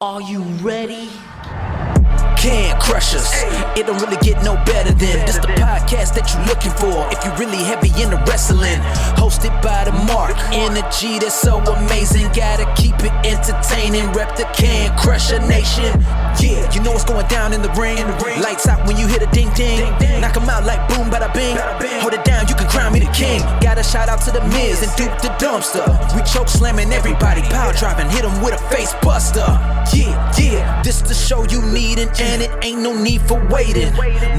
Are you ready? Can crush us. It don't really get no better than this. The podcast that you're looking for if you're really heavy into wrestling. Hosted by the Mark. Energy that's so amazing. Gotta keep it entertaining. Rep the Can Crusher Nation. Yeah, you know what's going down in the ring. Lights out when you hit a ding ding. Knock 'em out like boom bada bing. Hold it down, you can crown me the king. Got a shout out to the Miz and Duke the Dumpster. We choke slamming everybody. Power driving, hit 'em with a face buster. Yeah, this the show you need and it ain't no need for waiting.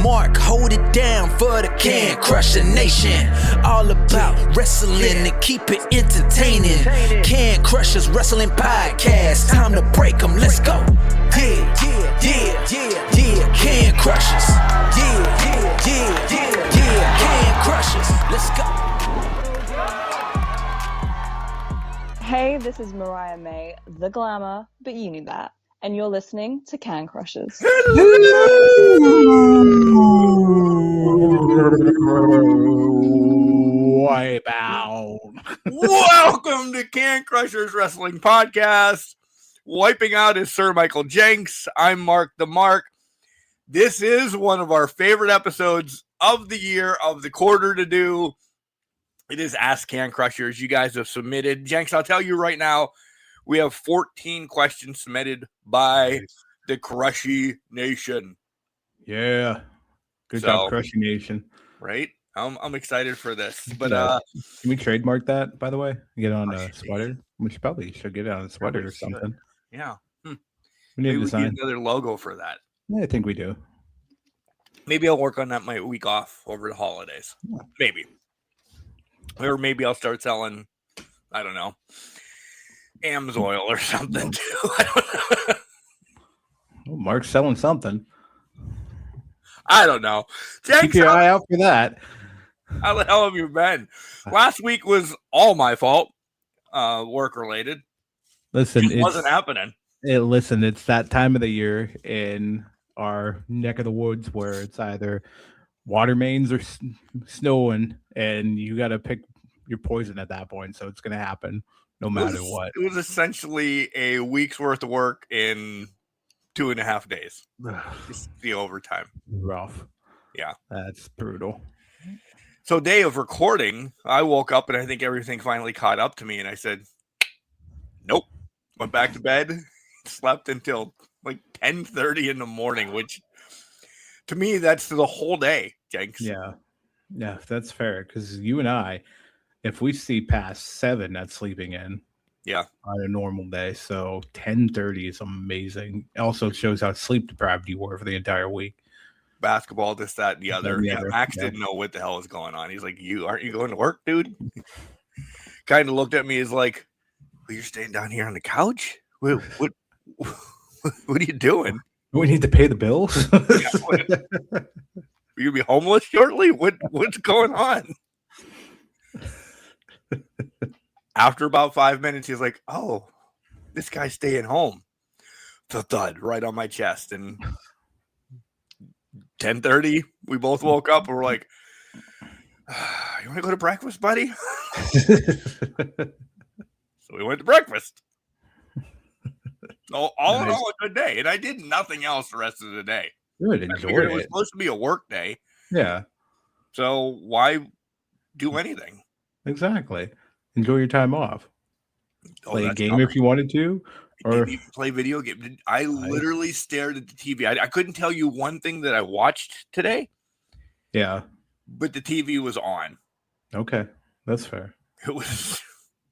Mark, hold it down for the Can Crusher Nation. All about wrestling and keep it entertaining. Can Crushers Wrestling Podcast. Time to break 'em, let's go. Yeah, Can Crushers. Yeah, Can Crushers. Let's go. Hey, this is Mariah May, the glamour, but you knew that. And you're listening to Can Crushers. Wipe out. Welcome to Can Crushers Wrestling Podcast. Wiping out is Sir Michael Jenks. I'm Mark the Mark. This is one of our favorite episodes of the year, of the quarter to do. It is Ask Can Crushers. You guys have submitted. Jenks, I'll tell you right now, we have 14 questions submitted by the Crushy Nation. Yeah. Good job, Crushy Nation. Right? I'm excited for this. But can we trademark that, by the way? Get on a sweater? We probably should get it on a sweater or something. Yeah. We need to design another logo for that. Yeah, I think we do. Maybe I'll work on that my week off over the holidays. Yeah. Maybe. Or maybe I'll start selling, I don't know, Amsoil or something too. I don't know. Well, Mark's selling something. I don't know. Keep your eye out for that. How the hell have you been? Last week was all my fault, work related. Listen, it wasn't happening. Listen, it's that time of the year in our neck of the woods where it's either water mains or snowing, and you got to pick your poison at that point. So it's going to happen no matter what. It was essentially a week's worth of work in 2.5 days. Just the overtime. Rough. Yeah. That's brutal. So day of recording, I woke up and I think everything finally caught up to me. And I said, nope. Went back to bed, slept until like 10:30 in the morning, which to me, that's the whole day, Jenks. Yeah, that's fair. Because you and I, if we see past 7, that's sleeping in. Yeah, on a normal day. So 10:30 is amazing. It also shows how sleep deprived you were for the entire week. Basketball, this, that, and the other. Yeah, Max didn't know what the hell was going on. He's like, aren't you going to work, dude? Kind of looked at me as like, well, you're staying down here on the couch? What are you doing? We need to pay the bills. Are you gonna be homeless shortly? What's going on? After about 5 minutes, he's like, "Oh, this guy's staying home." The thud right on my chest. And 10:30, we both woke up and we're like, "You want to go to breakfast, buddy?" So we went to breakfast. All in all, a good day. And I did nothing else the rest of the day. Good, enjoy it. It was supposed to be a work day. Yeah. So why do anything? Exactly. Enjoy your time off. Play a game if you wanted to. Or play video game. I literally stared at the TV. I couldn't tell you one thing that I watched today. Yeah. But the TV was on. Okay. That's fair. It was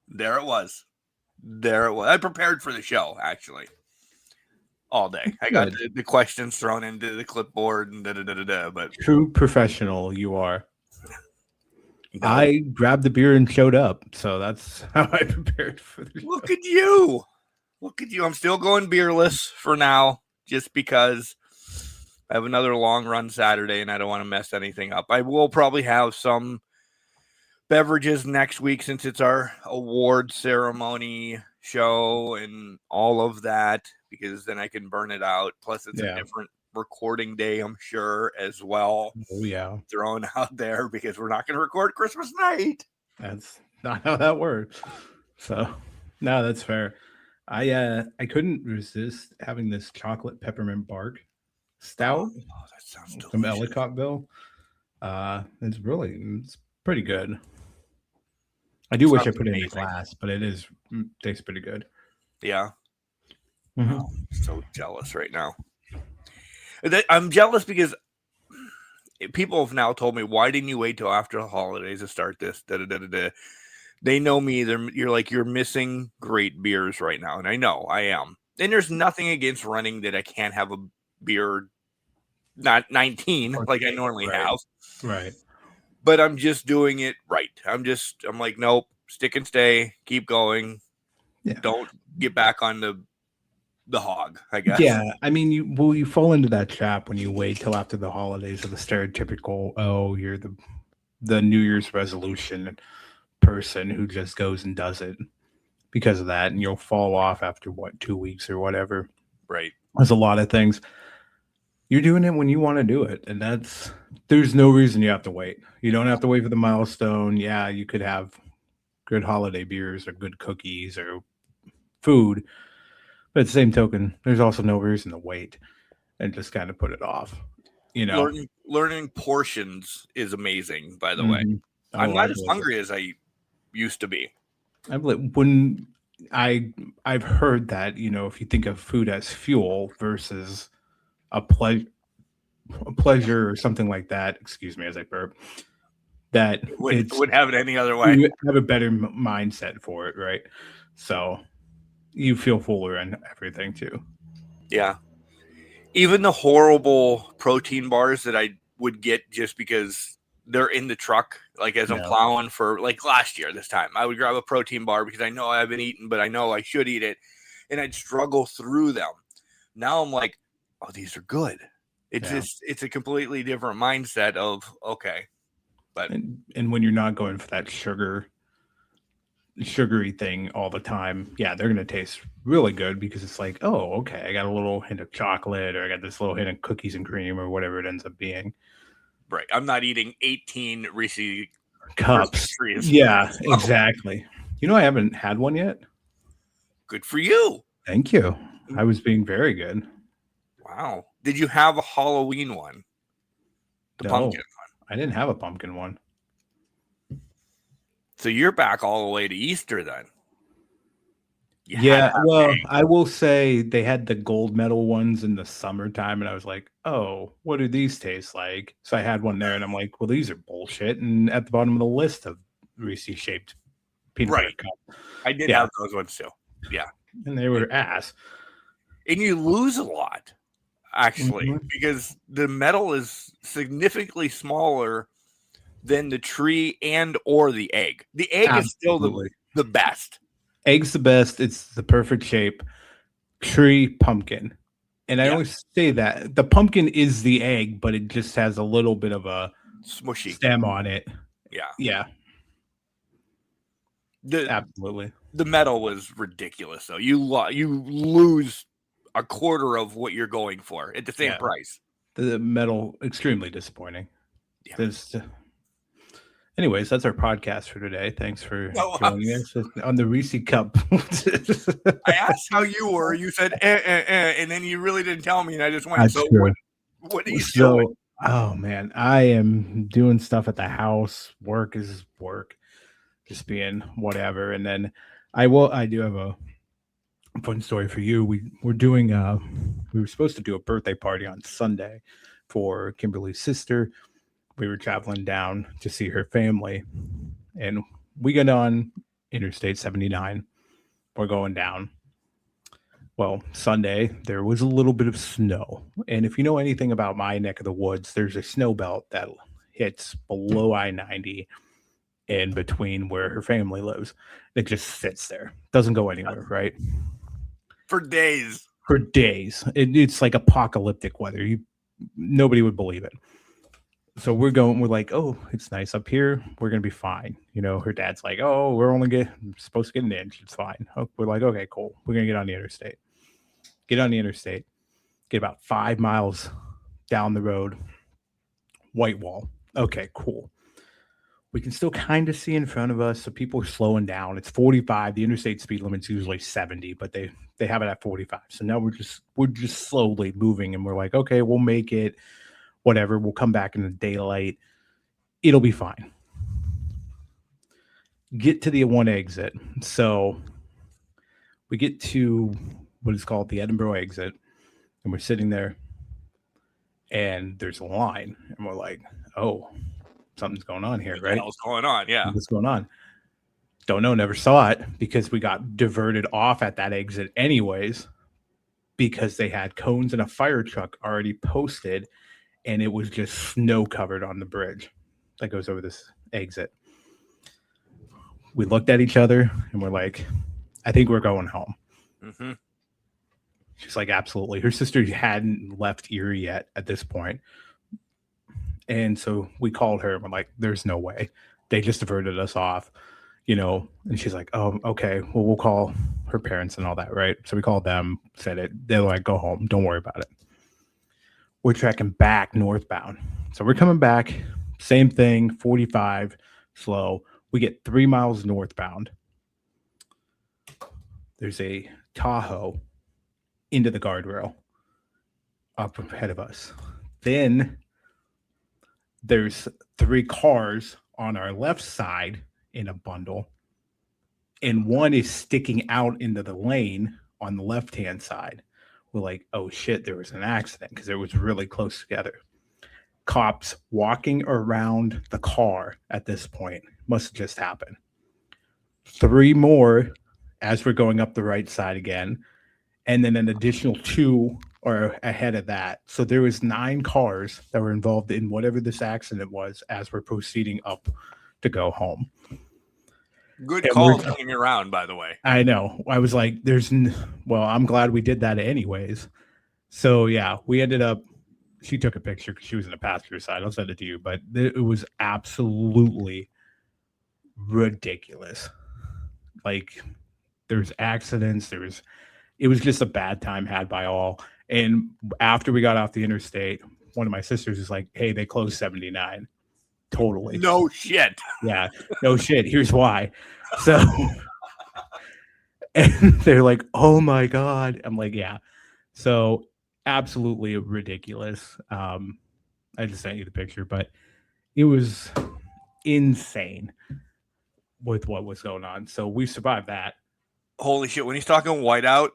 there. It was. I prepared for the show, actually, all day. I got the questions thrown into the clipboard and but true professional you are. I grabbed the beer and showed up, so that's how I prepared for the show. Look at you. I'm still going beerless for now, just because I have another long run Saturday and I don't want to mess anything up. I will probably have some beverages next week since it's our award ceremony show and all of that, because then I can burn it out. Plus, it's a different recording day, I'm sure, as well. Oh, yeah. Thrown out there because we're not going to record Christmas night. That's not how that works. So, no, that's fair. I couldn't resist having this chocolate peppermint bark stout Oh, that sounds from delicious. Ellicottville. It's pretty good. I do wish I Sounds put it in a amazing. glass, but tastes pretty good. Yeah. Mhm. Oh, so jealous right now. I'm jealous because people have now told me, why didn't you wait till after the holidays to start this? Da, da, da, da, da. They know me. You're missing great beers right now. And I know I am. And there's nothing against running that I can't have a beer, not 19 like I normally Right. have. Right. But I'm just doing it right. I'm like, nope, stick and stay, keep going. Yeah. Don't get back on the hog, I guess. Yeah, I mean, you fall into that trap when you wait till after the holidays of the stereotypical, oh, you're the New Year's resolution person who just goes and does it because of that, and you'll fall off after 2 weeks or whatever. Right. There's a lot of things. You're doing it when you want to do it, and there's no reason you have to wait. You don't have to wait for the milestone. Yeah, you could have good holiday beers or good cookies or food, but at the same token, there's also no reason to wait and just kind of put it off. Learning portions is amazing, by the way. Mhm. I'm Oh, I not as believe it. hungry as I used to be. I believe when I've heard that if you think of food as fuel versus a pleasure or something like that. Excuse me as I burp. That Wouldn't have it any other way. you have a better mindset for it, right? So you feel fuller and everything too. Yeah. Even the horrible protein bars that I would get just because they're in the truck, like as I'm Yeah. plowing for like last year, this time, I would grab a protein bar because I know I haven't eaten, but I know I should eat it. And I'd struggle through them. Now I'm like, oh, these are good. It's a completely different mindset of, okay. But And when you're not going for that sugary thing all the time, yeah, they're gonna taste really good because it's like, oh, okay, I got a little hint of chocolate, or I got this little hint of cookies and cream, or whatever it ends up being. right, I'm not eating 18 Reese's Cups. trees. Yeah, exactly. I haven't had one yet. Good for you. Thank you. I was being very good. Wow. Did you have a Halloween one? The pumpkin one. I didn't have a pumpkin one. So you're back all the way to Easter then. Yeah, well, I will say they had the gold medal ones in the summertime, and I was like, oh, what do these taste like? So I had one there, and I'm like, well, these are bullshit. And at the bottom of the list of Reese's shaped peanut butter cup. I did have those ones too. Yeah. And they were ass. And you lose a lot, actually, because the metal is significantly smaller than the tree and or the egg. The egg is still the best. Egg's the best. It's the perfect shape. Tree, pumpkin. And I always say that the pumpkin is the egg, but it just has a little bit of a smushy stem on it. Yeah. Yeah. Absolutely. The metal was ridiculous, though. You lose a quarter of what you're going for at the same price. The metal, extremely disappointing. Yeah. Anyways, that's our podcast for today. Thanks for joining us on the Reese Cup. I asked how you were. You said, and then you really didn't tell me, and I just went, that's so true. what are you doing? Oh, man, I am doing stuff at the house. Work is work. Just being whatever. And then I do have a fun story for you. We were supposed to do a birthday party on Sunday for Kimberly's sister. We were traveling down to see her family, and we got on Interstate 79. We're going down. Well, Sunday, there was a little bit of snow. And if you know anything about my neck of the woods, there's a snow belt that hits below I-90 in between where her family lives. It just sits there. Doesn't go anywhere, right? For days. It's like apocalyptic weather. Nobody would believe it. So we're like, oh, it's nice up here. We're going to be fine. Her dad's like, oh, we're supposed to get an inch. It's fine. We're like, okay, cool. We're going to get on the interstate. Get about 5 miles down the road. White wall. Okay, cool. We can still kind of see in front of us, so people are slowing down. It's 45. The interstate speed limit's usually 70, but they have it at 45. So now we're just slowly moving, and we're like, okay, we'll make it. Whatever, we'll come back in the daylight. It'll be fine. Get to the one exit. So we get to what is called the Edinburgh exit, and we're sitting there, and there's a line, and we're like, oh, something's going on here, right? What's going on? Yeah. What's going on? Don't know, never saw it, because we got diverted off at that exit anyways, because they had cones and a fire truck already posted, and it was just snow covered on the bridge that goes over this exit. We looked at each other and we're like, I think we're going home. Mm-hmm. She's like, absolutely. Her sister hadn't left Erie yet at this point. And so we called her and we're like, there's no way. They just diverted us off, And she's like, oh, okay. Well, we'll call her parents and all that, right? So we called them, said it. They're like, go home. Don't worry about it. We're tracking back northbound. So we're coming back, same thing, 45, slow. We get 3 miles northbound. There's a Tahoe into the guardrail up ahead of us. Then there's 3 cars on our left side in a bundle, and one is sticking out into the lane on the left-hand side. We're like, oh shit, there was an accident, because it was really close together. Cops walking around the car at this point. Must have just happened. 3 more as we're going up the right side again, and then an additional 2 are ahead of that. So there was 9 cars that were involved in whatever this accident was as we're proceeding up to go home. Good call turning around, by the way. I know. I was like, well, I'm glad we did that anyways. So yeah, we ended up, she took a picture because she was in the passenger side. I'll send it to you, but it was absolutely ridiculous. Like, there's accidents, it was just a bad time had by all. And after we got off the interstate, one of my sisters is like, hey, they closed 79. Totally. No shit. Yeah, no shit. Here's why. So, and they're like, oh my God. I'm like, yeah. So absolutely ridiculous. I just sent you the picture, but it was insane with what was going on. So we survived that. Holy shit. When he's talking whiteout,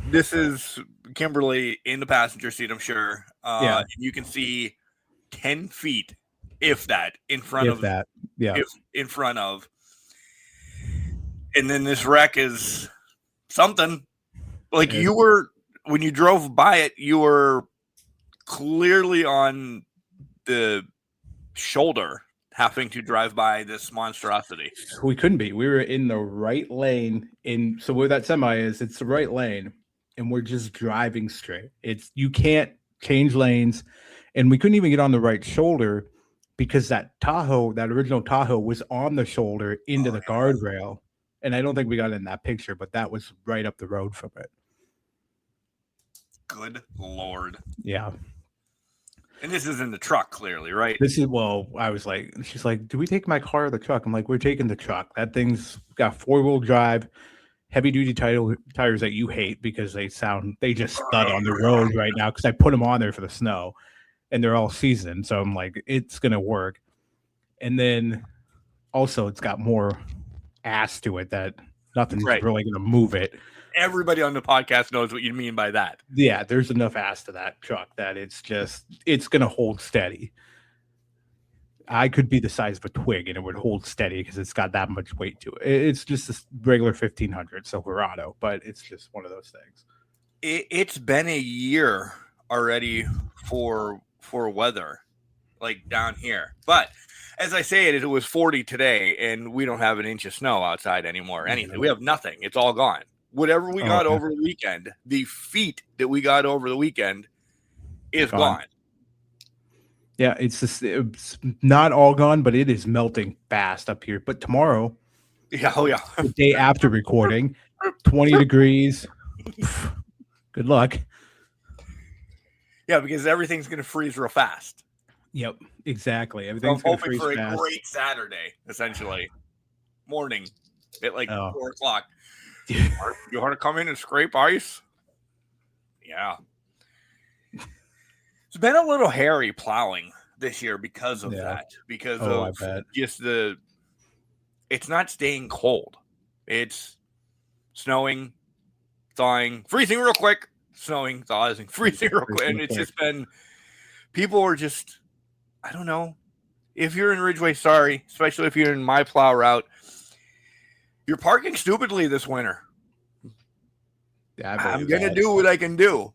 this is Kimberly in the passenger seat, I'm sure. Yeah. You can see 10 feet, if that, in front of that. Yeah. In front of. And then this wreck is something. Like, you were, when you drove by it, you were clearly on the shoulder having to drive by this monstrosity. We couldn't be. We were in the right lane. So where that semi is, it's the right lane, and we're just driving straight. You can't change lanes, and we couldn't even get on the right shoulder because that original Tahoe was on the shoulder into the guardrail. And I don't think we got in that picture, but that was right up the road from it. Good Lord. Yeah. And this is in the truck, clearly, right? I was like, she's like, do we take my car or the truck? I'm like, we're taking the truck. That thing's got 4-wheel drive, heavy duty tires that you hate because they just thud on the road right now because I put them on there for the snow and they're all seasoned. So I'm like, it's going to work. And then also it's got more ass to it that nothing's really going to move it. Everybody on the podcast knows what you mean by that. Yeah, there's enough ass to that truck that it's going to hold steady. I could be the size of a twig and it would hold steady because it's got that much weight to it. It's just a regular 1500 Silverado, but it's just one of those things. It's been a year already for weather, like down here. But as I say it was 40 today, and we don't have an inch of snow outside anymore. Anything. We have nothing. It's all gone. Whatever we got over the weekend, the feet that we got over the weekend is gone. Yeah, it's not all gone, but it is melting fast up here. But tomorrow, the day after recording, 20 degrees. Good luck. Yeah, because everything's going to freeze real fast. Yep, exactly. So I'm Everything's going to hoping freeze for a fast. great Saturday, essentially. Morning at like Oh. 4 o'clock. You want to come in and scrape ice? Yeah. It's been a little hairy plowing this year because of that. Because I of bet. just it's not staying cold. It's snowing, thawing, freezing real quick, snowing, thawing, freezing real quick. And it's just been, people are just, I don't know. If you're in Ridgeway, sorry, especially if you're in my plow route, you're parking stupidly this winter. Yeah, I'm going to do what I can do.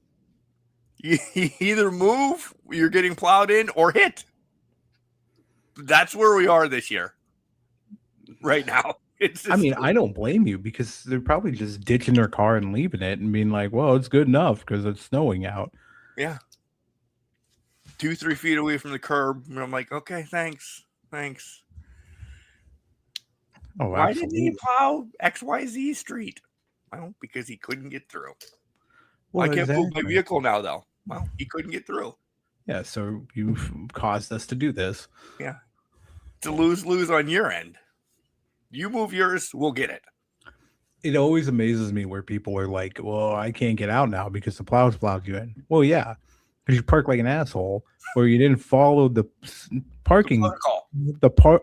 You either move, you're getting plowed in, or hit. That's where we are this year. Right now. I don't blame you, because they're probably just ditching their car and leaving it and being like, well, it's good enough because it's snowing out. Yeah. 2-3 feet away from the curb. And I'm like, okay, thanks. Oh, Why absolutely. didn't he plow XYZ street? Well, because he couldn't get through. Well, I can't move my exactly. vehicle now, though. Well, he couldn't get through. Yeah, so you've caused us to do this. Yeah. It's a lose-lose on your end. You move yours, we'll get it. It always amazes me where people are like, well, I can't get out now because the plows plowed you in. Well, yeah, because you parked like an asshole, or you didn't follow the parking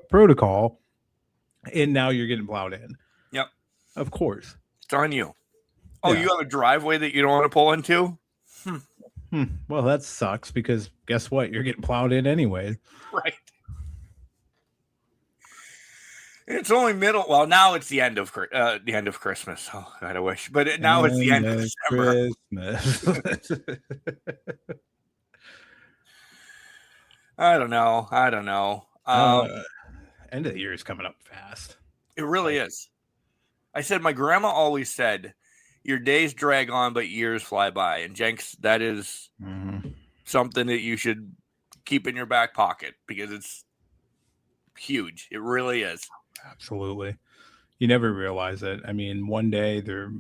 protocol, and now you're getting plowed in. Yep. Of course. It's on you. Oh, Yeah. You have a driveway that you don't want to pull into? Well, that sucks, because guess what? You're getting plowed in anyway. Right. It's only middle. Well, now it's the end of Christmas. Oh, God, I wish. But now it's the end of December. Christmas. I don't know. End of the year is coming up fast. It really is. I said, my grandma always said, your days drag on, but years fly by. And Jenks, that is something that you should keep in your back pocket, because it's huge. It really is. Absolutely. You never realize it. I mean, one day they're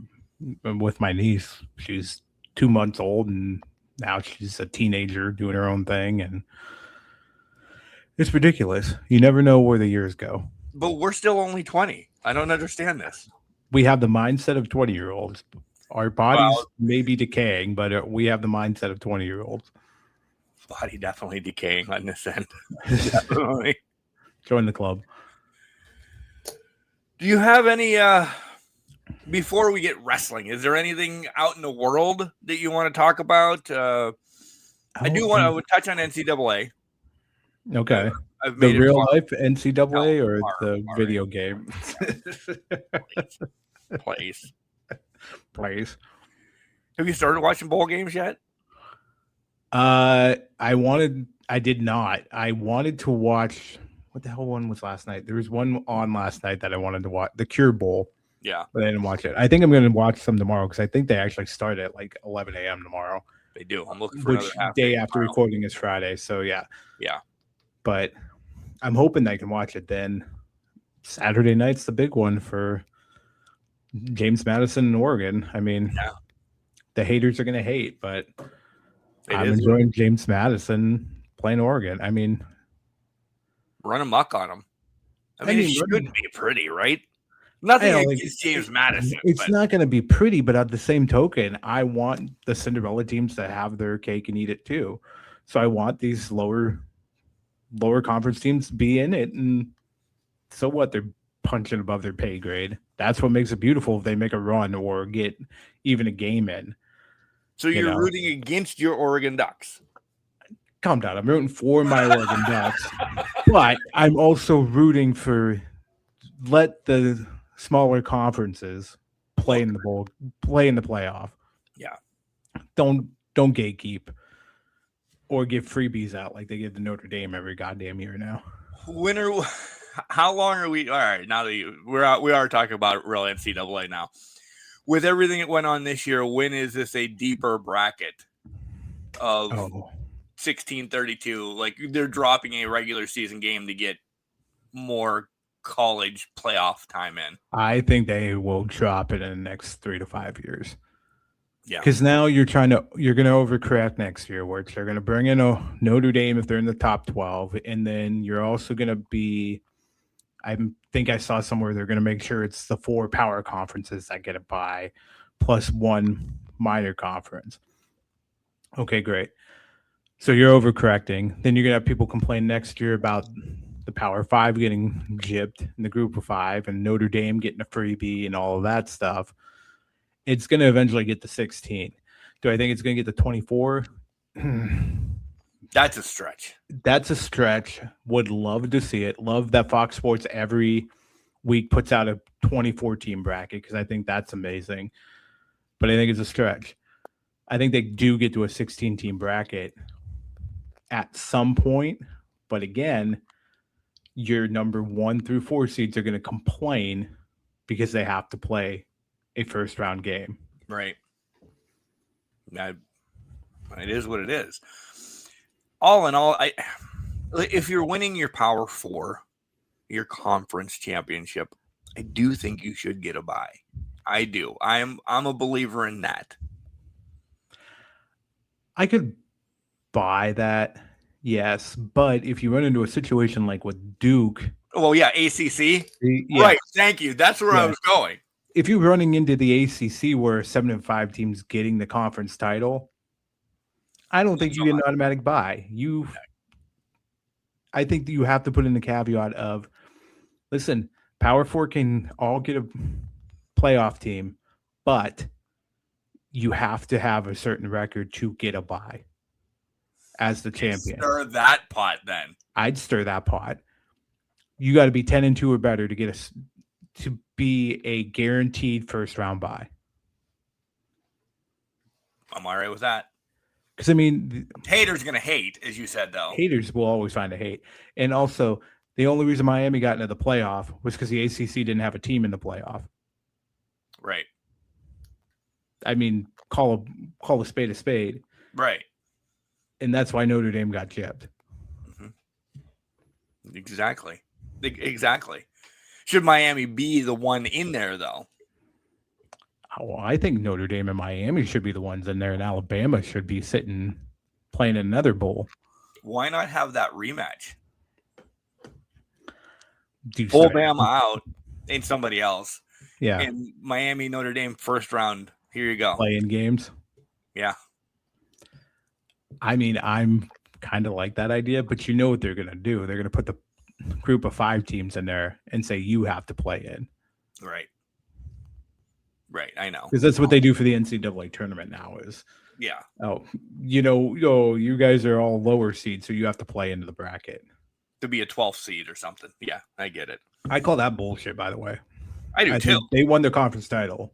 with my niece. She's 2 months old, and now she's a teenager doing her own thing. And it's ridiculous. You never know where the years go. But we're still only 20. I don't understand this. We have the mindset of 20-year-olds. Our bodies may be decaying, but we have the mindset of 20-year-olds. Body definitely decaying on this end. Definitely. Join the club. Do you have any, before we get wrestling, is there anything out in the world that you want to talk about? I would touch on NCAA. Okay. I've made the real life NCAA or the video game? Please. Have you started watching bowl games yet? I did not. I wanted to watch. What the hell one was last night? There was one on last night that I wanted to watch, the Cure Bowl. Yeah. But I didn't watch it. I think I'm going to watch some tomorrow, because I think they actually start at like 11 a.m. tomorrow. They do. I'm looking for which day after tomorrow. Recording is Friday. So, yeah. Yeah. But I'm hoping I can watch it then. Saturday night's the big one for James Madison and Oregon. I mean, the haters are going to hate, but I'm enjoying James Madison playing Oregon. I mean, run amok on him. I mean, it shouldn't be pretty, right? Nothing against James Madison. It's not going to be pretty, but at the same token, I want the Cinderella teams to have their cake and eat it too. So I want these lower conference teams to be in it, and so what? They're punching above their pay grade. That's what makes it beautiful if they make a run or get even a game in. So you're rooting against your Oregon Ducks. Calm down. I'm rooting for my Oregon Ducks, but I'm also rooting for let the smaller conferences play in the bowl, play in the playoff. Yeah. Don't gatekeep or give freebies out like they give to Notre Dame every goddamn year now. How long are we? All right, now that we are talking about real NCAA now. With everything that went on this year, when is this a deeper bracket of 16-32? Like, they're dropping a regular season game to get more college playoff time in. I think they will drop it in the next 3 to 5 years. Yeah. Because now you're going to overcorrect next year, which they're going to bring in a Notre Dame if they're in the top 12. And then you're also going to be, I think I saw somewhere they're going to make sure it's the 4 power conferences that get a bye plus 1 minor conference. Okay, great. So you're overcorrecting. Then you're going to have people complain next year about the Power 5 getting gypped in the group of 5 and Notre Dame getting a freebie and all of that stuff. It's going to eventually get to 16. Do I think it's going to get to 24? That's a stretch. That's a stretch. Would love to see it. Love that Fox Sports every week puts out a 24 team bracket because I think that's amazing. But I think it's a stretch. I think they do get to a 16 team bracket at some point. But again, your number 1 through 4 seeds are going to complain because they have to play a first round game. Right. It is what it is. All in all, if you're winning your Power 4, your conference championship, I do think you should get a bye. I do. I'm a believer in that. I could buy that, yes, but if you run into a situation like with Duke, well, yeah, ACC, yeah. Right? Thank you. That's where I was going. If you're running into the ACC where 7-5 teams getting the conference title, I don't think you get an automatic bye. I think that you have to put in the caveat of, listen, Power 4 can all get a playoff team, but you have to have a certain record to get a bye as the champion. Stir that pot then. I'd stir that pot. You got to be 10-2 or better to get to be a guaranteed first round bye. I'm all right with that. Because, I mean, haters going to hate, as you said, though. Haters will always find a hate. And also, the only reason Miami got into the playoff was because the ACC didn't have a team in the playoff. Right. I mean, call a spade a spade. Right. And that's why Notre Dame got chipped. Mm-hmm. Exactly. Should Miami be the one in there, though? Oh, I think Notre Dame and Miami should be the ones in there, and Alabama should be sitting playing another bowl. Why not have that rematch? Pull Bama out and somebody else. Yeah. And Miami, Notre Dame, first round. Here you go. Playing games. Yeah. I mean, I'm kind of like that idea, but you know what they're going to do. They're going to put the group of 5 teams in there and say you have to play in. Right. Right, I know. Because that's what they do for the NCAA tournament now is, you guys are all lower seeds, so you have to play into the bracket. To be a 12th seed or something. Yeah, I get it. I call that bullshit, by the way. I do too. They won their conference title.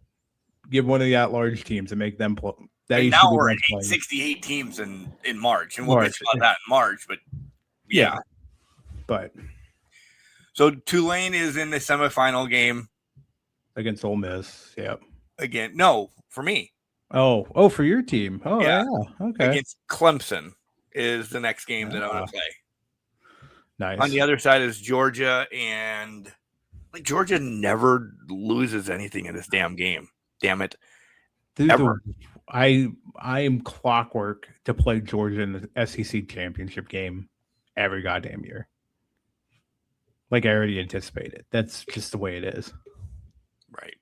Give one of the at-large teams and make them play. And now we're at 68 teams in March, and we'll get to that in March, but yeah. But so Tulane is in the semifinal game. Against Ole Miss, yep. Again, no, for me. Oh, for your team. Oh, yeah. Okay. Against Clemson is the next game that I want to play. Nice. On the other side is Georgia, and Georgia never loses anything in this damn game. Damn it. Dude, ever. I am clockwork to play Georgia in the SEC championship game every goddamn year. Like I already anticipated. That's just the way it is. Right.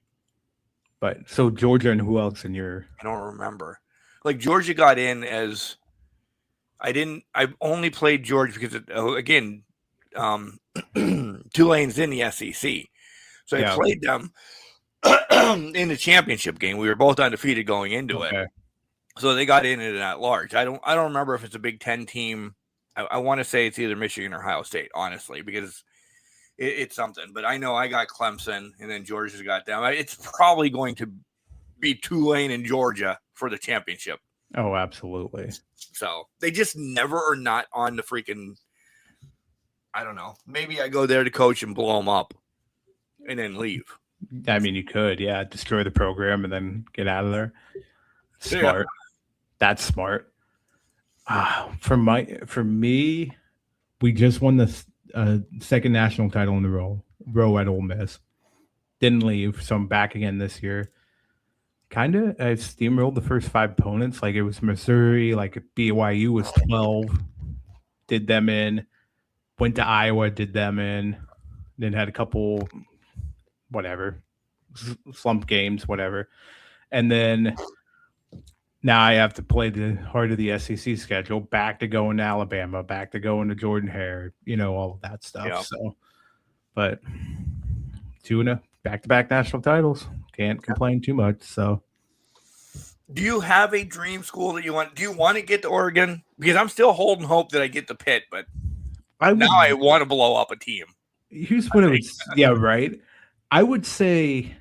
But so Georgia and who else in your? I don't remember. Georgia got in as I only played Georgia because Tulane's in the SEC. So I played them in the championship game. We were both undefeated going into it. So they got in it at large. I don't remember if it's a Big Ten team. I want to say it's either Michigan or Ohio State, honestly, because it's something. But I know I got Clemson, and then Georgia's got them. It's probably going to be Tulane and Georgia for the championship. Oh, absolutely. So they just never are not on the freaking, I don't know. Maybe I go there to coach and blow them up and then leave. I mean, you could, destroy the program and then get out of there. Smart. Yeah. That's smart. For me, we just won the second national title in the row at Ole Miss. Didn't leave, so I'm back again this year. kind of. I steamrolled the first 5 opponents. Like it was Missouri, like BYU was 12, did them in. Went to Iowa, did them in. Then had a couple, whatever, slump games, whatever. And then now I have to play the heart of the SEC schedule, back to going to Alabama, back to going to Jordan Hare, all of that stuff. Yeah. So, but 2 back-to-back national titles. Can't complain too much. So, do you have a dream school that you want? Do you want to get to Oregon? Because I'm still holding hope that I get to Pitt, but I want to blow up a team. Here's what I would. Yeah, right. I would say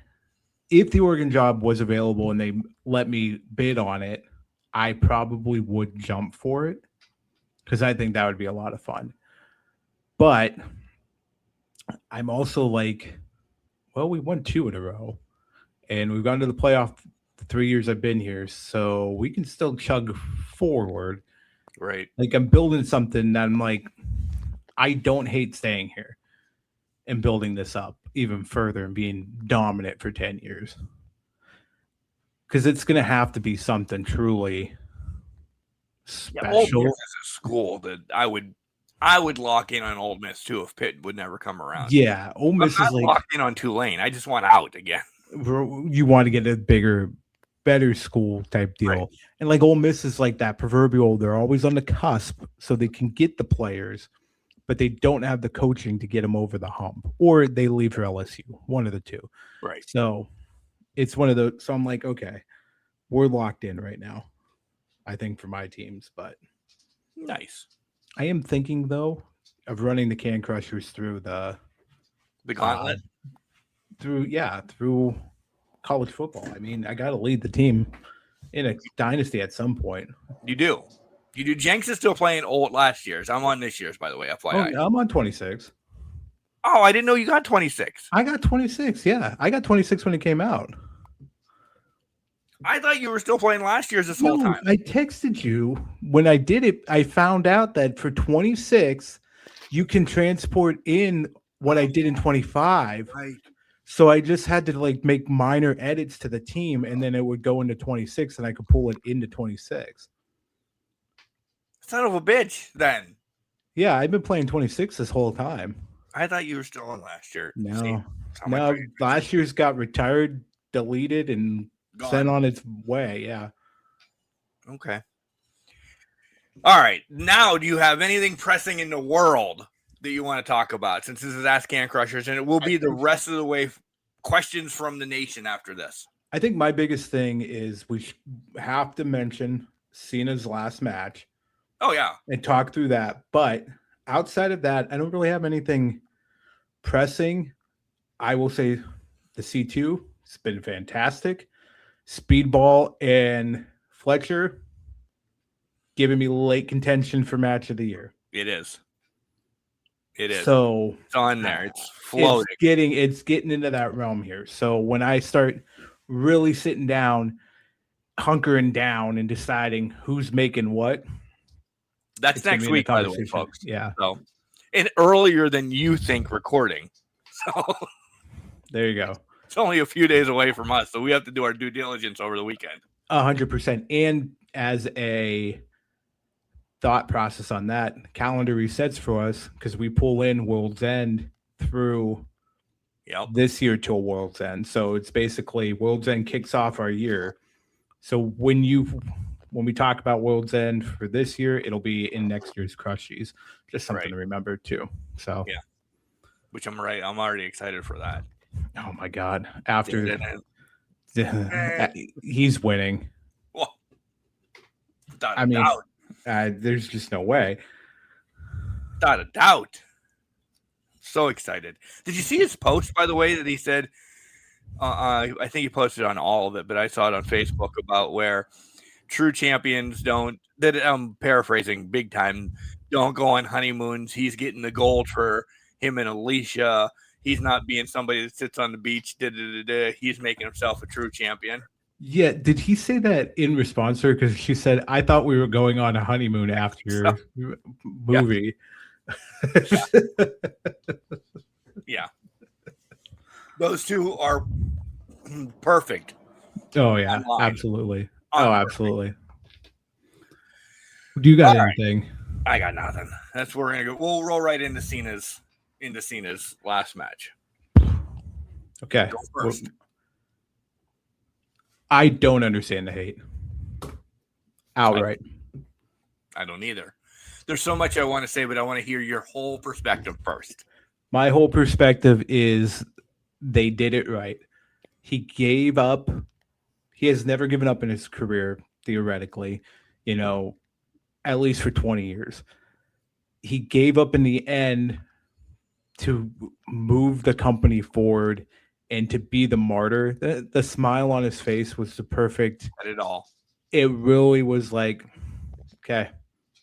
if the Oregon job was available and they let me bid on it, I probably would jump for it because I think that would be a lot of fun. But I'm also like, well, we won 2 in a row, and we've gone to the playoff the 3 years I've been here, so we can still chug forward. Right. Like I'm building something that I'm like, I don't hate staying here and building this up even further and being dominant for 10 years. Because it's going to have to be something truly special. Ole Miss is a school that I would lock in on Ole Miss too if Pitt would never come around. Yeah, Ole Miss is like locked in on Tulane. I just want out again. You want to get a bigger, better school type deal. Right. And like Ole Miss is like that proverbial, they're always on the cusp so they can get the players, but they don't have the coaching to get them over the hump, or they leave for LSU, one of the two. Right. So it's one of those. So I'm like, okay, we're locked in right now, I think, for my teams. But nice. I am thinking though of running the Can Crushers through the gauntlet, through college football. I mean, I got to lead the team in a dynasty at some point. You do. Jenks is still playing old last year's. I'm on this year's, by the way, FYI. Oh, I'm on 26. Oh, I didn't know you got 26. I got 26, yeah. I got 26 when it came out. I thought you were still playing last year's this whole time. I texted you. When I did it, I found out that for 26, you can transport in what I did in 25. Right. So I just had to like make minor edits to the team, and then it would go into 26, and I could pull it into 26. Son of a bitch, then. Yeah, I've been playing 26 this whole time. I thought you were still on last year. No, last year's got retired, deleted, and sent on its way. Yeah. Okay. All right. Now, do you have anything pressing in the world that you want to talk about? Since this is Ask Can Crushers, and it will be the rest of the way questions from the nation after this. I think my biggest thing is we have to mention Cena's last match. Oh, yeah. And talk through that. But outside of that, I don't really have anything pressing. I will say the C2, it's been fantastic. Speedball and Fletcher giving me late contention for match of the year. It is. It is. So it's on there. It's floating. It's getting into that realm here. So when I start really sitting down, hunkering down and deciding who's making what, that's next week, by the way, folks. Yeah. So, and earlier than you think recording. So there you go. It's only a few days away from us, so we have to do our due diligence over the weekend. 100%. And as a thought process on that, calendar resets for us because we pull in World's End through this year till World's End. So it's basically World's End kicks off our year. So when we talk about World's End for this year, it'll be in next year's Crushies. Just something to remember too. So yeah, which I'm already excited for that. Oh my God! After he's winning. Well, there's just no way. Without a doubt. So excited. Did you see his post, by the way, that he said? I think he posted on all of it, but I saw it on Facebook about where true champions don't. That I'm paraphrasing big time. Don't go on honeymoons. He's getting the gold for him and Alicia. He's not being somebody that sits on the beach. He's making himself a true champion. Yeah. Did he say that in response to her? Because she said, I thought we were going on a honeymoon after your movie. Yeah. Those two are perfect. Oh yeah, online. absolutely. On Oh, purpose. absolutely. Do you got All right. anything? I got nothing. That's where we're gonna go. We'll roll right into Cena's last match. Okay. Go first. I don't understand the hate. Outright. I don't either. There's so much I want to say, but I want to hear your whole perspective first. My whole perspective is they did it right. He gave up. He has never given up in his career, theoretically, at least for 20 years. He gave up in the end to move the company forward and to be the martyr. The smile on his face was the perfect. Not at all. It really was like, okay,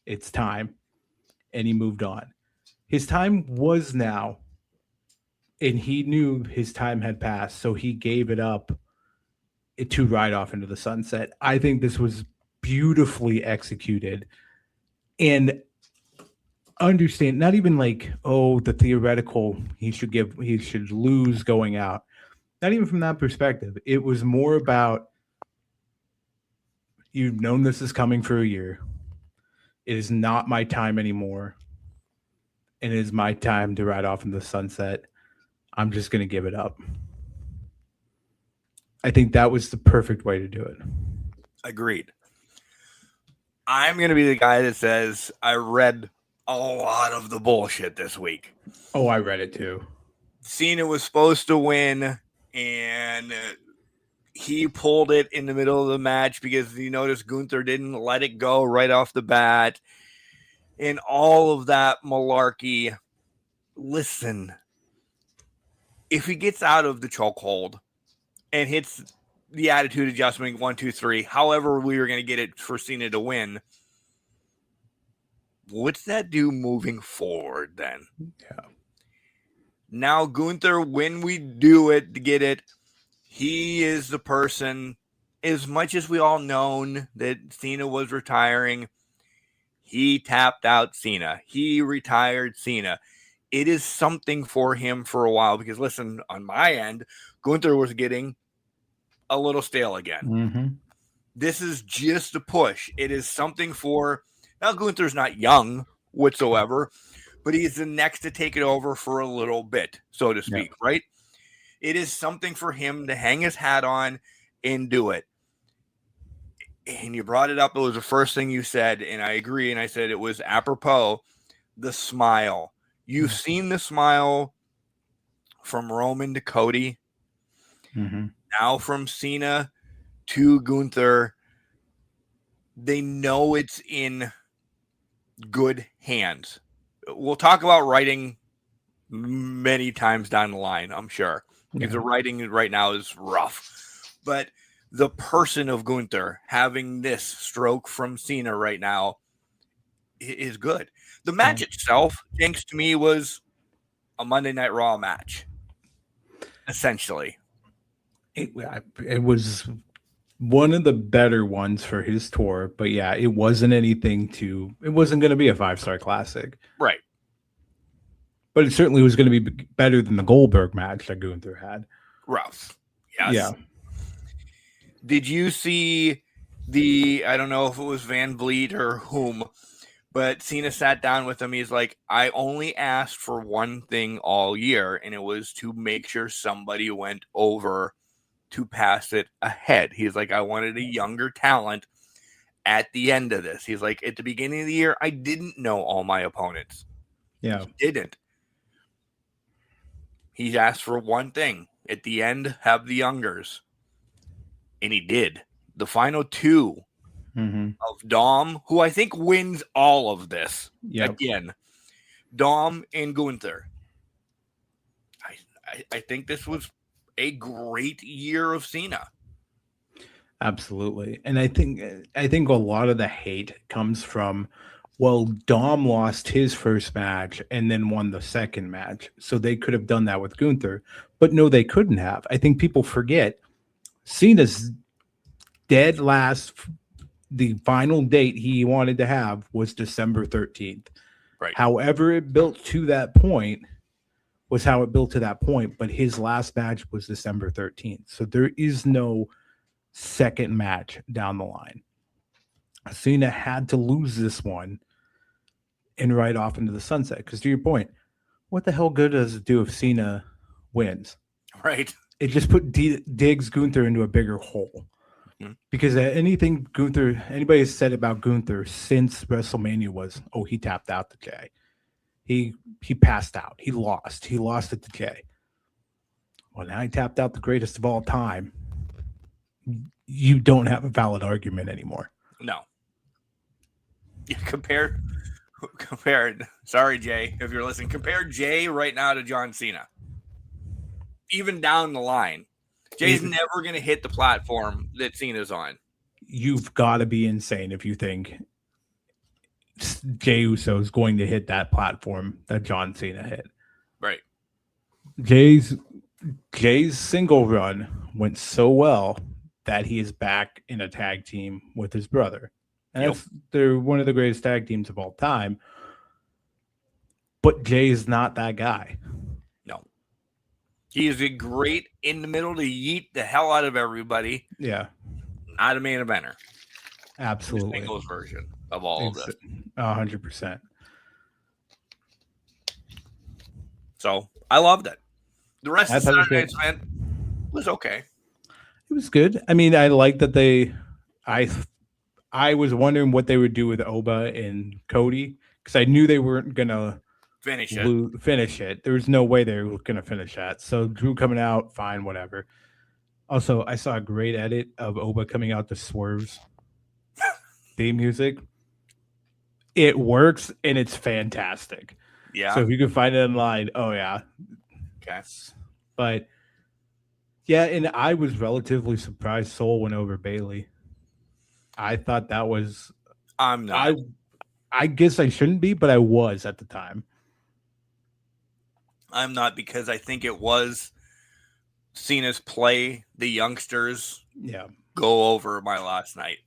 it's time. And he moved on. His time was now. And he knew his time had passed. So he gave it up to ride off into the sunset. I think this was beautifully executed. And understand, not even like, oh, the theoretical, he should lose going out. Not even from that perspective. It was more about, you've known this is coming for a year. It is not my time anymore. And it is my time to ride off in the sunset. I'm just going to give it up. I think that was the perfect way to do it. Agreed. I'm going to be the guy that says I read a lot of the bullshit this week. Oh, I read it too. Cena was supposed to win, and he pulled it in the middle of the match because you notice Gunther didn't let it go right off the bat. And all of that malarkey. Listen, if he gets out of the chokehold and hits the attitude adjustment 1, 2, 3, however we were going to get it for Cena to win, what's that do moving forward then? Yeah. Now Gunther, when we do it to get it, he is the person, as much as we all known that Cena was retiring, he tapped out Cena. He retired Cena. It is something for him for a while because, listen, on my end, Gunther was getting a little stale again. Mm-hmm. This is just a push. It is something for, now Gunther's not young whatsoever, but he's the next to take it over for a little bit, so to speak, right? It is something for him to hang his hat on and do it. And you brought it up. It was the first thing you said, and I agree. And I said it was apropos, the smile. You've seen the smile from Roman to Cody. Mm-hmm. Now from Cena to Gunther. They know it's in good hands. We'll talk about writing many times down the line, I'm sure. Because the writing right now is rough. But the person of Gunther having this stroke from Cena right now is good. The match itself, thanks to me, was a Monday Night Raw match. Essentially. It was one of the better ones for his tour, but yeah, it wasn't going to be a 5-star classic. Right. But it certainly was going to be better than the Goldberg match that Gunther had. Rough. Yes. Yeah. Did you see I don't know if it was Van Vliet or whom, but Cena sat down with him. He's like, I only asked for one thing all year, and it was to make sure somebody went over to pass it ahead. He's like, I wanted a younger talent at the end of this. He's like, at the beginning of the year, I didn't know all my opponents. Yeah. He didn't. He asked for one thing. At the end, have the youngers. And he did. The final two of Dom, who I think wins all of this. Yep. Again, Dom and Gunther. I think this was a great year of Cena. Absolutely. And I think a lot of the hate comes from, well, Dom lost his first match and then won the second match. So they could have done that with Gunther. But no, they couldn't have. I think people forget Cena's dead last, the final date he wanted to have was December 13th. Right. However it built to that point was how it built to that point, but his last match was December 13th. So there is no second match down the line. Cena had to lose this one and ride off into the sunset. Because to your point, what the hell good does it do if Cena wins? Right. It just digs Gunther into a bigger hole. Because anybody has said about Gunther since WrestleMania was, oh, he tapped out to Jay. He passed out. He lost. He lost it to Jay. Well, now he tapped out the greatest of all time. You don't have a valid argument anymore. No. You compared. Sorry, Jay, if you're listening. Compare Jay right now to John Cena. Even down the line, Jay's never going to hit the platform that Cena's on. You've got to be insane if you think Jey Uso is going to hit that platform that John Cena hit. Right. Jay's single run went so well that he is back in a tag team with his brother. And they're one of the greatest tag teams of all time. But Jay is not that guy. No. He is a great in the middle to yeet the hell out of everybody. Yeah. Not a main eventer. Absolutely. The singles version of all of this. 100%. So I loved it. The rest of Saturday night's event was okay. It was good. I mean, I like that I was wondering what they would do with Oba and Cody because I knew they weren't going to finish it. There was no way they were going to finish that. So Drew coming out, fine, whatever. Also, I saw a great edit of Oba coming out to Swerve's theme music. It works and it's fantastic. Yeah. So if you can find it online, oh yeah. Okay. But yeah, and I was relatively surprised Soul went over Bailey. I thought that was. I'm not. I guess I shouldn't be, but I was at the time. I'm not because I think it was Cena's play. The youngsters, go over my last night,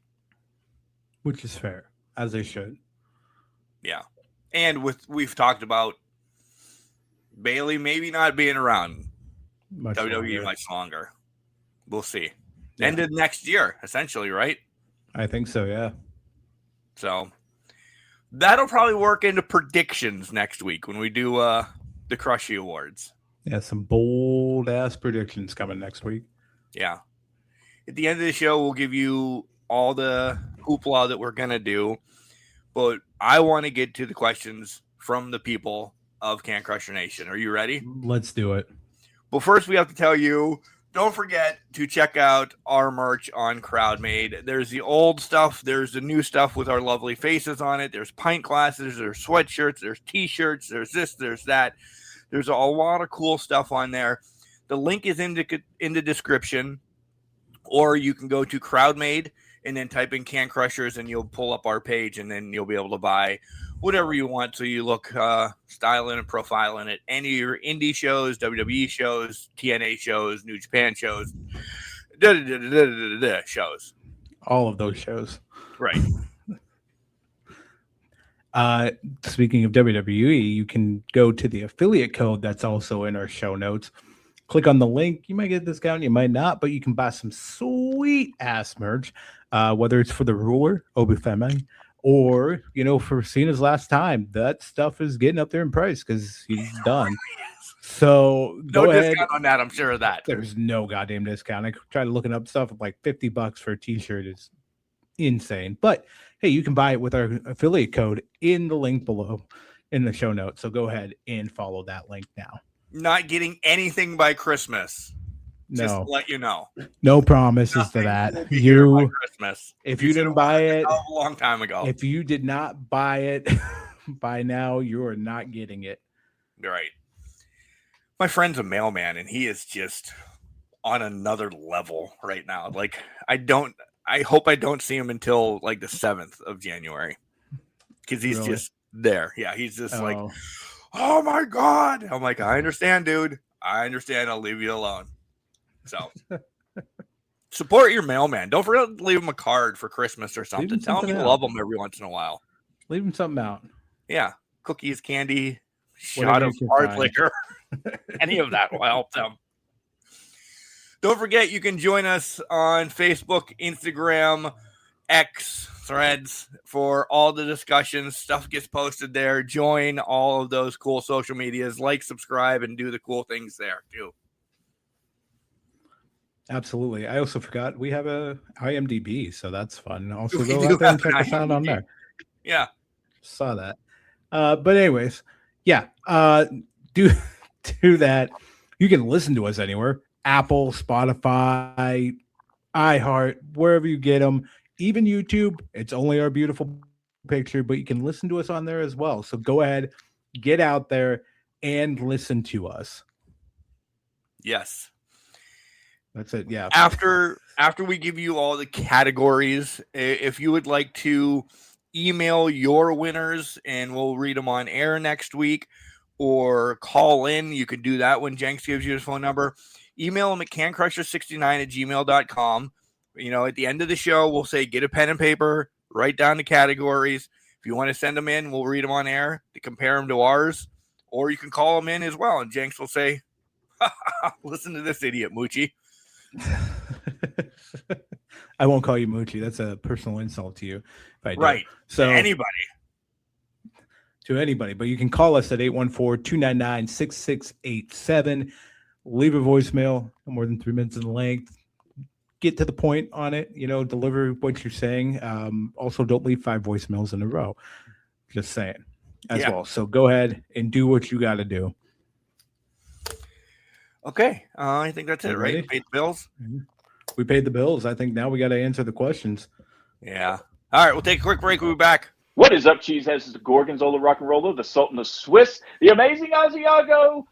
which is fair, as they should. Yeah, and we've talked about Bailey maybe not being around WWE much longer. We'll see. Yeah. End of next year, essentially, right? I think so, yeah. So that'll probably work into predictions next week when we do the Crushy Awards. Yeah, some bold-ass predictions coming next week. Yeah. At the end of the show, we'll give you all the hoopla that we're going to do. But I want to get to the questions from the people of Can Crusher Nation. Are you ready? Let's do it. Well, first we have to tell you, don't forget to check out our merch on CrowdMade. There's the old stuff. There's the new stuff with our lovely faces on it. There's pint glasses. There's sweatshirts. There's T-shirts. There's this. There's that. There's a lot of cool stuff on there. The link is in the description. Or you can go to CrowdMade and then type in Can Crushers and you'll pull up our page and then you'll be able to buy whatever you want. So you look styling and profiling at any of your indie shows, WWE shows, TNA shows, New Japan shows, shows. All of those shows. Right. Speaking of WWE, you can go to the affiliate code that's also in our show notes. Click on the link. You might get a discount, you might not, but you can buy some sweet ass merch, whether it's for the ruler, Obafemi, or for Cena's last time. That stuff is getting up there in price because he's done. So no discount on that. I'm sure of that. There's no goddamn discount. I tried looking up stuff at like $50 for a T-shirt is insane. But hey, you can buy it with our affiliate code in the link below in the show notes. So go ahead and follow that link now. Not getting anything by Christmas. No. Just to let you know. No promises to that. Christmas. If you didn't buy it a long time ago. If you did not buy it by now, you are not getting it. Right. My friend's a mailman and he is just on another level right now. Like I hope I don't see him until like the 7th of January. Because he's just there. Yeah, he's just like, oh my God. I'm like, I understand, dude. I understand. I'll leave you alone. So support your mailman. Don't forget to leave him a card for Christmas or something. Tell him you love him every once in a while. Leave him something out. Yeah. Cookies, candy, shot of hard liquor. Any of that will help them. Don't forget, you can join us on Facebook, Instagram, X, Threads for all the discussions. Stuff gets posted there. Join all of those cool social medias. Like, subscribe, and do the cool things there too. Absolutely. I also forgot we have a IMDb, so that's fun. Also, We go do out there and have check an us out on IMDb. there. Yeah. Saw that. But anyways, yeah. Do that. You can listen to us anywhere: Apple, Spotify, iHeart, wherever you get them. Even YouTube. It's only our beautiful picture, but you can listen to us on there as well. So go ahead, get out there, and listen to us. Yes. That's it. Yeah. After we give you all the categories, if you would like to email your winners and we'll read them on air next week, or call in, you can do that when Jenks gives you his phone number. Email him at cancrusher69@gmail.com. At the end of the show, we'll say, get a pen and paper, write down the categories. If you want to send them in, we'll read them on air to compare them to ours, or you can call them in as well. And Jenks will say, listen to this idiot, Moochie. I won't call you Moochie. That's a personal insult to you if I do. Right. So to anybody. But you can call us at 814-299-6687. Leave a voicemail, no more than 3 minutes in length. Get to the point on it, deliver what you're saying. Also, don't leave 5 voicemails in a row. Just saying as well. So go ahead and do what you got to do. Okay. I think that's it, right? We paid the bills? Mm-hmm. We paid the bills. I think now we got to answer the questions. Yeah. All right. We'll take a quick break. We'll be back. What is up, cheeseheads? This is the Gorgonzola Rock and Roller, the Sultan of Swiss, the amazing Asiago,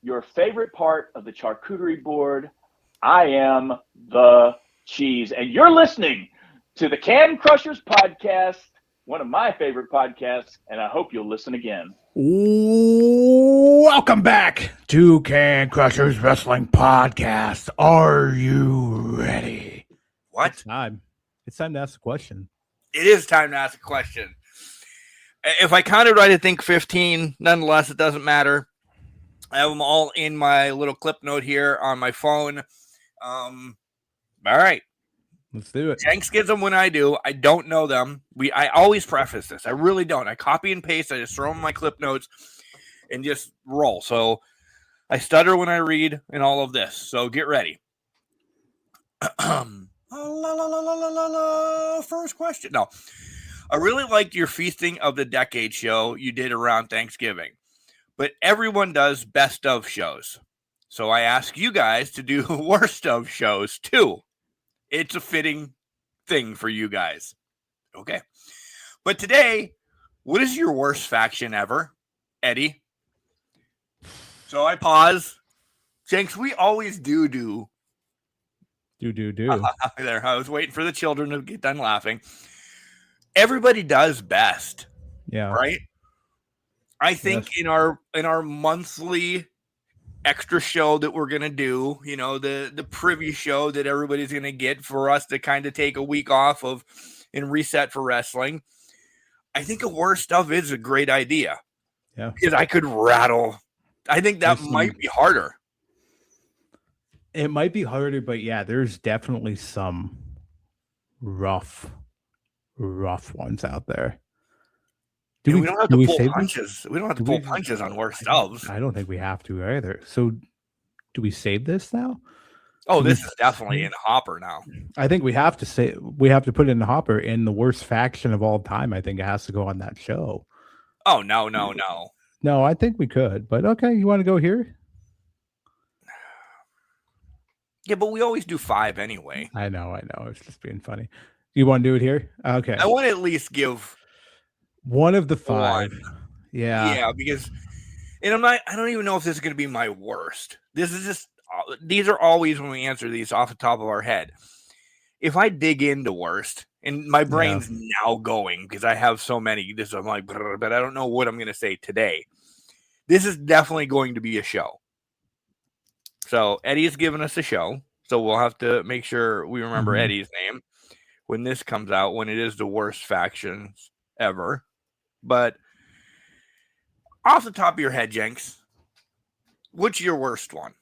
your favorite part of the charcuterie board. I am the cheese, and you're listening to the Can Crushers podcast, one of my favorite podcasts, and I hope you'll listen again. Welcome back to Can Crushers Wrestling Podcast. Are you ready? What? It's time to ask the question. It is time to ask a question. If I counted right, I think 15. Nonetheless, it doesn't matter. I have them all in my little clip note here on my phone. All right. Let's do it. Jenks gets them when I do. I don't know them. I always preface this. I really don't. I copy and paste. I just throw them in my clip notes and just roll. So I stutter when I read and all of this. So get ready. First question. No. I really liked your Feasting of the Decade show you did around Thanksgiving. But everyone does best of shows. So I ask you guys to do worst of shows too. It's a fitting thing for you guys. Okay. But today, what is your worst faction ever, Eddie? So I pause. Jenks, we always do. Do. There, I was waiting for the children to get done laughing. Everybody does best. Yeah. Right? I think Yes. in our monthly extra show that we're gonna do, the privy show that everybody's gonna get for us to kind of take a week off of and reset for wrestling. I think a worst of is a great idea. Yeah. Because I could rattle. I think that might be harder. It might be harder, but yeah, there's definitely some rough ones out there. We don't have to pull punches. We don't have to pull punches on worst ofs. I don't think we have to either. So do we save this now? Oh, this is definitely in the hopper now. I think we have to put it in the hopper, in the worst faction of all time. I think it has to go on that show. Oh, no. No, I think we could, but okay, you want to go here? Yeah, but we always do 5 anyway. I know. It's just being funny. You want to do it here? Okay. I want to at least give one of the 5. one. Yeah. Yeah, because, and I don't even know if this is going to be my worst. These are always when we answer these off the top of our head. If I dig into worst, and my brain's now going because I have so many, I'm like, but I don't know what I'm going to say today. This is definitely going to be a show. So Eddie has given us a show, so we'll have to make sure we remember Eddie's name when this comes out, when it is the worst factions ever. But off the top of your head, Jenks, what's your worst one?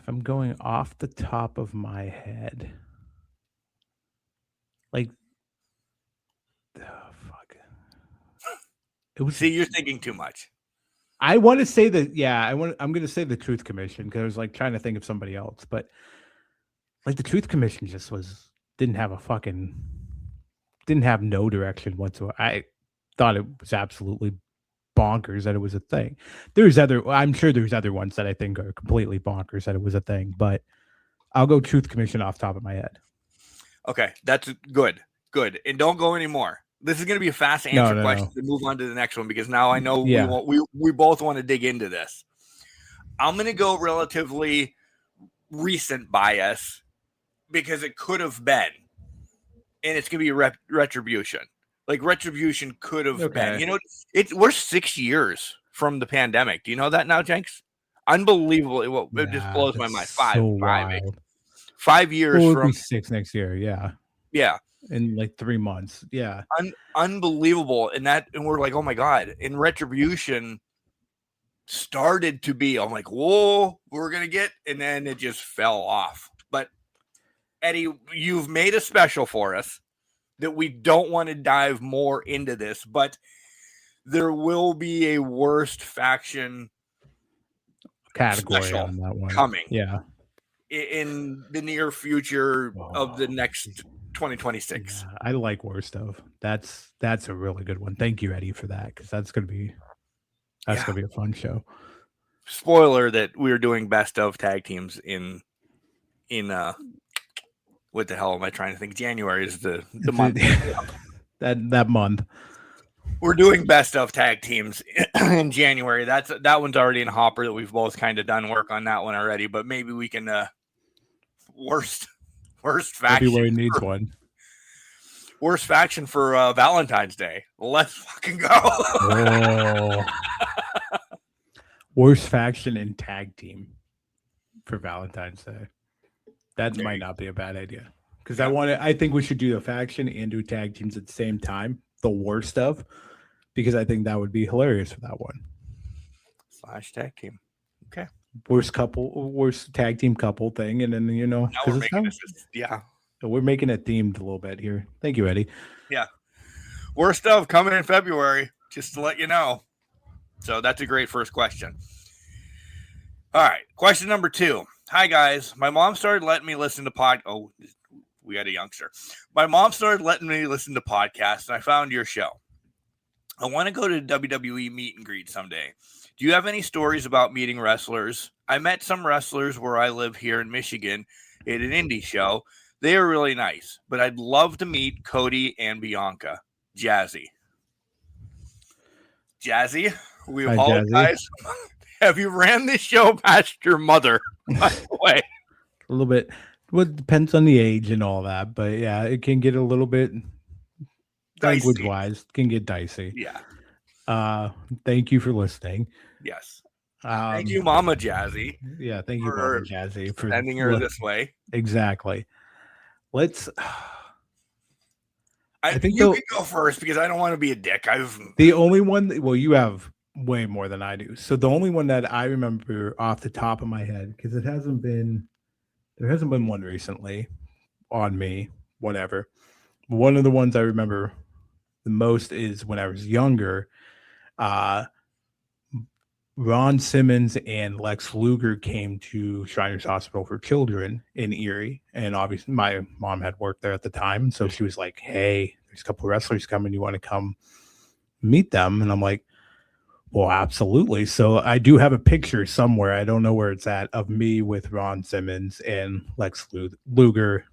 I'm going off the top of my head. Like, oh, fuck. It was. See, you're thinking too much. I want to say that. Yeah, I'm going to say the Truth Commission because I was like trying to think of somebody else, but like the Truth Commission just didn't have no direction whatsoever. I thought it was absolutely bonkers that it was a thing. I'm sure there's other ones that I think are completely bonkers that it was a thing, but I'll go Truth Commission off the top of my head. Okay, that's good. Good. And don't go anymore. This is going to be a fast answer question to move on to the next one because now I know we both want to dig into this. I'm going to go relatively recent bias because it could have been, and it's going to be retribution. Like retribution could have been. You know, we're 6 years from the pandemic. Do you know that now, Jenks? Unbelievable. It just blows my mind. Five years it'll from be 6 next year. Yeah. Yeah. In like 3 months. Yeah. Unbelievable. And we're like, oh my God. And retribution started to be, I'm like, whoa, we're going to get, and then it just fell off. But Eddie, you've made a special for us that we don't want to dive more into this, but there will be a worst faction category on that one coming. Yeah. In the near future of the next 2026. Yeah, I like worst of. That's a really good one. Thank you, Eddie, for that, because that's gonna be a fun show. Spoiler that we're doing best of tag teams in what the hell am I trying to think? January is the month. that month. We're doing best of tag teams in January. That one's already in hopper that we've both kind of done work on that one already, but maybe we can worst faction. February needs one. Worst faction for Valentine's Day. Let's fucking go. Oh. Worst faction in tag team for Valentine's Day. That might not be a bad idea. Because I think we should do the faction and do tag teams at the same time. The worst of, because I think that would be hilarious for that one. / tag team. Okay. Worst tag team couple thing. And then, now we're making it themed a little bit here. Thank you, Eddie. Yeah. Worst of coming in February, just to let you know. So that's a great first question. All right. Question number 2. Hi, guys. My mom started letting me listen to Oh, we had a youngster. My mom started letting me listen to podcasts, and I found your show. I want to go to WWE meet and greet someday. Do you have any stories about meeting wrestlers? I met some wrestlers where I live here in Michigan at an indie show. They are really nice, but I'd love to meet Cody and Bianca. Jazzy, we apologize. Jazzy. Have you ran this show past your mother, by the way? A little bit. Well, it depends on the age and all that, but yeah, it can get a little bit language-wise, can get dicey. Yeah. Thank you for listening. Yes. Thank you, Mama Jazzy. Yeah, thank you, Mama Jazzy, for sending her this way. Exactly. Let's. I think you can go first because I don't want to be a dick. The only one. Well, you have way more than I do. So the only one that I remember off the top of my head, because there hasn't been one recently on me. Whatever. One of the ones I remember the most is when I was younger. Ron Simmons and Lex Luger came to Shriners Hospital for Children in Erie. And obviously my mom had worked there at the time. So she was like, hey, there's a couple of wrestlers coming. You want to come meet them? And I'm like, well, absolutely. So I do have a picture somewhere. I don't know where it's at, of me with Ron Simmons and Lex Luger.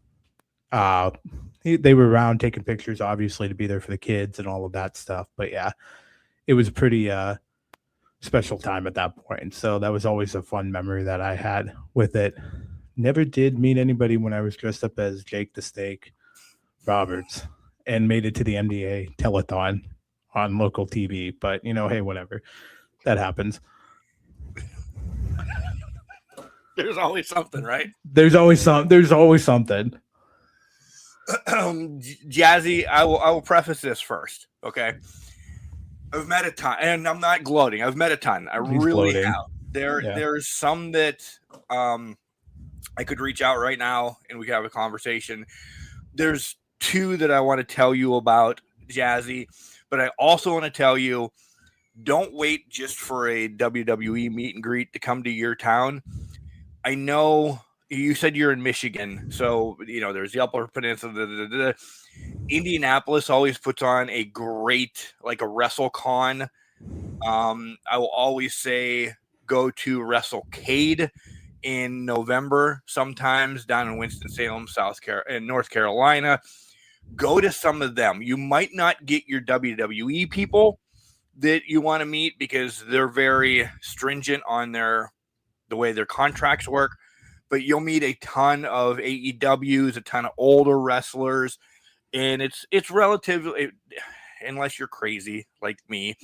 They were around taking pictures, obviously, to be there for the kids and all of that stuff. But yeah, it was pretty special time at that point. So that was always a fun memory that I had with it. Never did meet anybody when I was dressed up as Jake the Steak Roberts and made it to the MDA telethon on local TV. But, hey, whatever. That happens. There's always something, right? There's always something. Jazzy, I will preface this first, okay? I've met a ton, and I'm not gloating. I've met a ton. I really have. There's some that I could reach out right now and we could have a conversation. There's two that I want to tell you about, Jazzy, but I also want to tell you, don't wait just for a WWE meet and greet to come to your town. I know you said you're in Michigan, so there's the Upper Peninsula. Indianapolis always puts on a great, like a WrestleCon. I will always say go to WrestleCade in November, sometimes down in Winston-Salem, North Carolina. Go to some of them. You might not get your WWE people that you want to meet because they're very stringent on the way their contracts work, but you'll meet a ton of AEWs, a ton of older wrestlers, and it's relatively, unless you're crazy like me,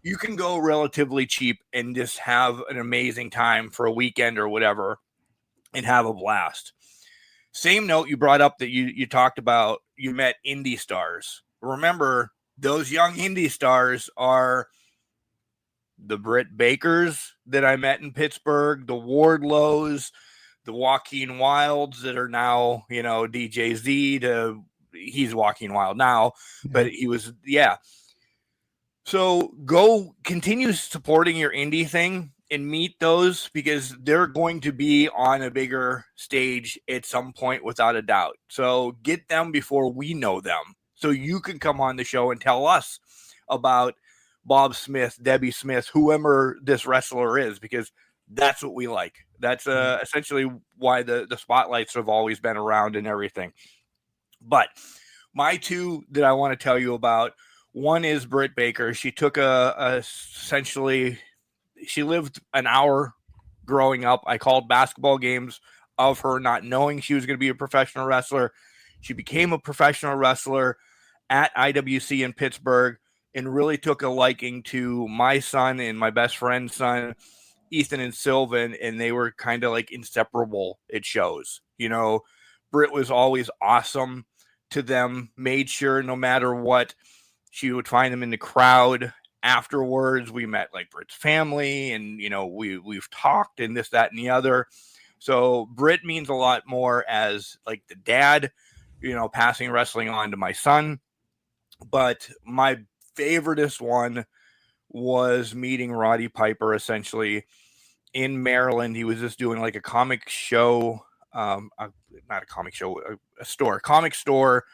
you can go relatively cheap and just have an amazing time for a weekend or whatever and have a blast. Same note, you brought up that you talked about you met indie stars. Remember, those young indie stars are the Britt Bakers that I met in Pittsburgh, the Wardlows, the Joaquin Wilds that are now, DJ Z he's Joaquin Wild now, but he was, yeah. So go continue supporting your indie thing and meet those because they're going to be on a bigger stage at some point without a doubt. So get them before we know them. So you can come on the show and tell us about Bob Smith, Debbie Smith, whoever this wrestler is, because that's what we like. That's essentially why the spotlights have always been around and everything. But my two that I want to tell you about, one is Britt Baker. She took essentially, she lived an hour growing up. I called basketball games of her not knowing she was going to be a professional wrestler. She became a professional wrestler at IWC in Pittsburgh and really took a liking to my son and my best friend's son, Ethan and Sylvan, and they were kind of like inseparable at shows. Britt was always awesome to them, made sure no matter what, she would find them in the crowd. Afterwards, we met like Britt's family and, we've talked and this, that, and the other. So Britt means a lot more as like the dad, passing wrestling on to my son. But my favoriteest one was meeting Roddy Piper essentially in Maryland. He was just doing like a comic show, not a comic show, a comic store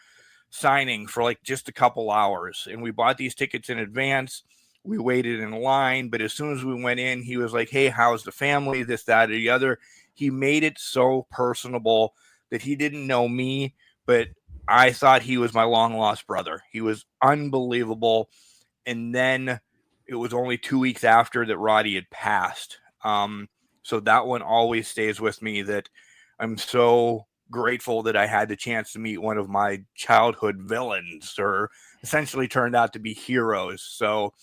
signing for like just a couple hours. And we bought these tickets in advance. We waited in line, but as soon as we went in, he was like, "Hey, how's the family?" This, that, or the other. He made it so personable that he didn't know me, but I thought he was my long lost brother. He was unbelievable. And then it was only 2 weeks after that Roddy had passed. So that one always stays with me, that I'm so grateful that I had the chance to meet one of my childhood villains, or essentially turned out to be heroes. So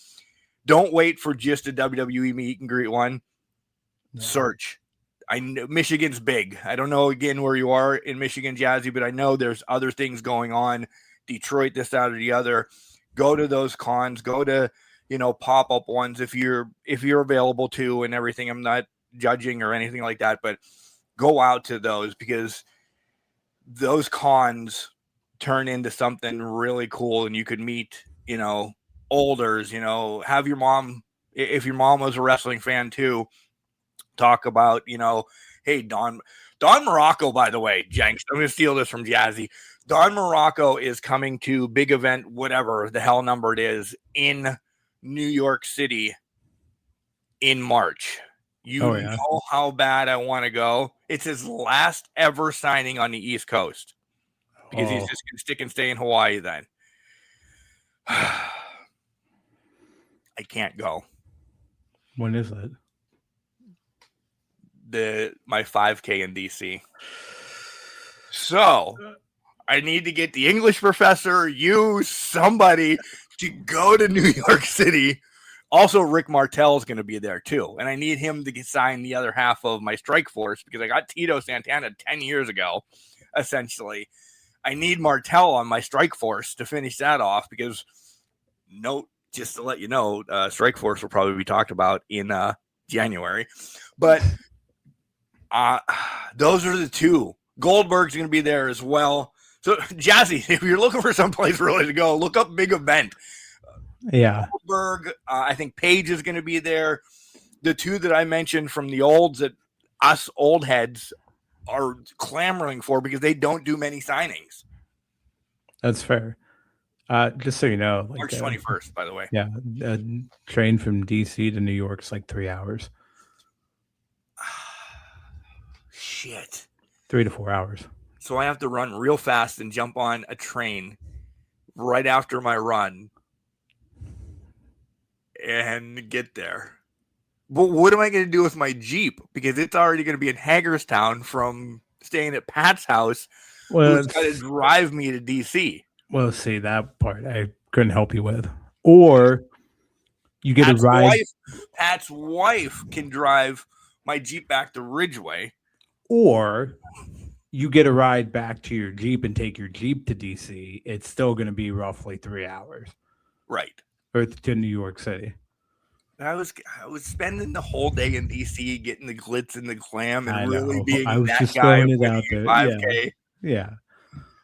don't wait for just a WWE meet and greet one. No. Search. I know Michigan's big. I don't know again where you are in Michigan, Jazzy, but I know there's other things going on. Detroit, this, that, or the other. Go to those cons. Go to, pop-up ones if you're available to and everything. I'm not judging or anything like that, but go out to those because those cons turn into something really cool, and you could meet, olders, have your mom, if your mom was a wrestling fan too, talk about, hey, Don Morocco, by the way, Jenks, I'm going to steal this from Jazzy. Don Morocco is coming to big event, whatever the hell number it is, in New York City in March. Know how bad I want to go. It's his last ever signing on the East Coast because he's just going to stick and stay in Hawaii then. I can't go. When is it? My 5K in DC. So I need to get the English professor, somebody to go to New York City. Also, Rick Martel is going to be there too. And I need him to sign the other half of my strike force because I got Tito Santana 10 years ago, essentially. I need Martel on my strike force to finish that off because, just to let you know, strike force will probably be talked about in January. But Those are the two. Goldberg's going to be there as well. So, Jazzy, if you're looking for someplace really to go, look up big event. Yeah. Goldberg, I think Paige is going to be there. The two that I mentioned from the olds that us old heads are clamoring for because they don't do many signings. That's fair. Just so you know, like March 21st, by the way. Yeah, a train from DC to New York's like 3 hours. Shit. 3 to 4 hours. So I have to run real fast and jump on a train right after my run and get there. But what am I going to do with my Jeep? Because it's already going to be in Hagerstown from staying at Pat's house. Well, Who's got to drive me to DC. Well, see, that part I couldn't help you with. Or you get a ride. Pat's wife can drive my Jeep back to Ridgeway. Or you get a ride back to your Jeep and take your Jeep to DC. It's still going to be roughly 3 hours. Right. Or to New York City. I was spending the whole day in DC getting the glitz and the glam and really being that guy it out there. 5K. Yeah.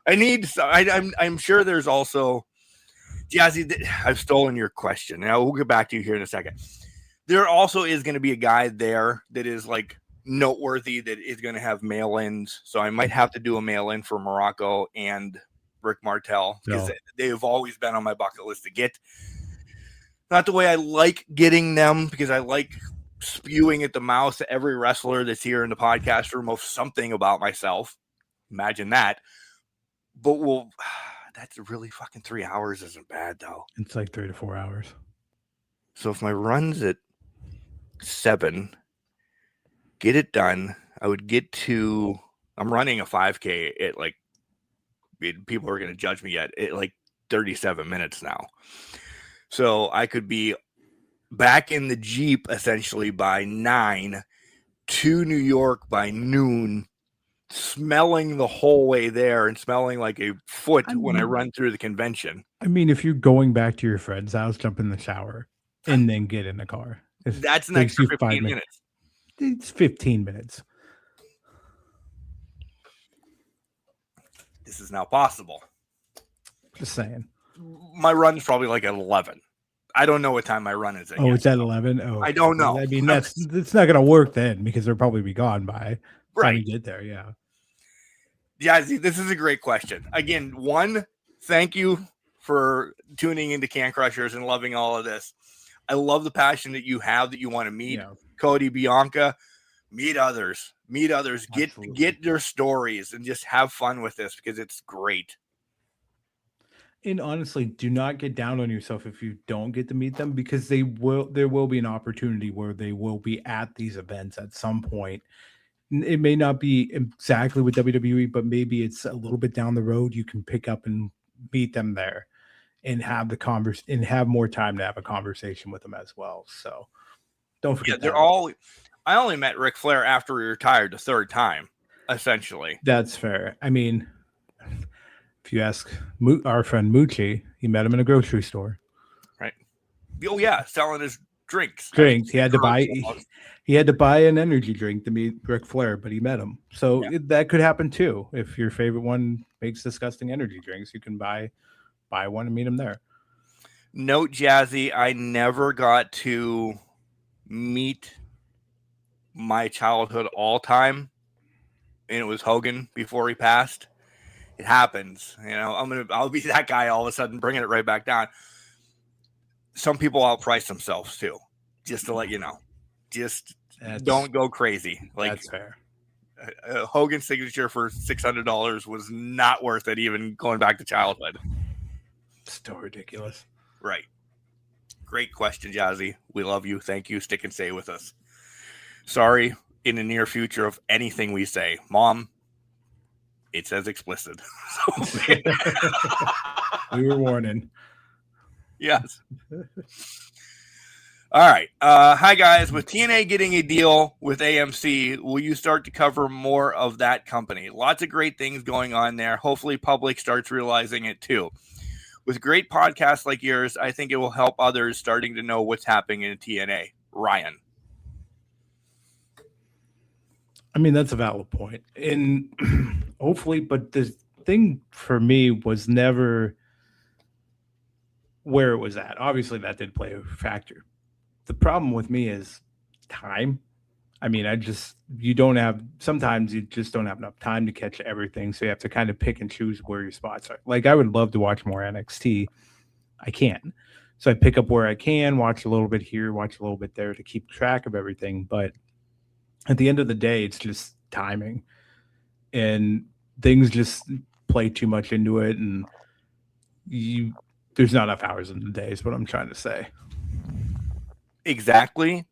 I'm sure there's also Jazzy. I've stolen your question. Now we'll get back to you here in a second. There also is going to be a guy there that is like noteworthy that is going to have mail-ins. So I might have to do a mail-in for Morocco and Rick Martel because they have always been on my bucket list to get. Not the way I like getting them because I like spewing at the mouth to every wrestler that's here in the podcast room of something about myself. Imagine that. But that's really fucking 3 hours isn't bad though. It's like 3 to 4 hours. So if my run's at 7, get it done. I would get to, I'm running a 5K at like, people are going to judge me at like 37 minutes now. So I could be back in the Jeep essentially by 9 to New York by noon, smelling the whole way there and smelling like a foot when I run through the convention. I mean, if you're going back to your friend's house, jump in the shower and then get in the car. That's an extra 15 minutes. It's 15 minutes. This is now possible. Just saying. My run is probably like at 11. I don't know what time my run is at. It's at 11? Oh, I don't know. I mean, it's not going to work then because they'll probably be gone by the time you get there. Yeah. Yeah, this is a great question. Again, thank you for tuning into Can Crushers and loving all of this. I love the passion that you have that you want to meet Cody, Bianca, meet others, get their stories and just have fun with this because it's great. And honestly, do not get down on yourself if you don't get to meet them because there will be an opportunity where they will be at these events at some point. It may not be exactly with WWE, but maybe it's a little bit down the road. You can pick up and meet them there and have the and have more time to have a conversation with them as well. So don't forget. I only met Ric Flair after he retired the third time, essentially. That's fair. I mean, if you ask our friend Moochie, he met him in a grocery store. Right. Oh yeah, selling his drinks. He had to buy an energy drink to meet Ric Flair, but he met him. So that could happen too. If your favorite one makes disgusting energy drinks, you can buy one and meet him there. Note, Jazzy, I never got to meet my childhood all time, and it was Hogan before he passed. It happens, I'll be that guy all of a sudden, bringing it right back down. Some people outprice themselves too, just to let you know. Just don't go crazy. Like, that's fair. Hogan's signature for $600 was not worth it, even going back to childhood. Still ridiculous. Right. Great question, Jazzy. We love you. Thank you. Stick and stay with us. Sorry in the near future of anything we say. Mom, it says explicit. We were warning. Yes. All right. Hi, guys. With TNA getting a deal with AMC, will you start to cover more of that company? Lots of great things going on there. Hopefully, public starts realizing it too. With great podcasts like yours, I think it will help others starting to know what's happening in TNA. Ryan. I mean, that's a valid point. And hopefully, but the thing for me was never where it was at. Obviously, that did play a factor. The problem with me is time. I mean, sometimes you just don't have enough time to catch everything. So you have to kind of pick and choose where your spots are. Like, I would love to watch more NXT. I can't. So I pick up where I can, watch a little bit here, watch a little bit there to keep track of everything. But at the end of the day, it's just timing. And things just play too much into it. And there's not enough hours in the day is what I'm trying to say. Exactly.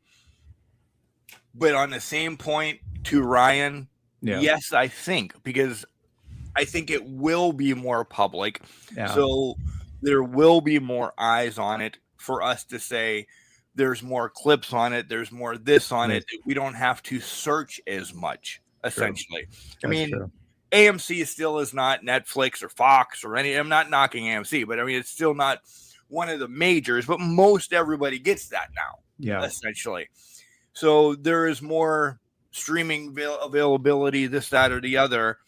But on the same point to Ryan, yes, I think, because I think it will be more public. Yeah. So there will be more eyes on it for us to say there's more clips on it. There's more this on it. We don't have to search as much, essentially. I mean, AMC still is not Netflix or Fox or any. I'm not knocking AMC, but I mean, it's still not one of the majors, but most everybody gets that now, essentially. So there is more streaming availability, this, that, or the other.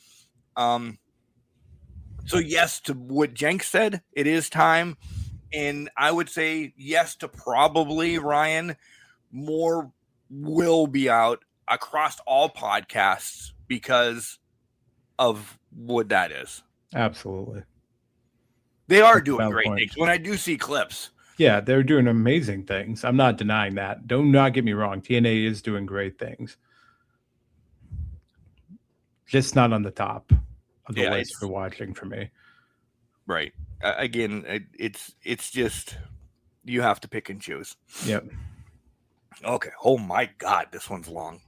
So yes, to what Jenks said, it is time. And I would say yes to probably, Ryan, more will be out across all podcasts because of what that is. Absolutely. They are doing great things. When I do see clips. Yeah, they're doing amazing things. I'm not denying that. Do not get me wrong. TNA is doing great things. Just not on the top of the list for watching for me. Right. Again, it's just you have to pick and choose. Yep. Okay. Oh my God, this one's long.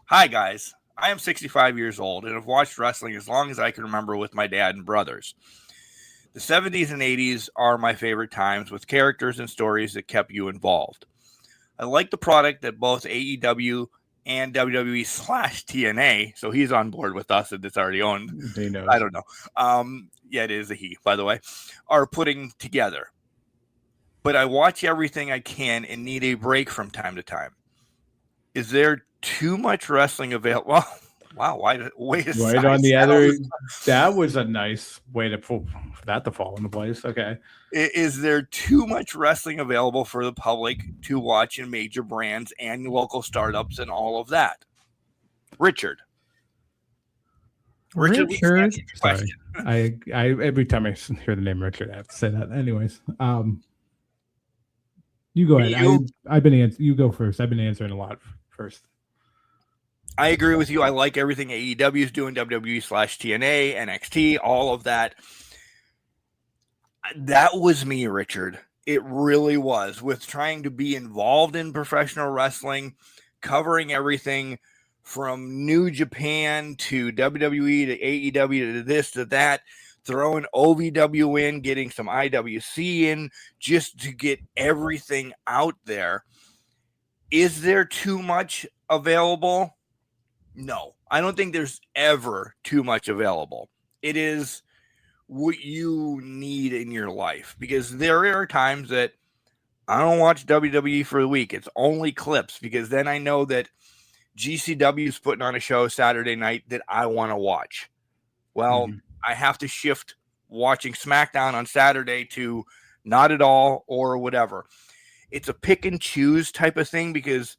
Hi guys, I am 65 years old and have watched wrestling as long as I can remember with my dad and brothers. The 70s and 80s are my favorite times with characters and stories that kept you involved. I like the product that both AEW and WWE/TNA, so he's on board with us and it's already owned. He knows. I don't know. Yeah, it is a he, by the way, are putting together. But I watch everything I can and need a break from time to time. Is there too much wrestling available? Wow, wait right on the other. That was a nice way for that to fall into place. Okay. Is there too much wrestling available for the public to watch in major brands and local startups and all of that? Richard. Sorry. I every time I hear the name Richard, I have to say that. Anyways, you go ahead. You go first. I've been answering a lot first. I agree with you. I like everything AEW is doing, WWE/TNA, NXT, all of that. That was me, Richard. It really was. With trying to be involved in professional wrestling, covering everything from New Japan to WWE to AEW to this to that, throwing OVW in, getting some IWC in, just to get everything out there. Is there too much available? No, I don't think there's ever too much available. It is what you need in your life, because there are times that I don't watch WWE for the week. It's only clips, because then I know that GCW is putting on a show Saturday night that I want to watch. Well, I have to shift watching SmackDown on Saturday to not at all or whatever. It's a pick and choose type of thing, because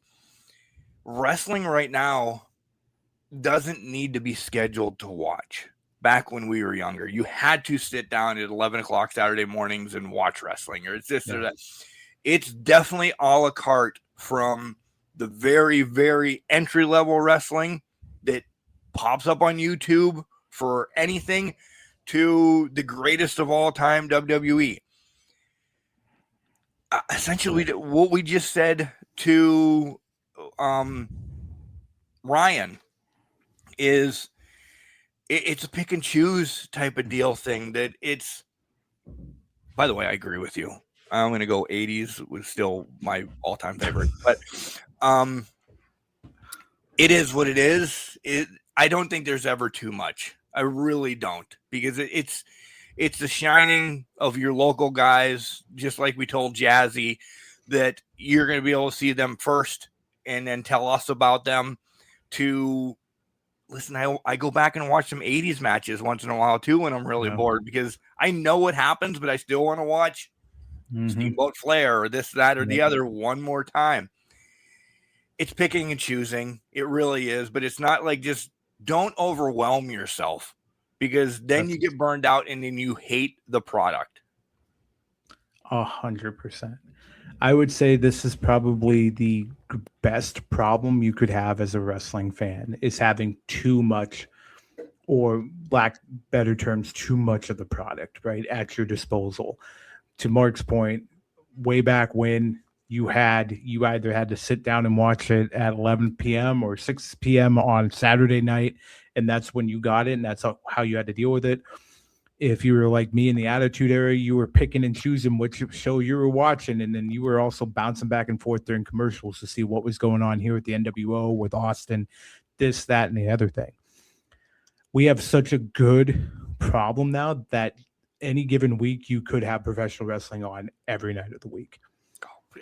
wrestling right now doesn't need to be scheduled to watch. Back when we were younger, you had to sit down at 11 o'clock Saturday mornings and watch wrestling, or it's this or that. It's definitely a la carte, from the very, very entry level wrestling that pops up on YouTube for anything to the greatest of all time, WWE. Essentially, what we just said to Ryan is it's a pick and choose type of deal thing. That it's, by the way, I agree with you. I'm going to go 80s was still my all-time favorite, but it is what it is. I don't think there's ever too much. I really don't, because it's the shining of your local guys, just like we told Jazzy, that you're going to be able to see them first and then tell us about them. To listen, I go back and watch some 80s matches once in a while too when I'm really bored, because I know what happens, but I still want to watch Steamboat Flair or this, that, or the other one more time. It's picking and choosing. It really is, but it's not like, just don't overwhelm yourself, because then you get burned out and then you hate the product. 100%. I would say this is probably the best problem you could have as a wrestling fan, is having too much, or better terms, too much of the product, right, at your disposal. To Mark's point, way back when you either had to sit down and watch it at 11 p.m. or 6 p.m. on Saturday night, and that's when you got it, and that's how you had to deal with it. If you were like me in the Attitude Era, you were picking and choosing which show you were watching, and then you were also bouncing back and forth during commercials to see what was going on here at the NWO with Austin, this, that, and the other thing. We have such a good problem now that any given week you could have professional wrestling on every night of the week.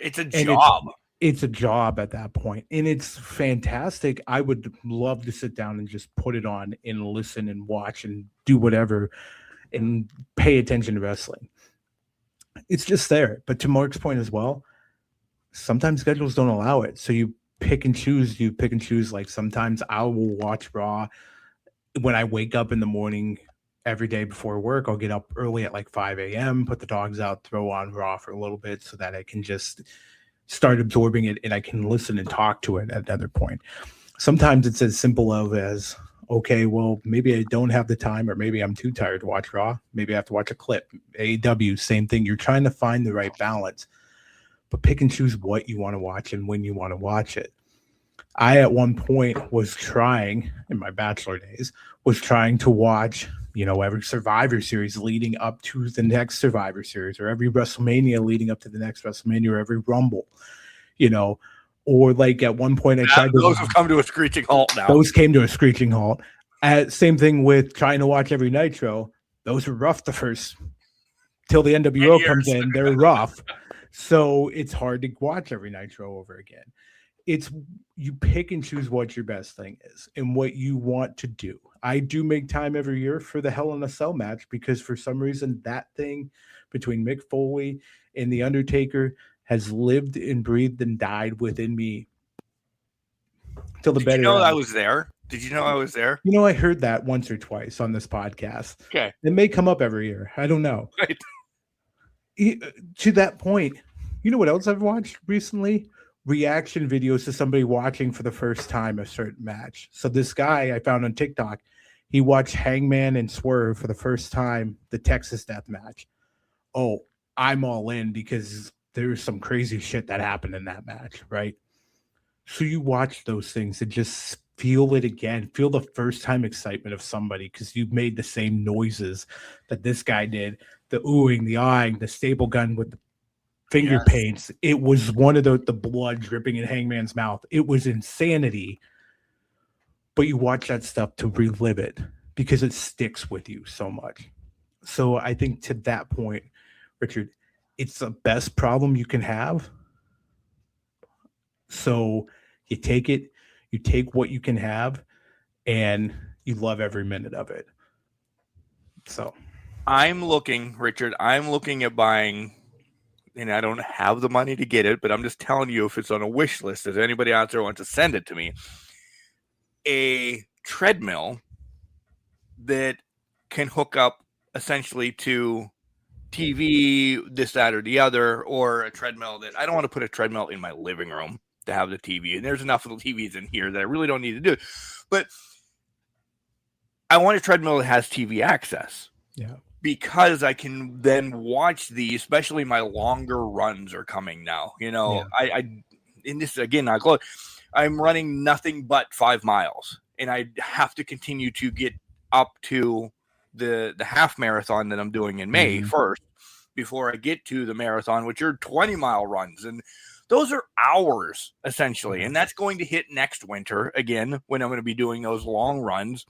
It's a job. It's a job at that point, and it's fantastic. I would love to sit down and just put it on and listen and watch and do whatever and pay attention to wrestling. It's just there. But to Mark's point as well, sometimes schedules don't allow it. So you pick and choose. Like sometimes I will watch Raw when I wake up in the morning every day before work. I'll get up early at like 5 a.m., put the dogs out, throw on Raw for a little bit so that I can just start absorbing it and I can listen and talk to it at another point. Sometimes it's as simple as, okay, well, maybe I don't have the time, or maybe I'm too tired to watch Raw. Maybe I have to watch a clip. AEW, same thing. You're trying to find the right balance, but pick and choose what you want to watch and when you want to watch it. I, at one point, was trying, in my bachelor days, to watch, every Survivor Series leading up to the next Survivor Series, or every WrestleMania leading up to the next WrestleMania, or every Rumble, or like at one point I tried those have come to a screeching halt now. Those came to a screeching halt. Same thing with trying to watch every Nitro. Those were rough the first, till the NWO comes in, they're rough. So it's hard to watch every Nitro over again. It's, you pick and choose what your best thing is and what you want to do. I do make time every year for the Hell in a Cell match, because for some reason that thing between Mick Foley and The Undertaker has lived and breathed and died within me till the better. Did you know I was there? Did you know I was there? I heard that once or twice on this podcast. Okay. It may come up every year. I don't know. Right. To that point, you know what else I've watched recently? Reaction videos to somebody watching for the first time a certain match. So this guy I found on TikTok, he watched Hangman and Swerve for the first time, the Texas Death Match. Oh, I'm all in, because there's some crazy shit that happened in that match, right? So you watch those things and just feel it again. Feel the first time excitement of somebody, because you made the same noises that this guy did. The oohing, the eyeing, the staple gun with the finger paints. It was one of the blood dripping in Hangman's mouth. It was insanity. But you watch that stuff to relive it, because it sticks with you so much. So I think to that point, Richard, it's the best problem you can have. So you take it, you take what you can have, and you love every minute of it. So Richard, I'm looking at buying, and I don't have the money to get it, but I'm just telling you, if it's on a wish list, if anybody out there wants to send it to me, a treadmill that can hook up essentially to TV, this, that, or the other, or a treadmill that I don't want to put a treadmill in my living room to have the TV. And there's enough little TVs in here that I really don't need to do it. But I want a treadmill that has TV access. Yeah. Because I can then watch these, especially my longer runs are coming now. I in this again, I'm running nothing but 5 miles, and I have to continue to get up to the half marathon that I'm doing in May first, before I get to the marathon, which are 20-mile runs. And those are hours essentially. And that's going to hit next winter again, when I'm going to be doing those long runs.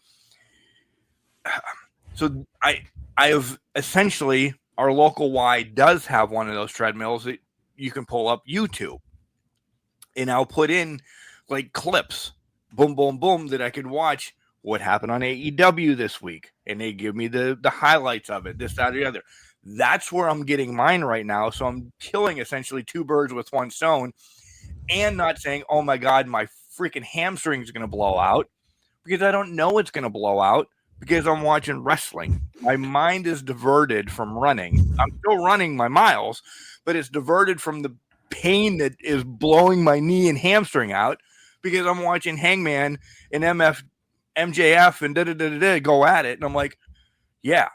So I have essentially, our local Y does have one of those treadmills that you can pull up YouTube, and I'll put in like clips, boom, boom, boom, that I could watch what happened on AEW this week, and they give me the highlights of it, this, that, or the other. That's where I'm getting mine right now. So I'm killing essentially two birds with one stone, and not saying, oh my God, my freaking hamstring is going to blow out, because I don't know it's going to blow out because I'm watching wrestling. My mind is diverted from running. I'm still running my miles, but it's diverted from the pain that is blowing my knee and hamstring out because I'm watching Hangman and MJF and go at it. And I'm like, yeah,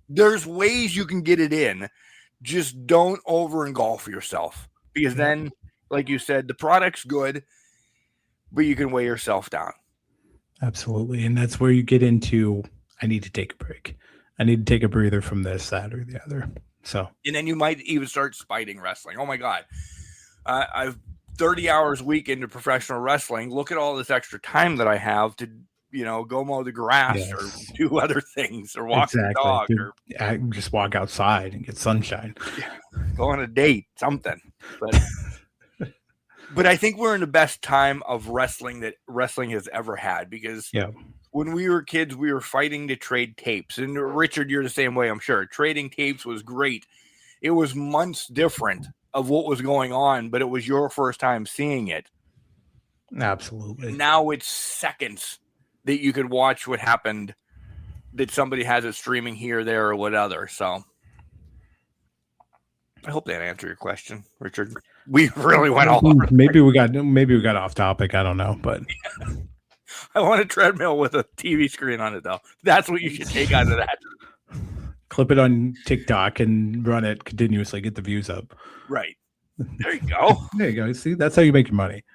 there's ways you can get it in. Just don't over engulf yourself, because then, like you said, the product's good, but you can weigh yourself down. Absolutely. And that's where you get into, I need to take a break. I need to take a breather from this, that, or the other. So, and then you might even start spiting wrestling. Oh my God. I've 30 hours a week into professional wrestling. Look at all this extra time that I have to, go mow the grass or do other things or walk the dog or just walk outside and get sunshine. Go on a date, something. But I think we're in the best time of wrestling that wrestling has ever had, because when we were kids, we were fighting to trade tapes. And Richard, you're the same way, I'm sure. Trading tapes was great. It was months different of what was going on, but it was your first time seeing it. Absolutely. Now it's seconds that you could watch what happened, that somebody has it streaming here, there, or whatever. So I hope that answered your question, Richard. We really went all over. Maybe we got off topic. I don't know, but I want a treadmill with a TV screen on it, though. That's what you should take out of that. Clip it on TikTok and run it continuously. Get the views up. Right. There you go. There you go. See, that's how you make your money.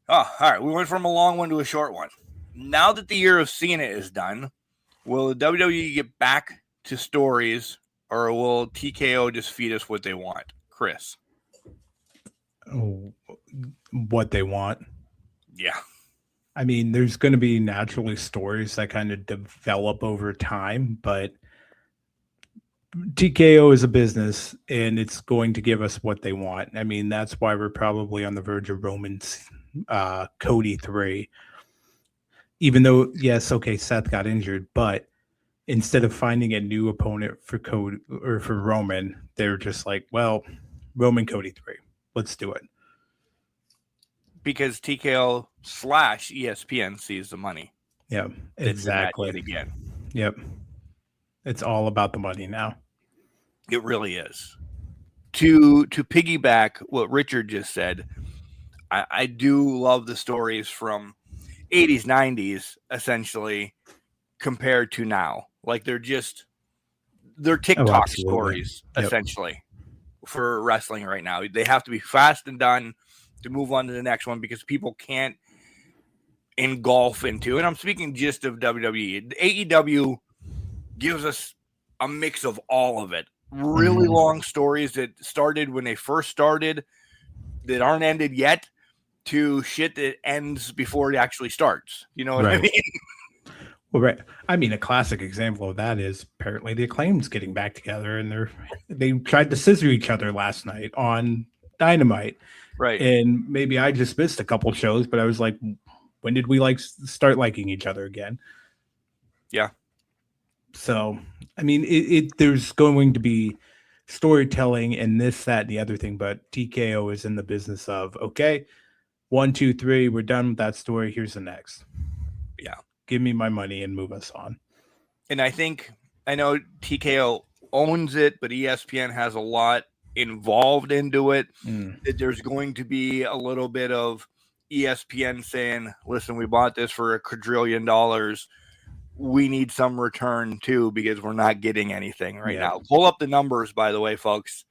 Oh, all right. We went from a long one to a short one. Now that the year of Cena is done, will the WWE get back to stories, or will TKO just feed us what they want? Chris. Oh, what they want. Yeah. I mean, there's going to be naturally stories that kind of develop over time, but TKO is a business and it's going to give us what they want. I mean, that's why we're probably on the verge of Roman's Cody 3. Even though, yes, okay, Seth got injured, but instead of finding a new opponent for Cody or for Roman, they're just like, well, Roman Cody 3. Let's do it. Because TKO / ESPN sees the money. Yeah, exactly. Again. Yep. It's all about the money now. It really is. To piggyback what Richard just said, I do love the stories from 80s, 90s, essentially, compared to now. Like they're TikTok stories, essentially, for wrestling right now. They have to be fast and done to move on to the next one, because people can't engulf into, and I'm speaking just of WWE. AEW gives us a mix of all of it. Really long stories that started when they first started that aren't ended yet, to shit that ends before it actually starts. You know what I mean? Well, right. I mean, a classic example of that is apparently the Acclaim's getting back together, and they tried to scissor each other last night on Dynamite. Right. And maybe I just missed a couple shows, but I was like, when did we start liking each other again? Yeah. So, I mean, there's going to be storytelling and this, that, and the other thing, but TKO is in the business of, okay, 1, 2, 3, we're done with that story. Here's the next. Yeah. Give me my money and move us on. And I know TKO owns it, but ESPN has a lot involved into it. That there's going to be a little bit of ESPN saying, listen, we bought this for $1 quadrillion. We need some return too, because we're not getting anything right now. Pull up the numbers, by the way, folks.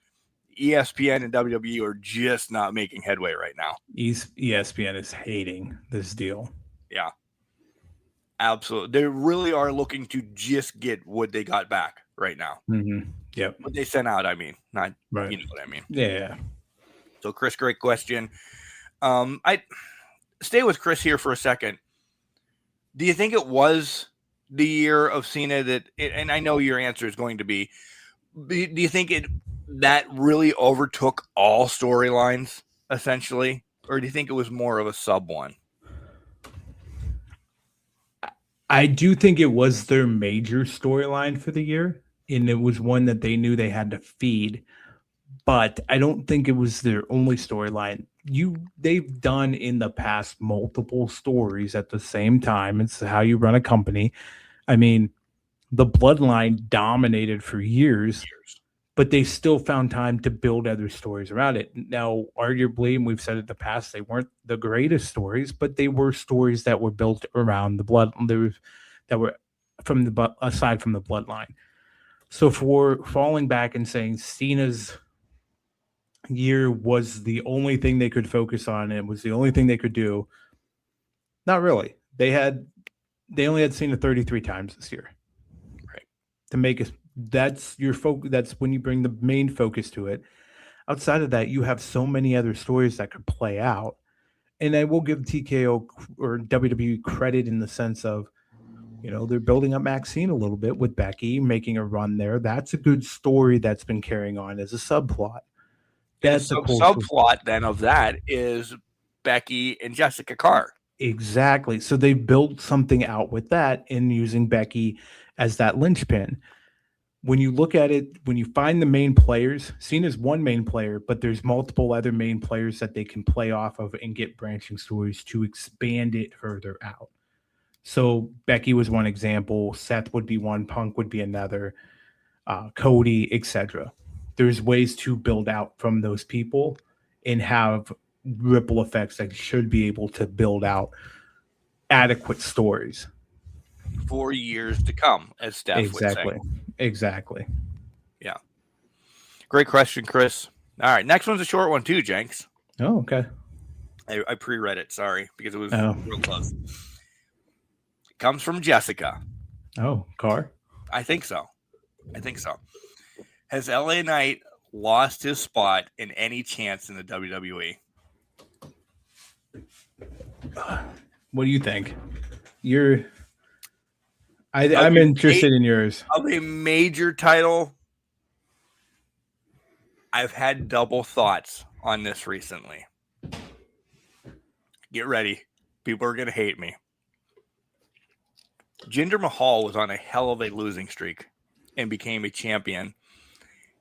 ESPN and WWE are just not making headway right now. ESPN is hating this deal. Yeah. Absolutely. They really are looking to just get what they got back right now. Yep. What they sent out, I mean. Not, right. You know what I mean. Yeah. So, Chris, great question. I stay with Chris here for a second. Do you think it was the year of Cena and I know your answer is going to be, Do you think that really overtook all storylines essentially, or do you think it was more of a sub one? I do think it was their major storyline for the year, and it was one that they knew they had to feed. But I don't think it was their only storyline. They've done in the past multiple stories at the same time. It's how you run a company. I mean, the bloodline dominated for years, but they still found time to build other stories around it. Now, arguably, and we've said it in the past, they weren't the greatest stories, but they were stories that were built around the blood. That were aside from the bloodline. So for falling back and saying Cena's year was the only thing they could focus on, and it was the only thing they could do, not really. They only had Cena 33 times this year. Right. To make it, that's your focus. That's when you bring the main focus to it. Outside of that, you have so many other stories that could play out. And I will give TKO or WWE credit in the sense of, they're building up Maxine a little bit with Becky making a run there. That's a good story that's been carrying on as a subplot. That's a cool subplot then of that is Becky and Jessica Carr. Exactly. So they built something out with that in using Becky as that linchpin. When you look at it, when you find the main players, Cena's one main player, but there's multiple other main players that they can play off of and get branching stories to expand it further out. So Becky was one example. Seth would be one. Punk would be another. Cody, etc. There's ways to build out from those people and have ripple effects that should be able to build out adequate stories for years to come, as Steph would say. Exactly. Yeah. Great question, Chris. All right. Next one's a short one too, Jenks. Oh, okay. I pre-read it. Sorry, because it was real close. It comes from Jessica. Oh, Carr? I think so. Has LA Knight lost his spot in any chance in the WWE? What do you think? I'm interested in yours. Of a major title, I've had double thoughts on this recently. Get ready. People are going to hate me. Jinder Mahal was on a hell of a losing streak and became a champion.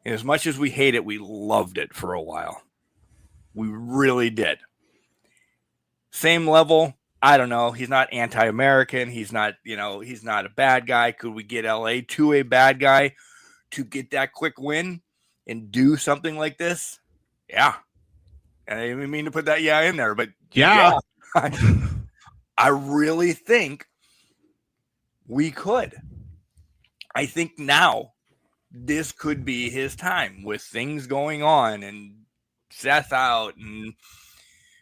And as much as we hate it, we loved it for a while. We really did. Same level. I don't know. He's not anti-American. He's not, he's not a bad guy. Could we get LA to a bad guy to get that quick win and do something like this? Yeah. And I didn't mean to put that in there, but yeah. I really think we could. I think now this could be his time with things going on and Seth out and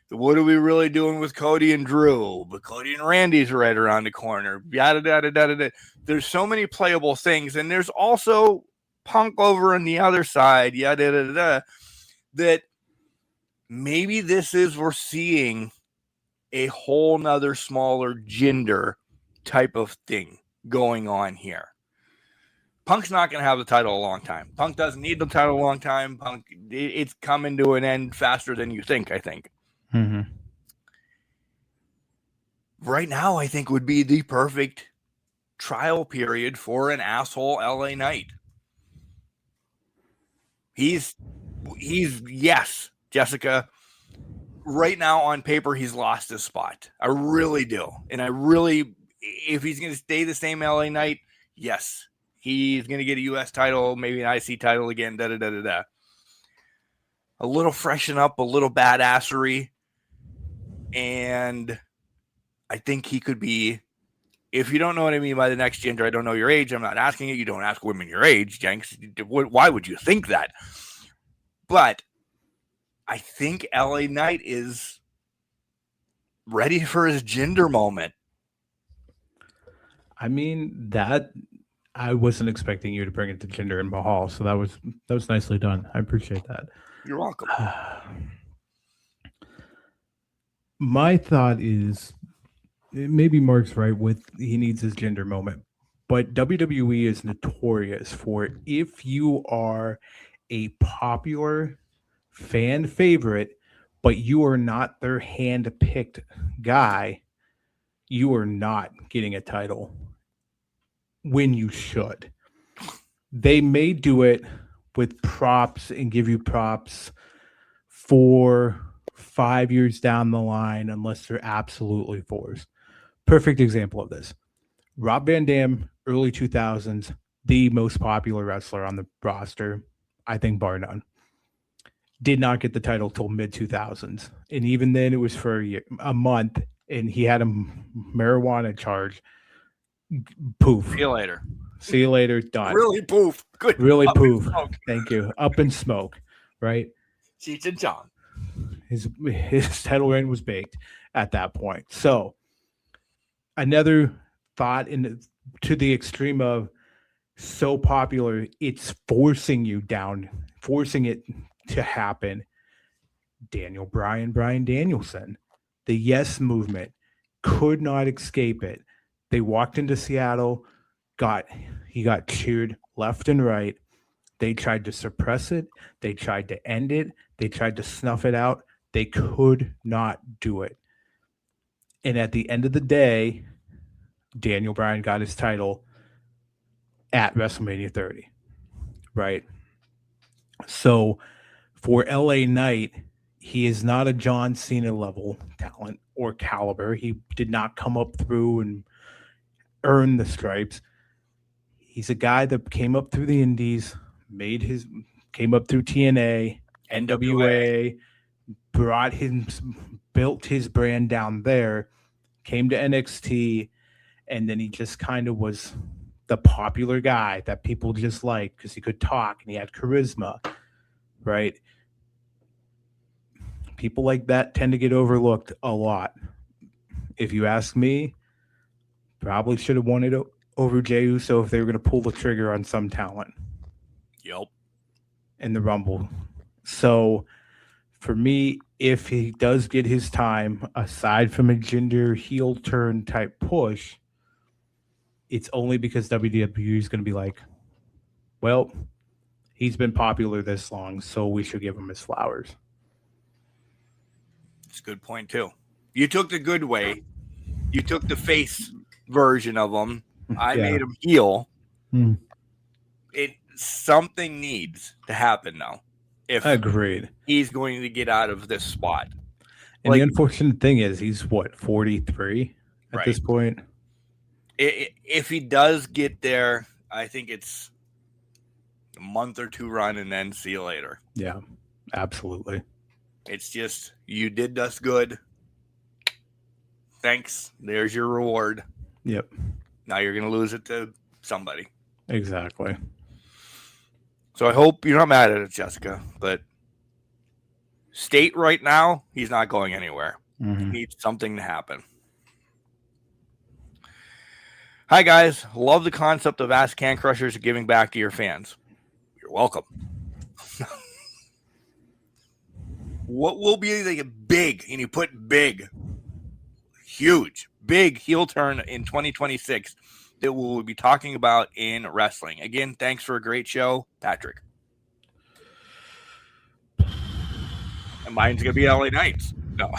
what are we really doing with Cody and Drew? But Cody and Randy's right around the corner. Yada, yada, yada, yada. There's so many playable things. And there's also Punk over on the other side. Yada, yada, yada. That maybe we're seeing a whole nother smaller Jinder type of thing going on here. Punk's not going to have the title a long time. Punk doesn't need the title a long time. Punk, it's coming to an end faster than you think, I think. Mm-hmm. Right now, I think would be the perfect trial period for an asshole LA Knight. He's yes, Jessica. Right now on paper, he's lost his spot. I really do. And if he's going to stay the same LA Knight, yes, he's going to get a U.S. title, maybe an IC title again, da-da-da-da-da. A little freshen up, a little badassery. And I think he could be, if you don't know what I mean by the next Jinder, I don't know your age. I'm not asking it. You don't ask women your age, Jenks. Why would you think that? But I think LA Knight is ready for his Jinder moment. I mean, that I wasn't expecting you to bring it to Jinder and Mahal, so that was nicely done. I appreciate that. You're welcome. My thought is maybe Mark's right with he needs his Jinder moment, But WWE is notorious for if you are a popular fan favorite, but you are not their hand-picked guy, you are not getting a title when you should. They may do it with props and give you props 4-5 years down the line unless they're absolutely forced. Perfect example of this. Rob Van Dam, early 2000s, the most popular wrestler on the roster, I think bar none. Did not get the title till mid 2000s. And even then it was for a month and he had a marijuana charge. Poof. See you later. See you later. Done. Really poof. Good. Really Up in poof. smoke. Thank you. Up in smoke. Right. Cheech and Chong. His title reign was baked at that point. So another thought to the extreme of so popular, it's forcing you down, forcing it to happen. Daniel Bryan, Bryan Danielson, the Yes movement could not escape it. They walked into Seattle, he got cheered left and right. They tried to suppress it. They tried to end it. They tried to snuff it out. They could not do it. And at the end of the day, Daniel Bryan got his title at WrestleMania 30, right? So for LA Knight, he is not a John Cena level talent or caliber. He did not come up through and earn the stripes. He's a guy that came up through the Indies, came up through TNA, NWA, built his brand down there, came to NXT, and then he just kind of was the popular guy that people just liked because he could talk and he had charisma, right? People like that tend to get overlooked a lot. If you ask me, probably should have won it over Jey Uso if they were going to pull the trigger on some talent. Yep. In the Rumble. So for me, if he does get his time, aside from a gender heel turn type push, it's only because WWE is going to be like, well, he's been popular this long, so we should give him his flowers. It's a good point, too. You took the good way. You took the face version of him. I made him heel. Something needs to happen now. If Agreed. He's going to get out of this spot. And the unfortunate thing is he's 43 at this point. If he does get there, I think it's a month or two run and then see you later. Yeah, absolutely. It's just, you did us good. Thanks. There's your reward. Yep. Now you're going to lose it to somebody. Exactly. So I hope you're not mad at it, Jessica, but state right now, he's not going anywhere. Mm-hmm. He needs something to happen. Hi, guys. Love the concept of Ask Can Crushers giving back to your fans. You're welcome. What will be like a big, and you put big, huge, big heel turn in 2026 that we'll be talking about in wrestling? Again, thanks for a great show, Patrick. And mine's going to be LA Knights. No.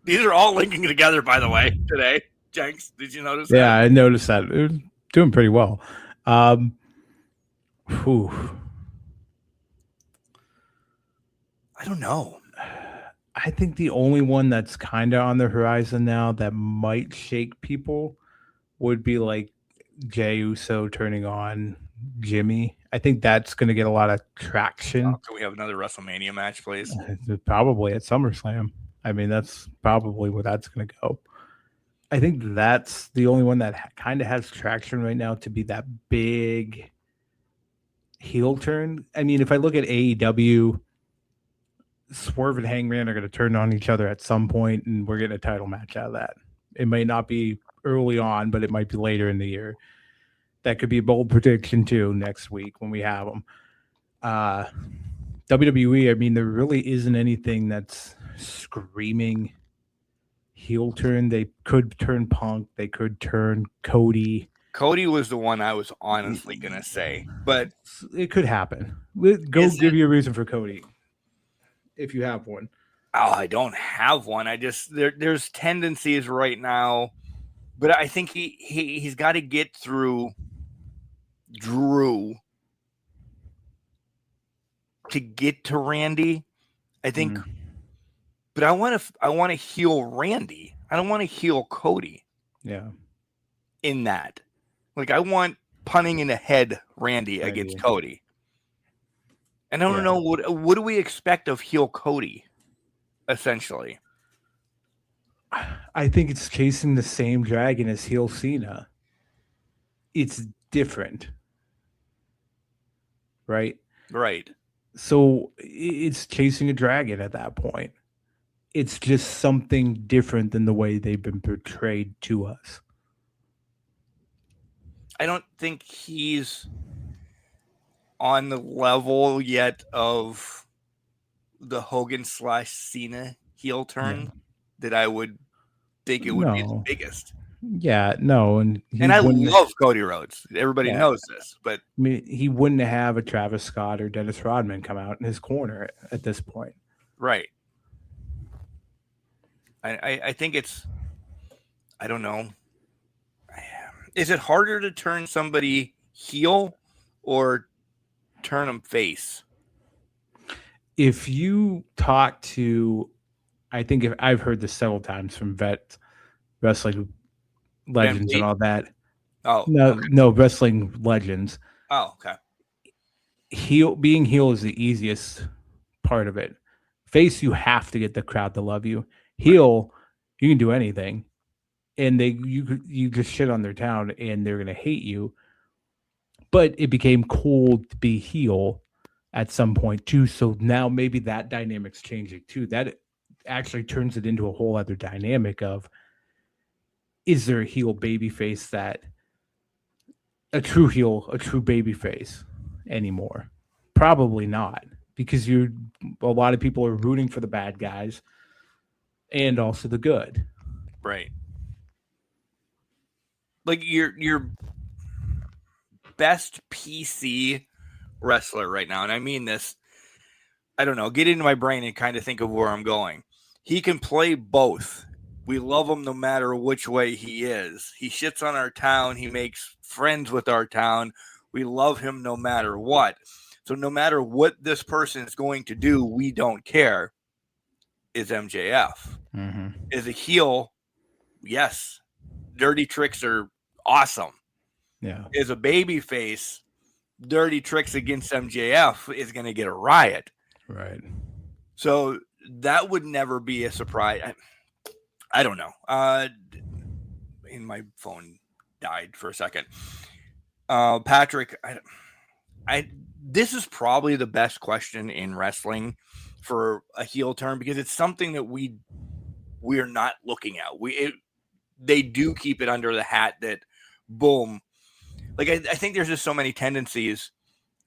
These are all linking together, by the way, today. Jenks, did you notice that? Yeah, I noticed that. It was doing pretty well. I don't know. I think the only one that's kind of on the horizon now that might shake people would be like Jey Uso turning on Jimmy. I think that's going to get a lot of traction. Can we have another WrestleMania match, please? Probably at SummerSlam. I mean, that's probably where that's going to go. I think that's the only one that kind of has traction right now to be that big heel turn. I mean, if I look at AEW, Swerve and Hangman are going to turn on each other at some point, and we're getting a title match out of that. It may not be early on, but it might be later in the year. That could be a bold prediction too next week when we have them. WWE, I mean, there really isn't anything that's screaming heel turn. They could turn Punk. They could turn Cody. Cody was the one I was honestly gonna say, but it could happen. Go give you a reason for Cody, if you have one. Oh, I don't have one. I just there's tendencies right now, but I think he's got to get through Drew to get to Randy. I think, but I want to heal Randy. I don't want to heal Cody. Yeah. In that, like I want punting in the head Randy against Cody. And I don't know what do we expect of heel Cody. Essentially, I think it's chasing the same dragon as heel Cena. It's different, right? Right. So it's chasing a dragon at that point. It's just something different than the way they've been portrayed to us. I don't think he's on the level yet of the Hogan / Cena heel turn that I would think it would be the biggest. Yeah, no, and I love Cody Rhodes. Everybody knows this, but I mean, he wouldn't have a Travis Scott or Dennis Rodman come out in his corner at this point. Right. I think it's, I don't know. Is it harder to turn somebody heel or turn them face? If you talk to, I think I've heard this several times from vet wrestling legends and all that. Oh, no, wrestling legends. Oh, okay. Being heel is the easiest part of it. Face, you have to get the crowd to love you. Heel, you can do anything, and you just shit on their town, and they're gonna hate you. But it became cool to be heel at some point too. So now maybe that dynamic's changing too. That actually turns it into a whole other dynamic of, is there a heel baby face that a true heel, a true baby face anymore? Probably not, because a lot of people are rooting for the bad guys and also the good. Right. Like your best PC wrestler right now, and I mean this, I don't know, get into my brain and kind of think of where I'm going. He can play both. We love him no matter which way he is. He shits on our town. He makes friends with our town. We love him no matter what. So no matter what this person is going to do, we don't care. Is MJF. Mm-hmm. Is a heel, yes. Dirty tricks are awesome. Yeah. Is a baby face, dirty tricks against MJF is going to get a riot. Right. So that would never be a surprise. I don't know. And my phone died for a second. Patrick, this is probably the best question in wrestling for a heel turn, because it's something that we're not looking at. They do keep it under the hat that boom. Like I think there's just so many tendencies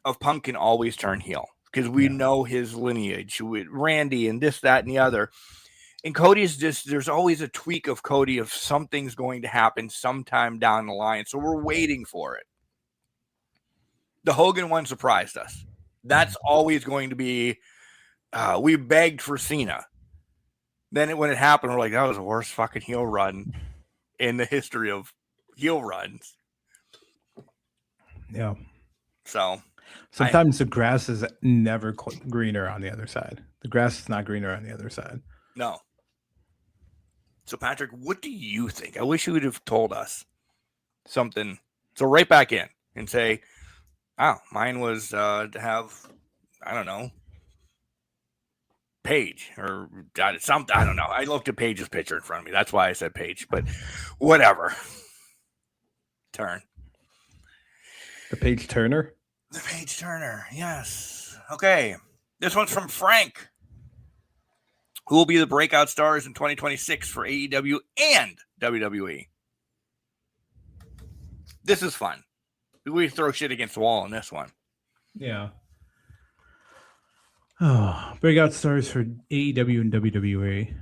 of Punk can always turn heel because we know his lineage with Randy and this, that, and the other. And Cody's just, there's always a tweak of Cody of something's going to happen sometime down the line. So we're waiting for it. The Hogan one surprised us. That's always going to be, we begged for Cena. Then when it happened, we're like, that was the worst fucking heel run in the history of heel runs. Yeah. So sometimes the grass is never greener on the other side. The grass is not greener on the other side. No. So Patrick, what do you think? I wish you would have told us something. So right back in and say, oh, mine was to have, I don't know, Paige or something. I don't know. I looked at Paige's picture in front of me. That's why I said Paige, but whatever. Turn. The Paige Turner? The Paige Turner, yes. Okay. This one's from Frank. Who will be the breakout stars in 2026 for AEW and WWE? This is fun. We throw shit against the wall on this one. Yeah. Oh, breakout stars for AEW and WWE.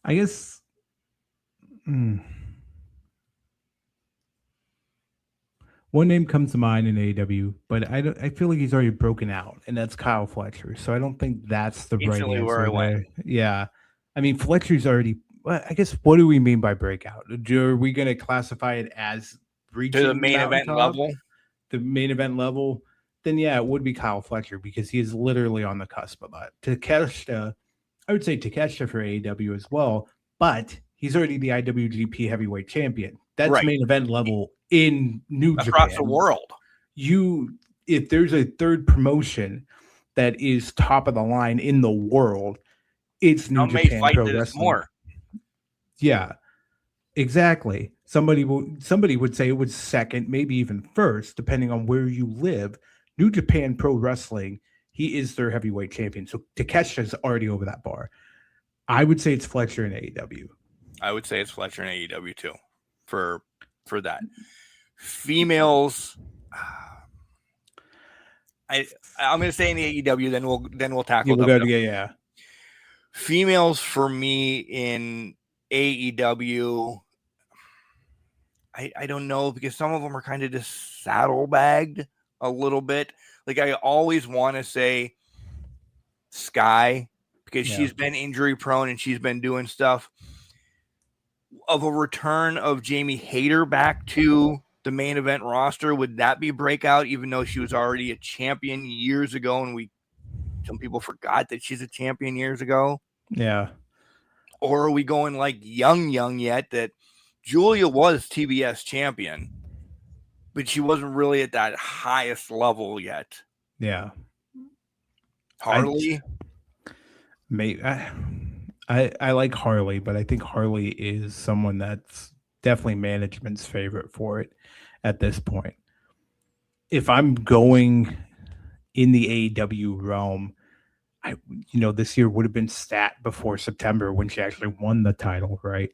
I guess One name comes to mind in AEW, but I feel like he's already broken out, and that's Kyle Fletcher. So I don't think that's the right Instantly where I answer went. there. Yeah. I mean, Fletcher's already, well, I guess, what do we mean by breakout? Are we going to classify it as reaching To the main event mountaintop, level. the main event level? Then, yeah, it would be Kyle Fletcher because he is literally on the cusp of that. Takeshita, I would say Takeshita for AEW as well, but he's already the IWGP heavyweight champion. That's Right. main event level in New Across Japan. the world. If there's a third promotion that is top of the line in the world, it's New Some may Japan fight Pro that it's Wrestling. more. Yeah, exactly. Somebody would say it was second, maybe even first, depending on where you live. New Japan Pro Wrestling, he is their heavyweight champion. So Takeshi's already over that bar. I would say it's Fletcher in AEW. I would say it's Fletcher in AEW too, for that. Females, I'm going to say in the AEW. Then we'll tackle. We'll go to, yeah. Females for me in AEW. I don't know, because some of them are kind of just saddlebagged a little bit. Like, I always want to say Sky, because she's been injury prone and she's been doing stuff. Of a return of Jamie Hayter back to the main event roster, would that be breakout, even though she was already a champion years ago and some people forgot that she's a champion years ago? Yeah. Or are we going like young yet, that Julia was TBS champion, but she wasn't really at that highest level yet? Yeah. Harley? I like Harley, but I think Harley is someone that's definitely management's favorite for it at this point. If I'm going in the AEW realm, this year would have been stat before September when she actually won the title, right?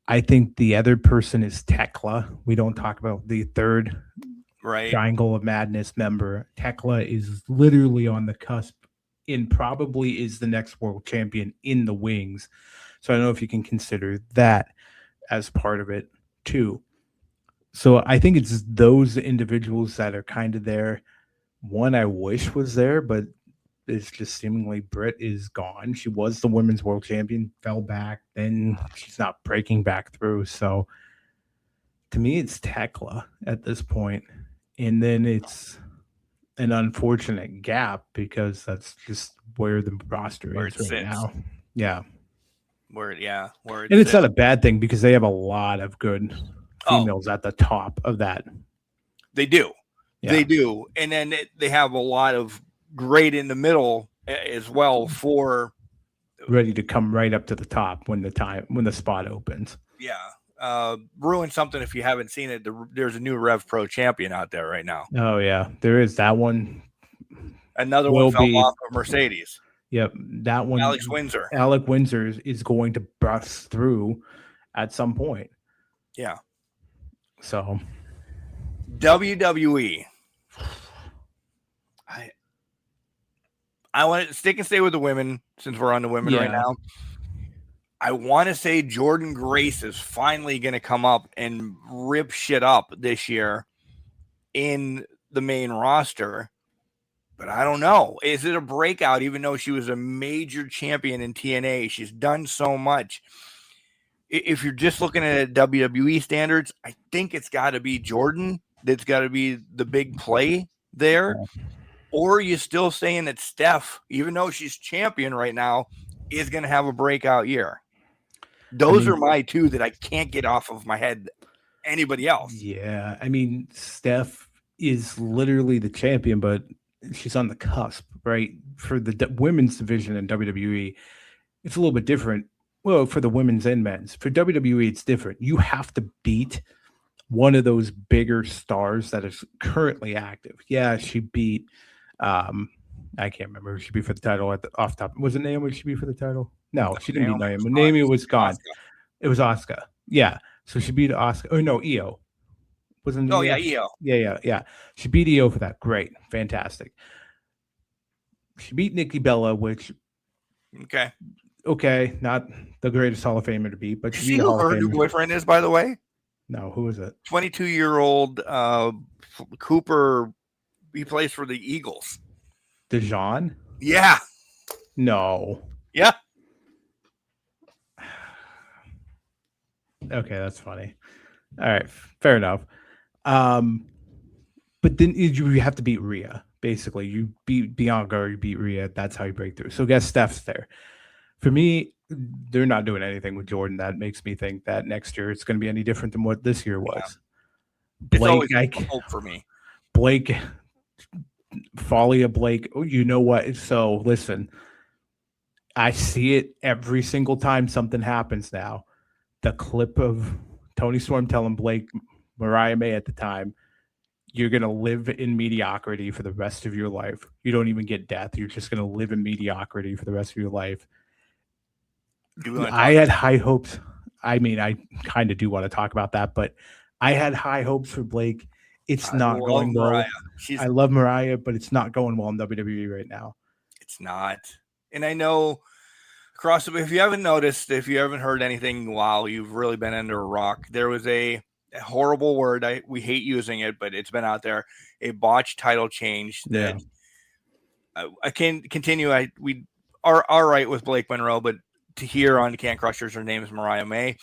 I think the other person is Tekla. We don't talk about the third Triangle of Madness member. Tekla is literally on the cusp and probably is the next world champion in the wings. So I don't know if you can consider that as part of it too. So I think it's those individuals that are kind of there. One I wish was there, but it's just seemingly Britt is gone. She was the women's world champion, fell back, then she's not breaking back through. So to me, it's Tekla at this point. And then it's an unfortunate gap because that's just where the roster is right now. Yeah. And it's not a bad thing because they have a lot of good females at the top of that. They do. Yeah. They do. And then they have a lot of great in the middle as well, for ready to come right up to the top when the spot opens. Yeah. Ruin something if you haven't seen it. There's a new Rev Pro champion out there right now. Oh yeah, there is that one. Another one fell off of Mercedes. Yep, that one. Alex Windsor. Alec Windsor is going to bust through at some point. Yeah. So WWE. I want to stay with the women since we're on the women right now. I want to say Jordan Grace is finally going to come up and rip shit up this year in the main roster. But I don't know. Is it a breakout, even though she was a major champion in TNA? She's done so much. If you're just looking at WWE standards, I think it's got to be Jordan. That's got to be the big play there. Or are you still saying that Steph, even though she's champion right now, is going to have a breakout year? Those are my two that I can't get off of my head. Anybody else? Yeah. I mean, Steph is literally the champion, but she's on the cusp, right? For the women's division in WWE, it's a little bit different. Well, for the women's and men's. For WWE, it's different. You have to beat one of those bigger stars that is currently active. Yeah, she beat I can't remember who she beat for the title off top. Was it Naomi she beat for the title? No, she didn't beat Naomi. Naomi was gone. Asuka. It was Asuka. Yeah. So she beat Asuka. Oh no, Io. Wasn't Io? Io. Yeah. She beat Io for that. Great. Fantastic. She beat Nikki Bella, which okay. Not the greatest Hall of Famer to beat, but Did to you be see the who Hall of her new Famer. boyfriend is, by the way? No, who is it? 22-year-old Cooper. He plays for the Eagles. DeJean? Yeah. No. Yeah. Okay, that's funny. All right, fair enough. But then you have to beat Rhea. Basically, you beat Bianca or you beat Rhea. That's how you break through. So guess Steph's there. For me, they're not doing anything with Jordan. That makes me think that next year it's going to be any different than what this year was. It's always Blake, a hope for me. Blake, folly of Blake. Oh, you know what? So listen, I see it every single time something happens now. The clip of Tony Storm telling Blake, Mariah May at the time, you're going to live in mediocrity for the rest of your life. You don't even get death. You're just going to live in mediocrity for the rest of your life. I had high hopes. I mean, I kind of do want to talk about that, but I had high hopes for Blake. It's not going well. I love Mariah, but it's not going well in WWE right now. It's not. And I know if you haven't noticed, if you haven't heard anything while you've really been under a rock, there was a horrible word. We hate using it, but it's been out there. A botched title change that I can continue. We are all right with Blake Monroe, but to hear on Can Crushers, her name is Mariah May.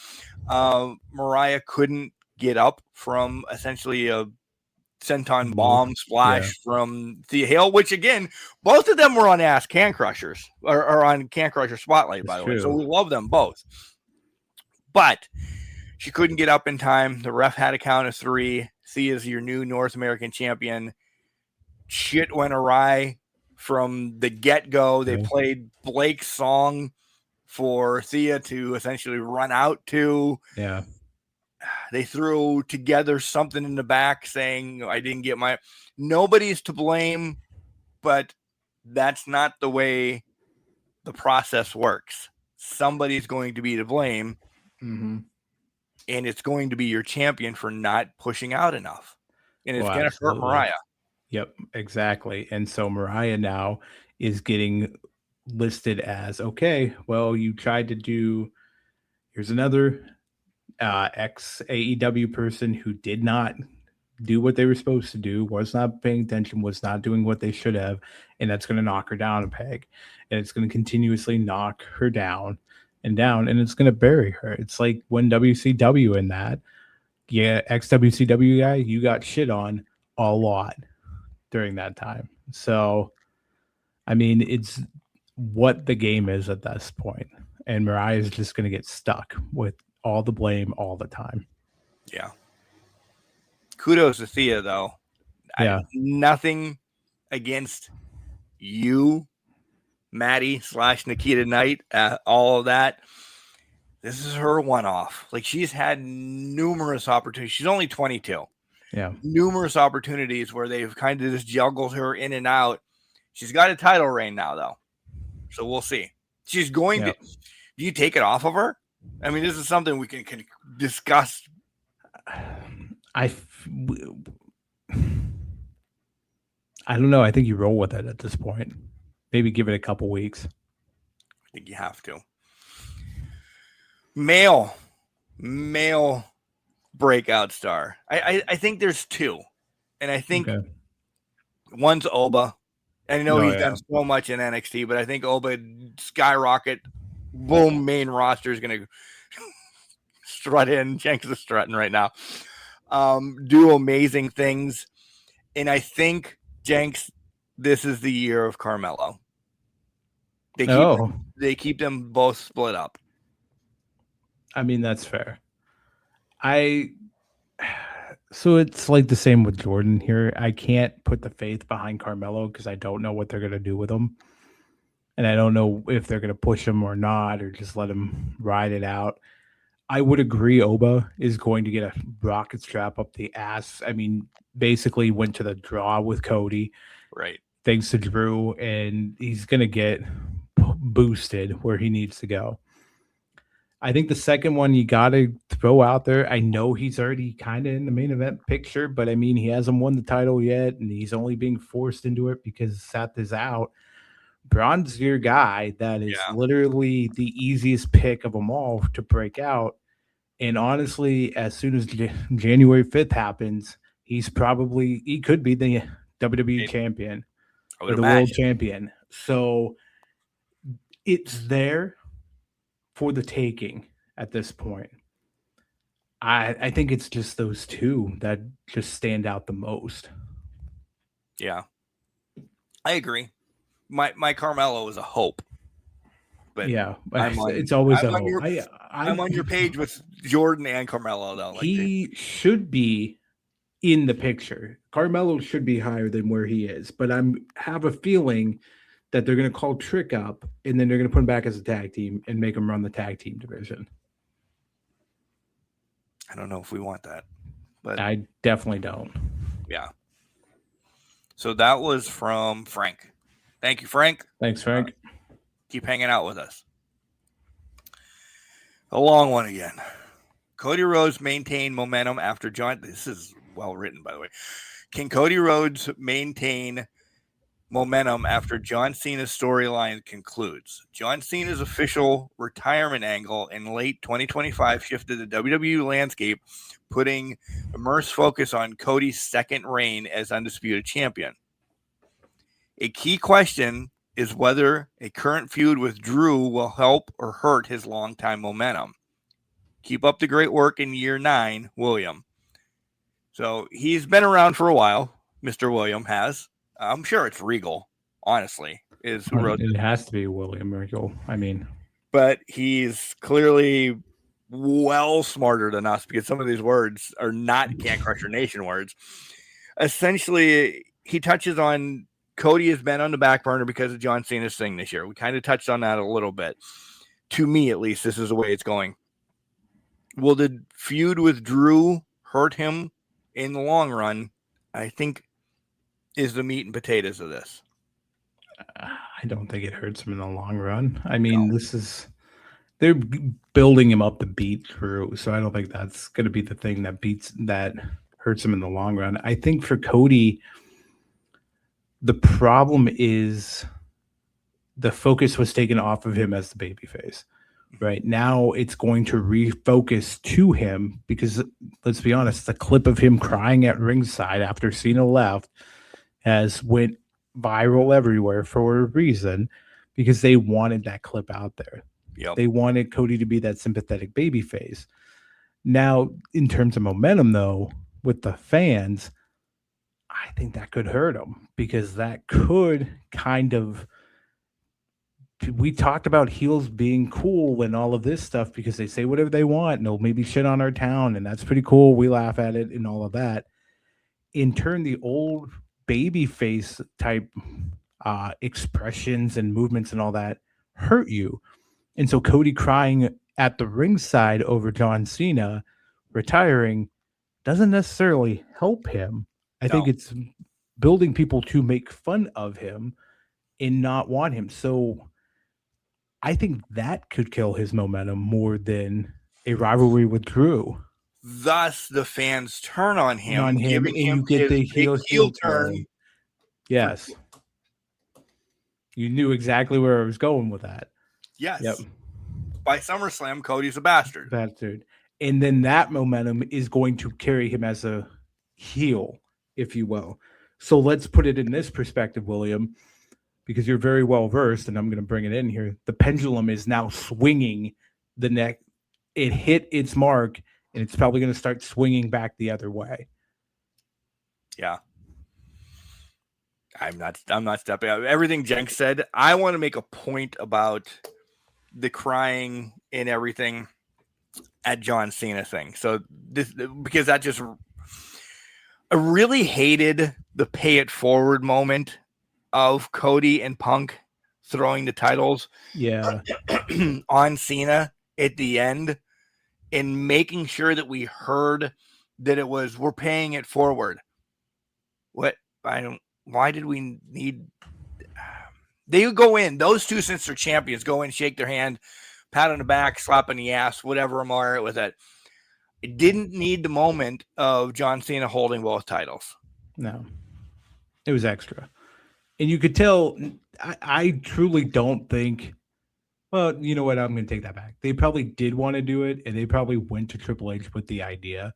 Mariah couldn't get up from essentially a senton bomb splash from Thea Hale, which again, both of them were on Can Crushers or on Can Crusher Spotlight, by the way. So we love them both. But she couldn't get up in time. The ref had a count of 3. Thea's your new North American champion. Shit went awry from the get-go. They played Blake's song for Thea to essentially run out to. Yeah. They threw together something in the back saying, I didn't get my... Nobody's to blame, but that's not the way the process works. Somebody's going to be to blame, and it's going to be your champion for not pushing out enough. And it's going to hurt Mariah. Yep, exactly. And so Mariah now is getting listed as, okay, well, you tried to do... Here's another... ex AEW person who did not do what they were supposed to do, was not paying attention, was not doing what they should have, and that's going to knock her down a peg, and it's going to continuously knock her down, and it's going to bury her. It's like when WCW in that, ex WCW guy, you got shit on a lot during that time. So, I mean, it's what the game is at this point, and Mariah is just going to get stuck with all the blame all the time. Yeah. Kudos to Thea, though. Yeah. Nothing against you, Maddie / Nikita Knight, all of that. This is her one-off. Like, she's had numerous opportunities. She's only 22. Yeah. Numerous opportunities where they've kind of just juggled her in and out. She's got a title reign now, though. So we'll see. She's going to... Do you take it off of her? I mean, this is something we can discuss. I don't know. I think you roll with it at this point. Maybe give it a couple weeks. I think you have to. Male breakout star. I think there's 2. And I think one's Oba. And I know he's done so much in NXT, but I think Oba skyrocket. Boom, main roster is going to strut in. Jenks is strutting right now. Do amazing things. And I think, Jenks, this is the year of Carmelo. They keep them both split up. I mean, that's fair. So it's like the same with Jordan here. I can't put the faith behind Carmelo because I don't know what they're going to do with him. And I don't know if they're going to push him or not, or just let him ride it out. I would agree Oba is going to get a rocket strap up the ass. I mean, basically went to the draw with Cody. Right. Thanks to Drew, and he's going to get boosted where he needs to go. I think the second one you got to throw out there, I know he's already kind of in the main event picture, but I mean, he hasn't won the title yet, and he's only being forced into it because Seth is out. Braun's your guy. That is literally the easiest pick of them all to break out. And honestly, as soon as January 5th happens, he could be the WWE champion or the world champion. So it's there for the taking at this point. I think it's just those two that just stand out the most. Yeah, I agree. My Carmelo is a hope. But yeah, it's always a hope. I'm on your page with Jordan and Carmelo, though. He should be in the picture. Carmelo should be higher than where he is, but have a feeling that they're going to call Trick up, and then they're going to put him back as a tag team and make him run the tag team division. I don't know if we want that, but I definitely don't. Yeah. So that was from Frank. Thank you, Frank. Thanks, Frank. Keep hanging out with us. A long one again. Cody Rhodes maintain momentum after John. This is well written, by the way. Can Cody Rhodes maintain momentum after John Cena's storyline concludes? John Cena's official retirement angle in late 2025 shifted the WWE landscape, putting immense focus on Cody's second reign as undisputed champion. A key question is whether a current feud with Drew will help or hurt his longtime momentum. Keep up the great work in year 9, William. So he's been around for a while. Mr. William has. I'm sure it's Regal, honestly. It has to be William Regal. But he's clearly well smarter than us because some of these words are not Can't Crusher Nation words. Essentially, he touches on Cody has been on the back burner because of John Cena's thing this year. We kind of touched on that a little bit. To me, at least, this is the way it's going. Will the feud with Drew hurt him in the long run? I think is the meat and potatoes of this. I don't think it hurts him in the long run. They're building him up to beat Drew, so I don't think that's going to be the thing that hurts him in the long run. I think for Cody, the problem is the focus was taken off of him as the babyface. Right now, it's going to refocus to him because, let's be honest, the clip of him crying at ringside after Cena left has went viral everywhere for a reason because they wanted that clip out there. Yep. They wanted Cody to be that sympathetic babyface. Now, in terms of momentum, though, with the fans, I think that could hurt him because that could kind of. We talked about heels being cool and all of this stuff because they say whatever they want and they'll maybe shit on our town, and that's pretty cool. We laugh at it and all of that. In turn, the old babyface type expressions and movements and all that hurt you. And so Cody crying at the ringside over John Cena retiring doesn't necessarily help him. I think it's building people to make fun of him and not want him. So I think that could kill his momentum more than a rivalry with Drew. Thus, the fans turn on him, giving him you get the heel turn. Yes. You knew exactly where I was going with that. Yes. Yep. By SummerSlam, Cody's a bastard. And then that momentum is going to carry him as a heel, if you will. So let's put it in this perspective, William, because you're very well versed, and I'm going to bring it in here. The pendulum is now swinging the neck. It hit its mark, and it's probably going to start swinging back the other way. Yeah. I'm not stepping out. Everything Jenks said, I want to make a point about the crying and everything at John Cena thing. So this, because that just, I really hated the pay it forward moment of Cody and Punk throwing the titles on Cena at the end and making sure that we heard that it was, we're paying it forward. Why did we need, they go in, those two, since they're champions, go in, shake their hand, pat on the back, slap on the ass, whatever, I'm all right with it. It didn't need the moment of John Cena holding both titles. No, it was extra. And you could tell, I truly don't think, well, you know what? I'm going to take that back. They probably did want to do it, and they probably went to Triple H with the idea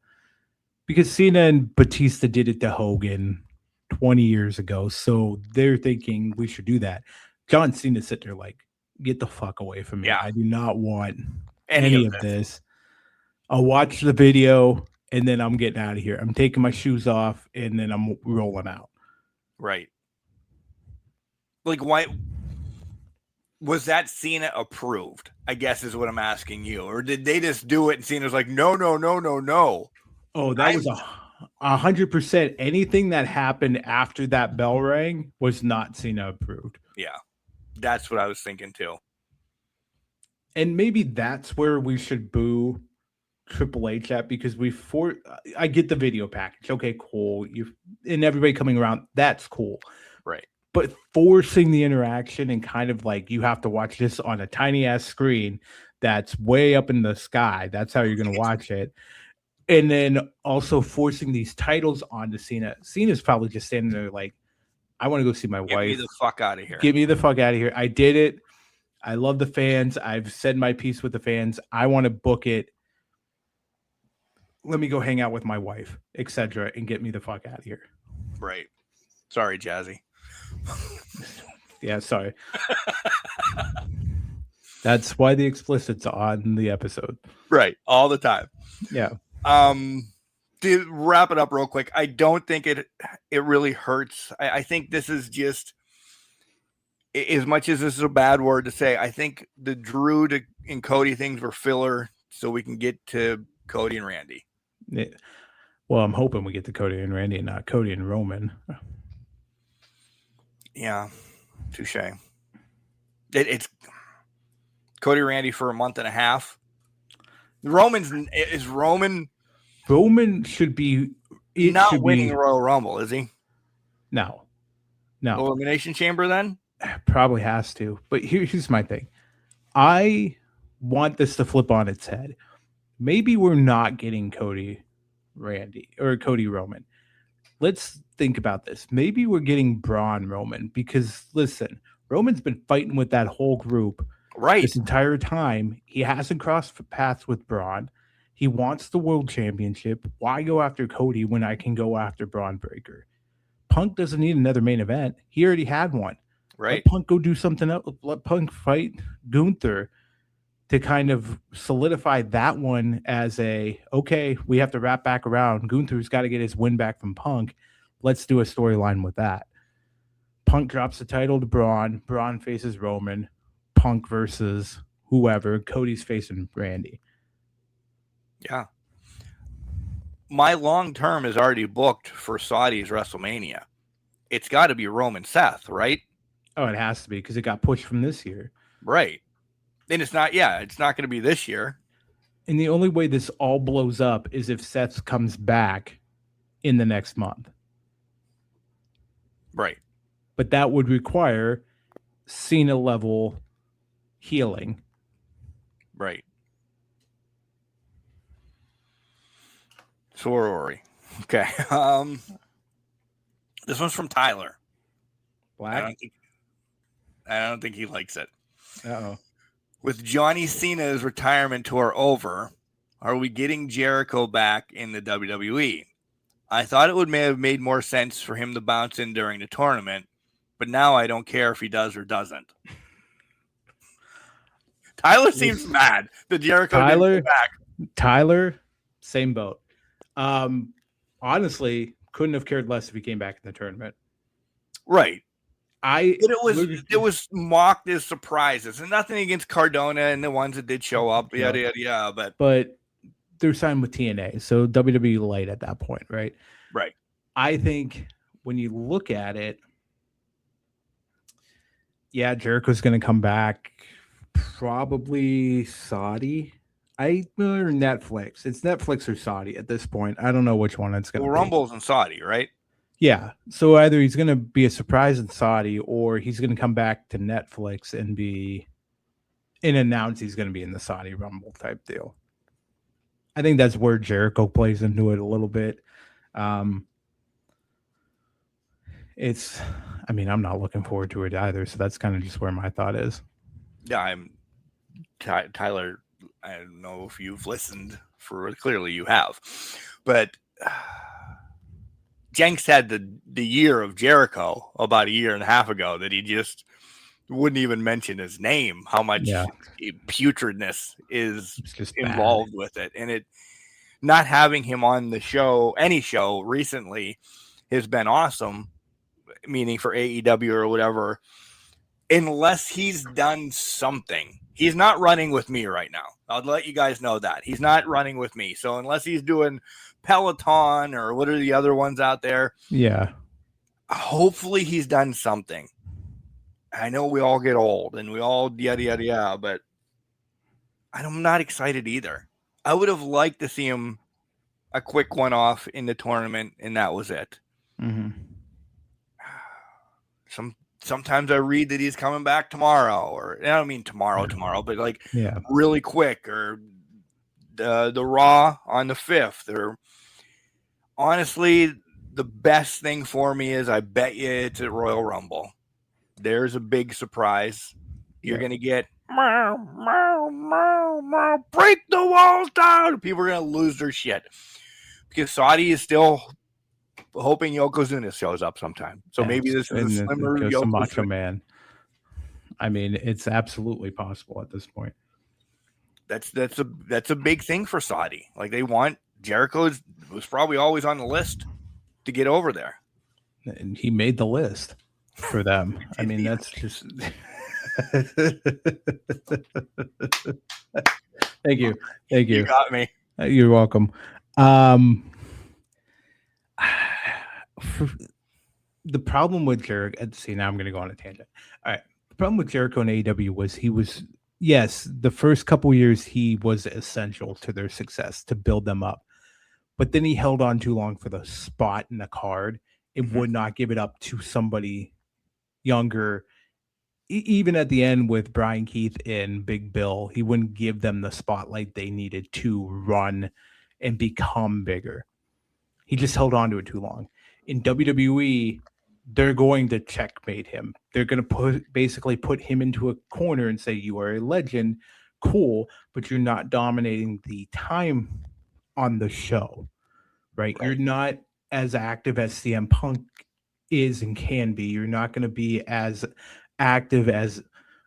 because Cena and Batista did it to Hogan 20 years ago. So they're thinking we should do that. John Cena sit there like, get the fuck away from me. Yeah. I do not want Any any of of this. I'll watch the video and then I'm getting out of here. I'm taking my shoes off and then I'm rolling out. Right. Like, why was that Cena approved? I guess is what I'm asking you. Or did they just do it and Cena's like, no. Oh, that was 100%. Anything that happened after that bell rang was not Cena approved. Yeah, that's what I was thinking too. And maybe that's where we should boo Triple H at, because I get the video package. Okay, cool. And everybody coming around, that's cool. Right. But forcing the interaction and kind of like you have to watch this on a tiny ass screen that's way up in the sky. That's how you're going to watch it. And then also forcing these titles onto Cena. Cena's probably just standing there like, I want to go see my wife. Get me the fuck out of here. Get me the fuck out of here. I did it. I love the fans. I've said my piece with the fans. I want to book it. Let me go hang out with my wife, etc., and get me the fuck out of here. Right. Sorry, Jazzy. Yeah, sorry. That's why the explicit's on the episode. Right. All the time. Yeah. To wrap it up real quick, I don't think it really hurts. I think this is just, as much as this is a bad word to say, I think the Drew and Cody things were filler so we can get to Cody and Randy. Yeah. Well, I'm hoping we get to Cody and Randy and not Cody and Roman. Yeah, touche. It's Cody Randy for a month and a half. Roman should be not winning the Royal Rumble, is he? No. Elimination Chamber then? Probably has to. But here's my thing. I want this to flip on its head. Maybe we're not getting Cody Roman. Let's think about this. Maybe we're getting Braun Roman, because listen, Roman's been fighting with that whole group this entire time. He hasn't crossed paths with Braun. He wants the world championship. Why go after Cody when I can go after Braun Breaker? Punk doesn't need another main event. He already had one. Right. Let Punk go do something else. Let Punk fight Gunther to kind of solidify that one as okay, we have to wrap back around. Gunther's got to get his win back from Punk. Let's do a storyline with that. Punk drops the title to Braun. Braun faces Roman. Punk versus whoever. Cody's facing Randy. Yeah. My long term is already booked for Saudi's WrestleMania. It's got to be Roman Seth, right? Oh, it has to be, because it got pushed from this year. Right. And it's not going to be this year. And the only way this all blows up is if Seth comes back in the next month. Right. But that would require Cena level healing. Right. Sorry. Okay. This one's from Tyler. Black? I don't think he likes it. Uh-oh. With Johnny Cena's retirement tour over, are we getting Jericho back in the WWE? I thought it would have made more sense for him to bounce in during the tournament, but now I don't care if he does or doesn't. Tyler seems mad that Jericho didn't go back. Tyler, same boat. Honestly, couldn't have cared less if he came back in the tournament. Right. It was mocked as surprises, and nothing against Cardona and the ones that did show up. Yeah. But they're signed with TNA, so WWE light at that point, right? Right. I think when you look at it, yeah, Jericho's going to come back. Probably Saudi. Or Netflix. It's Netflix or Saudi at this point. I don't know which one it's going to be. Rumble's in Saudi, right? Yeah. So either he's going to be a surprise in Saudi, or he's going to come back to Netflix and announce he's going to be in the Saudi Rumble type deal. I think that's where Jericho plays into it a little bit. I I mean, I'm not looking forward to it either. So that's kind of just where my thought is. Yeah, I'm Tyler. I don't know if you've listened for clearly you have, but Jenks had the year of Jericho about a year and a half ago that he just wouldn't even mention his name. How much putridness is just involved with it, and it not having him on the show, any show recently, has been awesome. Meaning for AEW or whatever, unless he's done something. He's not running with me right now. I'll let you guys know that. He's not running with me. So unless he's doing Peloton or what are the other ones out there? Yeah. Hopefully he's done something. I know we all get old and we all yada, yada, yada, but I'm not excited either. I would have liked to see him a quick one-off in the tournament, and that was it. Mm-hmm. Sometimes I read that he's coming back tomorrow, or I don't mean tomorrow, but like really quick, or the Raw on the 5th. Or honestly, the best thing for me is I bet you it's at Royal Rumble. There's a big surprise. You're gonna get break the walls down. People are gonna lose their shit because Saudi is still hoping Yokozuna shows up sometime. So maybe this is a slimmer Yokozuna. Macho Man. I mean, it's absolutely possible at this point. That's a big thing for Saudi. Like they want Jericho was probably always on the list to get over there. And he made the list for them. I mean, that's just Thank you. You got me. You're welcome. The problem with Jericho, see, now I'm going to go on a tangent. All right. The problem with Jericho and AEW was yes, the first couple years he was essential to their success to build them up. But then he held on too long for the spot in the card. It would not give it up to somebody younger. Even at the end with Brian Keith and Big Bill, he wouldn't give them the spotlight they needed to run and become bigger. He just held on to it too long. In WWE, they're going to checkmate him. They're going to basically put him into a corner and say, you are a legend, cool, but you're not dominating the time on the show, right? You're not as active as CM Punk is and can be. You're not going to be as active as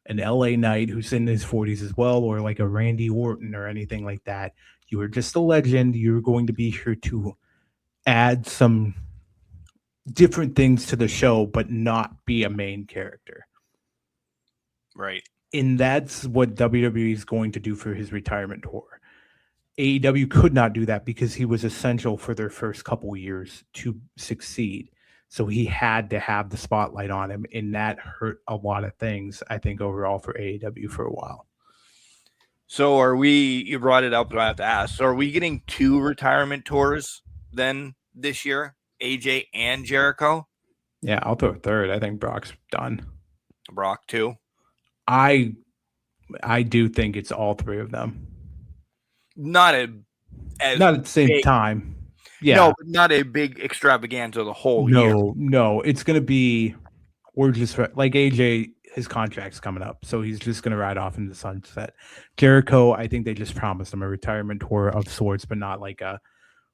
an LA Knight who's in his 40s as well, or like a Randy Orton or anything like that. You are just a legend. You're going to be here to add some different things to the show, but not be a main character. Right. And that's what WWE is going to do for his retirement tour. AEW could not do that because he was essential for their first couple years to succeed. So he had to have the spotlight on him, and that hurt a lot of things, I think, overall for AEW for a while. So you brought it up, but I have to ask, so are we getting 2 retirement tours then this year? AJ and Jericho? Yeah, I'll throw a third. I think Brock's done. Brock too? I do think it's all 3 of them. Not at the same time. Yeah. No, but not a big extravaganza the whole year. No. It's going to be, we're just like AJ, his contract's coming up. So he's just going to ride off into the sunset. Jericho, I think they just promised him a retirement tour of sorts, but not like a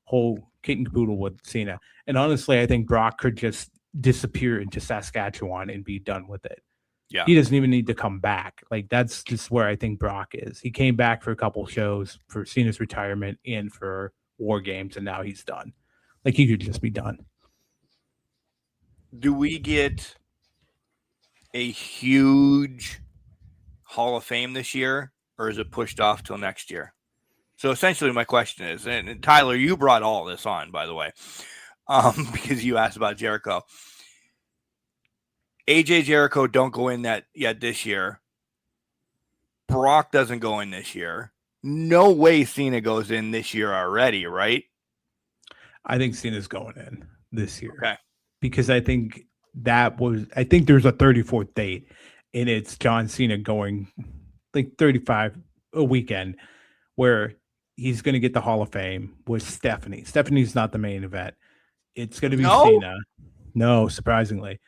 whole kit and caboodle with Cena. And honestly, I think Brock could just disappear into Saskatchewan and be done with it. Yeah. He doesn't even need to come back. Like that's just where I think Brock is. He came back for a couple shows for Cena's retirement and for War Games, and now he's done. Like he could just be done. Do we get a huge Hall of Fame this year, or is it pushed off till next year? So essentially my question is, and Tyler, you brought all this on, by the way, because you asked about Jericho. AJ Jericho don't go in that yet this year. Brock doesn't go in this year. No way Cena goes in this year already, right? I think Cena's going in this year. Okay. Because I think there's a 34th date, and it's John Cena going like 35 a weekend where he's going to get the Hall of Fame with Stephanie. Stephanie's not the main event. It's going to be Cena. No, surprisingly.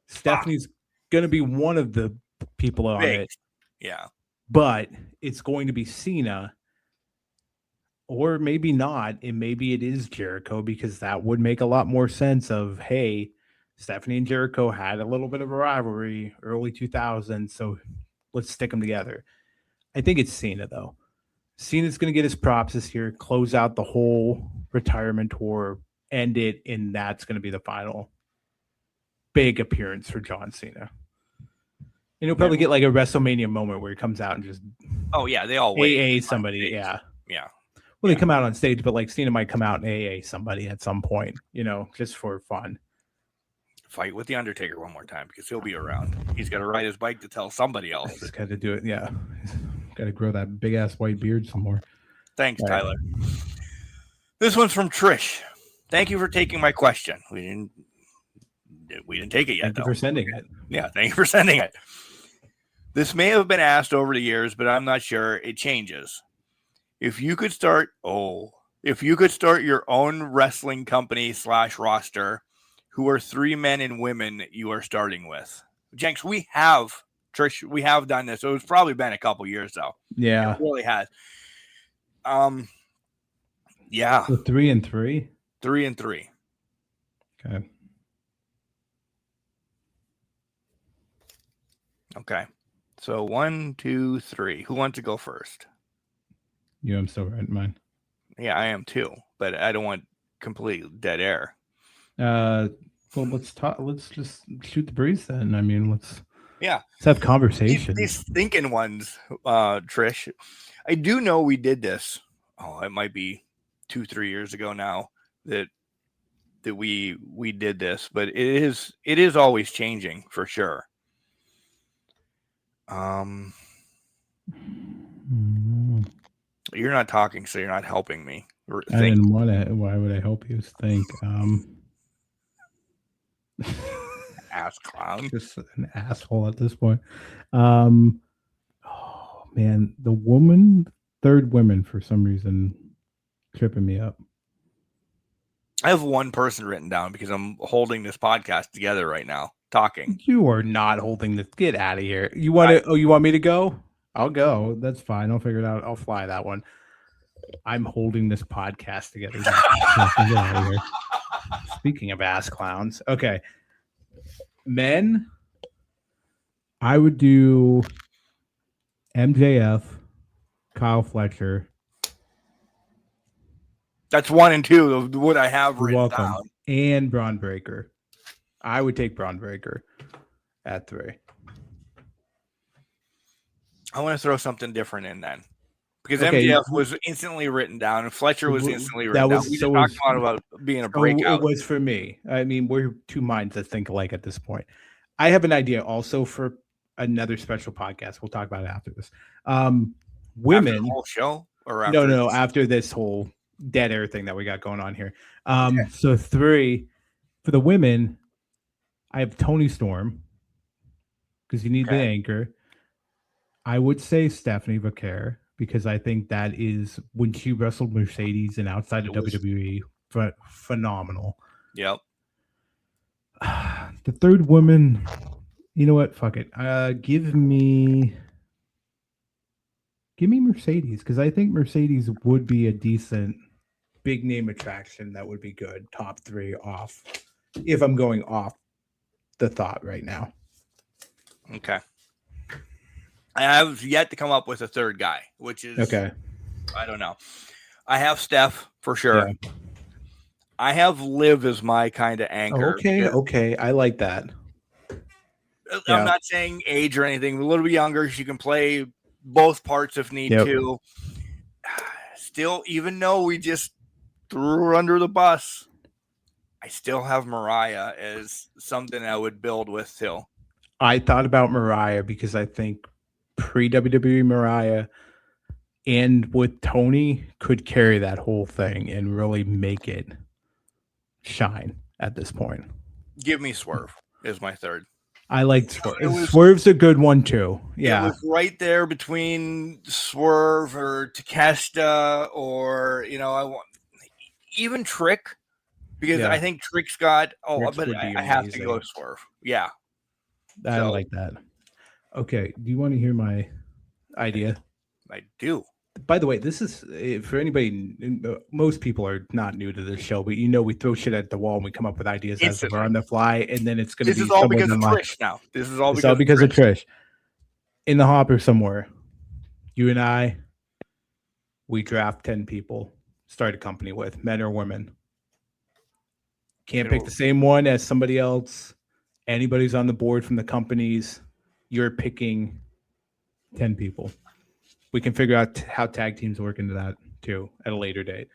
Stephanie's going to be one of the people on Big. it, Yeah. but it's going to be Cena, or maybe not, and maybe it is Jericho, because that would make a lot more sense of, hey, Stephanie and Jericho had a little bit of a rivalry early 2000s, so let's stick them together. I think it's Cena, though. Cena's going to get his props this year, close out the whole retirement tour, end it, and that's going to be the final big appearance for John Cena. And he'll probably get like a WrestleMania moment where he comes out and just they all wait. AA somebody. Yeah. Well, they come out on stage, but like Cena might come out and AA somebody at some point, just for fun. Fight with the Undertaker one more time, because he'll be around. He's got to ride his bike to tell somebody else. He's got to do it. Yeah. Got to grow that big ass white beard some more. Thanks, Tyler. This one's from Trish. Thank you for taking my question. We didn't take it yet. Thank you for sending it. Yeah, thank you for sending it. This may have been asked over the years, but I'm not sure. It changes. If you could start your own wrestling company / roster, who are 3 men and women you are starting with? Jenks, Trish, we have done this. So it's probably been a couple years though. Yeah. It really has. Yeah. So 3 and 3? 3 and 3. Okay. Okay. So 1, 2, 3. Who wants to go first? I'm still writing mine. Yeah, I am too, but I don't want complete dead air. Well, let's talk. Let's just shoot the breeze then. I mean, let's have conversation. These thinking ones, Trish. I do know we did this. Oh, it might be 2-3 years ago now that we did this, but it is always changing for sure. You're not talking, so you're not helping me. I didn't want to. Why would I help you think? Ass clown. Just an asshole at this point. Oh man, the third woman for some reason tripping me up. I have one person written down because I'm holding this podcast together right now, talking. You are not holding this. Get out of here. You want to? Oh, you want me to go? I'll go. That's fine. I'll figure it out. I'll fly that one. I'm holding this podcast together. Get out of here. Speaking of ass clowns. Okay. Men, I would do MJF, Kyle Fletcher. That's 1 and 2 of what I have written down. And Braun Breaker. I would take Braun Breaker at 3. I want to throw something different in then. Because MJF was instantly written down and Fletcher was instantly written down. We talked about being a breakout. It was for me. I mean, we're two minds that think alike at this point. I have an idea also for another special podcast. We'll talk about it after this. Women. After the whole show? Or after No, after this whole dead air thing that we got going on here. So 3, for the women, I have Toni Storm because you need the anchor. I would say Stephanie Vaquer because I think that is when she wrestled Mercedes and outside of WWE, phenomenal. Yep. The third woman, you know what? Fuck it. Give me Mercedes because I think Mercedes would be a decent big name attraction that would be good. Top 3 off if I'm going off the thought right now. Okay. I have yet to come up with a third guy, which is okay. I don't know. I have Steph for sure. Yeah. I have Liv as my kind of anchor. Okay. I like that. I'm not saying age or anything. A little bit younger. She can play both parts if need to. Still, even though we just threw her under the bus, I still have Mariah as something I would build with too. I thought about Mariah because I think pre-WWE Mariah and with Tony could carry that whole thing and really make it shine at this point. Give me Swerve is my third. I like Swerve. Swerve's a good one too. Yeah. It was right there between Swerve or Takeshita or, I want even Trick because I think Trick's got, but I have to go Swerve. Yeah. I So- like that. Okay, do you want to hear my idea? I do. By the way, this is for anybody. Most people are not new to this show, but we throw shit at the wall and we come up with ideas as Instantly. we're on the fly, and then it's going to This be is all somewhere because of down the line. Trish now. This is all It's all because of Trish. Trish. In the hopper somewhere, you and I, we draft 10 people, start a company with, men or women. Can't pick the same one as somebody else. Anybody's on the board from the companies. You're picking 10 people. We can figure out how tag teams work into that too at a later date.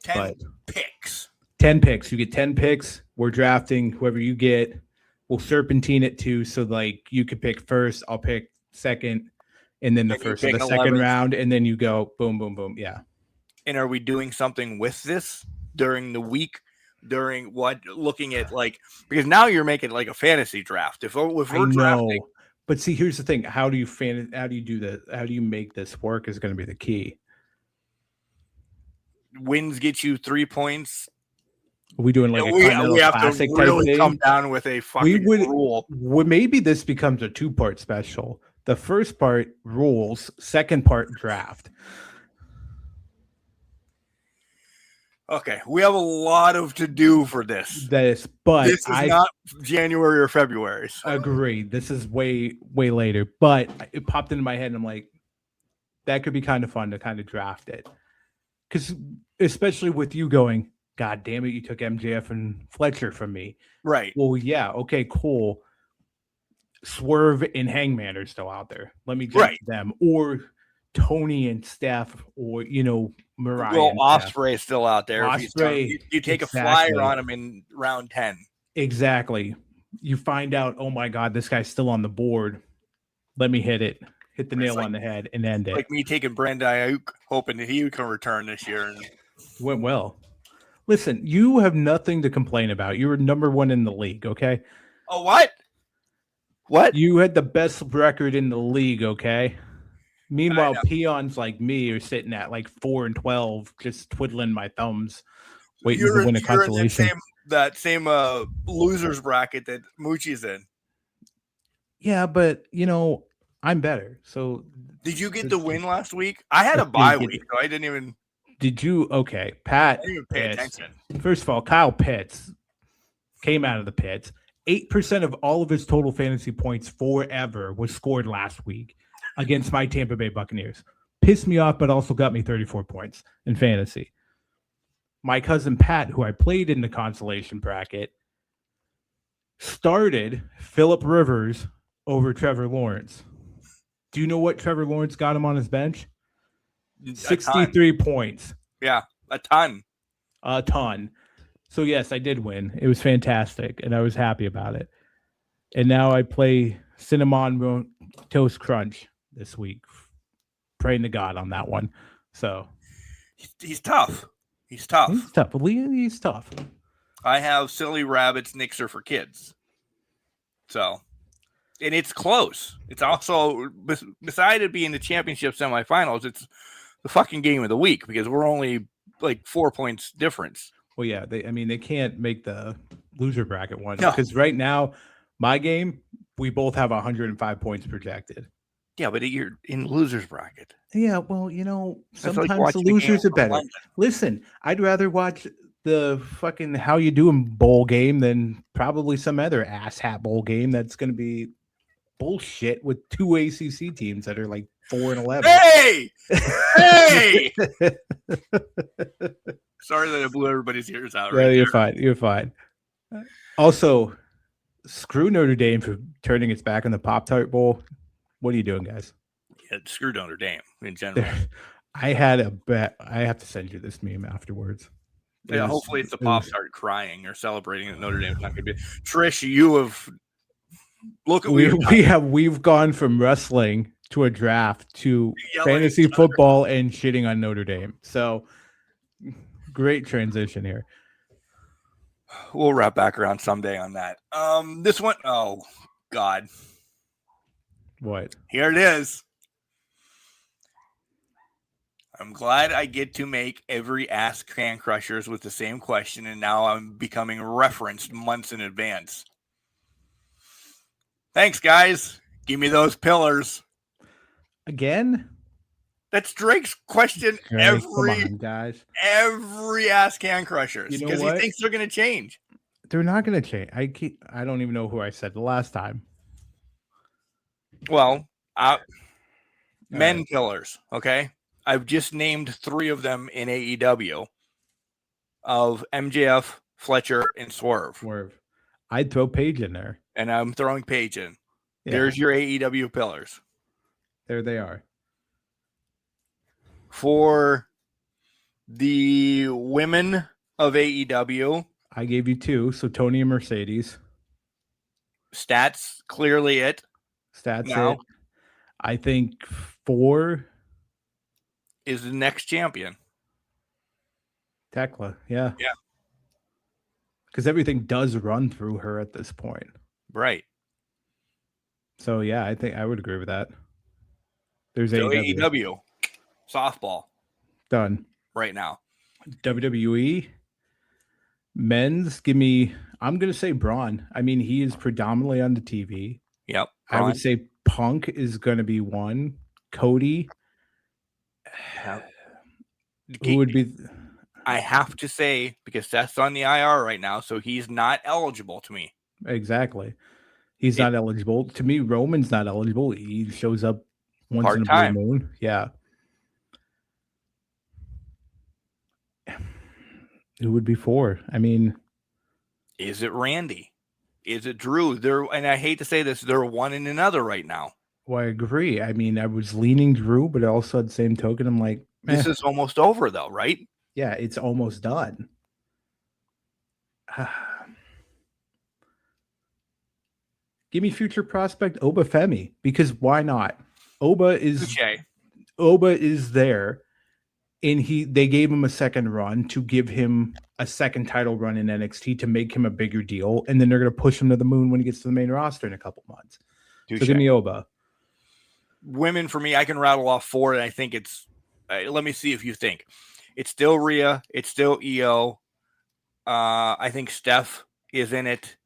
10 picks. 10 picks. You get 10 picks. We're drafting whoever you get. We'll serpentine it too. So like you could pick first, I'll pick second, and then the And you first of pick the second 11th. round, and then you go boom, boom, boom. Yeah. And are we doing something with this during the week? During what? Looking at like, because now you're making like a fantasy draft. If we're drafting, but see, here's the thing: how do you do that? How do you make this work? Is going to be the key. wins get you 3 points. Are we doing like a we have classic to really type come thing? down with a fucking rule. Maybe this becomes a 2-part special. The first part rules, second part draft. Okay, we have a lot of to do for this. But this is not January or February. So. Agreed. This is way later. But it popped into my head, and I'm like, that could be kind of fun to kind of draft it, because especially with you going, God damn it, you took MJF and Fletcher from me. Right. Well, yeah. Okay. Cool. Swerve and Hangman are still out there. Let me jump them, or Tony and Steph, or Mariah. Well, Ospreay is still out there. Ospreay, you take a flyer on him in round 10. Exactly. You find out, oh my God, this guy's still on the board. Let me hit the nail on the head and end it. Like me taking Brandon Ayuk, hoping that he can return this year. And went well. Listen, you have nothing to complain about. You were number 1 in the league, okay? Oh, what? What? You had the best record in the league, okay? Meanwhile, peons like me are sitting at like 4-12, just twiddling my thumbs, waiting to win a consolation. That same losers bracket that Moochie's in. Yeah, but I'm better. So did you get the win last week? I had a bye week, so I didn't even. Did you? Okay, Pat. I didn't even pay attention. First of all, Kyle Pitts came out of the pits. 8% of all of his total fantasy points forever was scored last week against my Tampa Bay Buccaneers. Pissed me off, but also got me 34 points in fantasy. My cousin Pat, who I played in the consolation bracket, started Phillip Rivers over Trevor Lawrence. Do you know what Trevor Lawrence got him on his bench? 63 points. Yeah, a ton. A ton. So, yes, I did win. It was fantastic, and I was happy about it. And now I play Cinnamon Toast Crunch this week. Praying to God on that one. So he's tough. He's tough. He's tough. I have Silly Rabbits Nixer for kids. So, and it's close. It's also, beside it being the championship semifinals, it's the fucking game of the week because we're only like 4 points difference. Well, yeah, they can't make the loser bracket one because right now, my game, we both have 105 points projected. Yeah, but you're in losers bracket. Yeah, well, sometimes like the losers are better. London. Listen, I'd rather watch the fucking How You Doing bowl game than probably some other asshat bowl game that's going to be bullshit with 2 ACC teams that are like 4-11. Hey! Hey! Sorry that I blew everybody's ears out. Yeah, you're fine. You're fine. Also, screw Notre Dame for turning its back on the Pop-Tart Bowl. What are you doing, guys? Yeah, screw Notre Dame in general. I had a bet. I have to send you this meme afterwards. Hopefully it's the Pop-Tart crying or celebrating that Notre Dame's not going to be. Trish, you have we've gone from wrestling to a draft to fantasy football and shitting on Notre Dame. So great transition here. We'll wrap back around someday on that. This one, oh God. What? Here it is. I'm glad I get to make every Ask Can Crushers with the same question, and now I'm becoming referenced months in advance. Thanks, guys. Give me those pillars. Again? That's Drake's question Drake, come on, guys. every Ask Can Crushers You know because he what? thinks they're going to change. They're not going to change. I don't even know who I said the last time. Well, men right. pillars, okay? I've just named 3 of them in AEW of MJF, Fletcher, and Swerve. I'd throw Paige in there. And I'm throwing Paige in. Yeah. There's your AEW pillars. There they are. For the women of AEW, I gave you 2, so Tony and Mercedes. Stats, clearly it. Stats now. it. I think 4 is the next champion. Tekla, yeah. Yeah. Because everything does run through her at this point. Right. So, yeah, I think I would agree with that. There's so AEW. AEW. Softball. Done. Right now. WWE. Men's, I'm going to say Braun. I mean, he is predominantly on the TV. Yep. Braun. I would say Punk is going to be 1. Cody. Who would be... I have to say, because Seth's on the IR right now, so he's not eligible to me. Exactly. He's not eligible. To me, Roman's not eligible. He shows up once part-time. in a blue moon. Yeah. Who would be 4? I mean... Is it Randy? Is it Drew? And I hate to say this, they're one and another right now. Well, I agree. I mean, I was leaning Drew, but also at the same token, I'm like... This is almost over, though, right? Yeah, it's almost done. Give me future prospect Oba Femi, because why not? Oba is there, and they gave him a second run to give him a second title run in NXT to make him a bigger deal, and then they're going to push him to the moon when he gets to the main roster in a couple months. So give me Oba. Women, for me, I can rattle off 4, and I think it's. Let me see if you think. It's still Rhea. It's still EO. I think Steph is in it.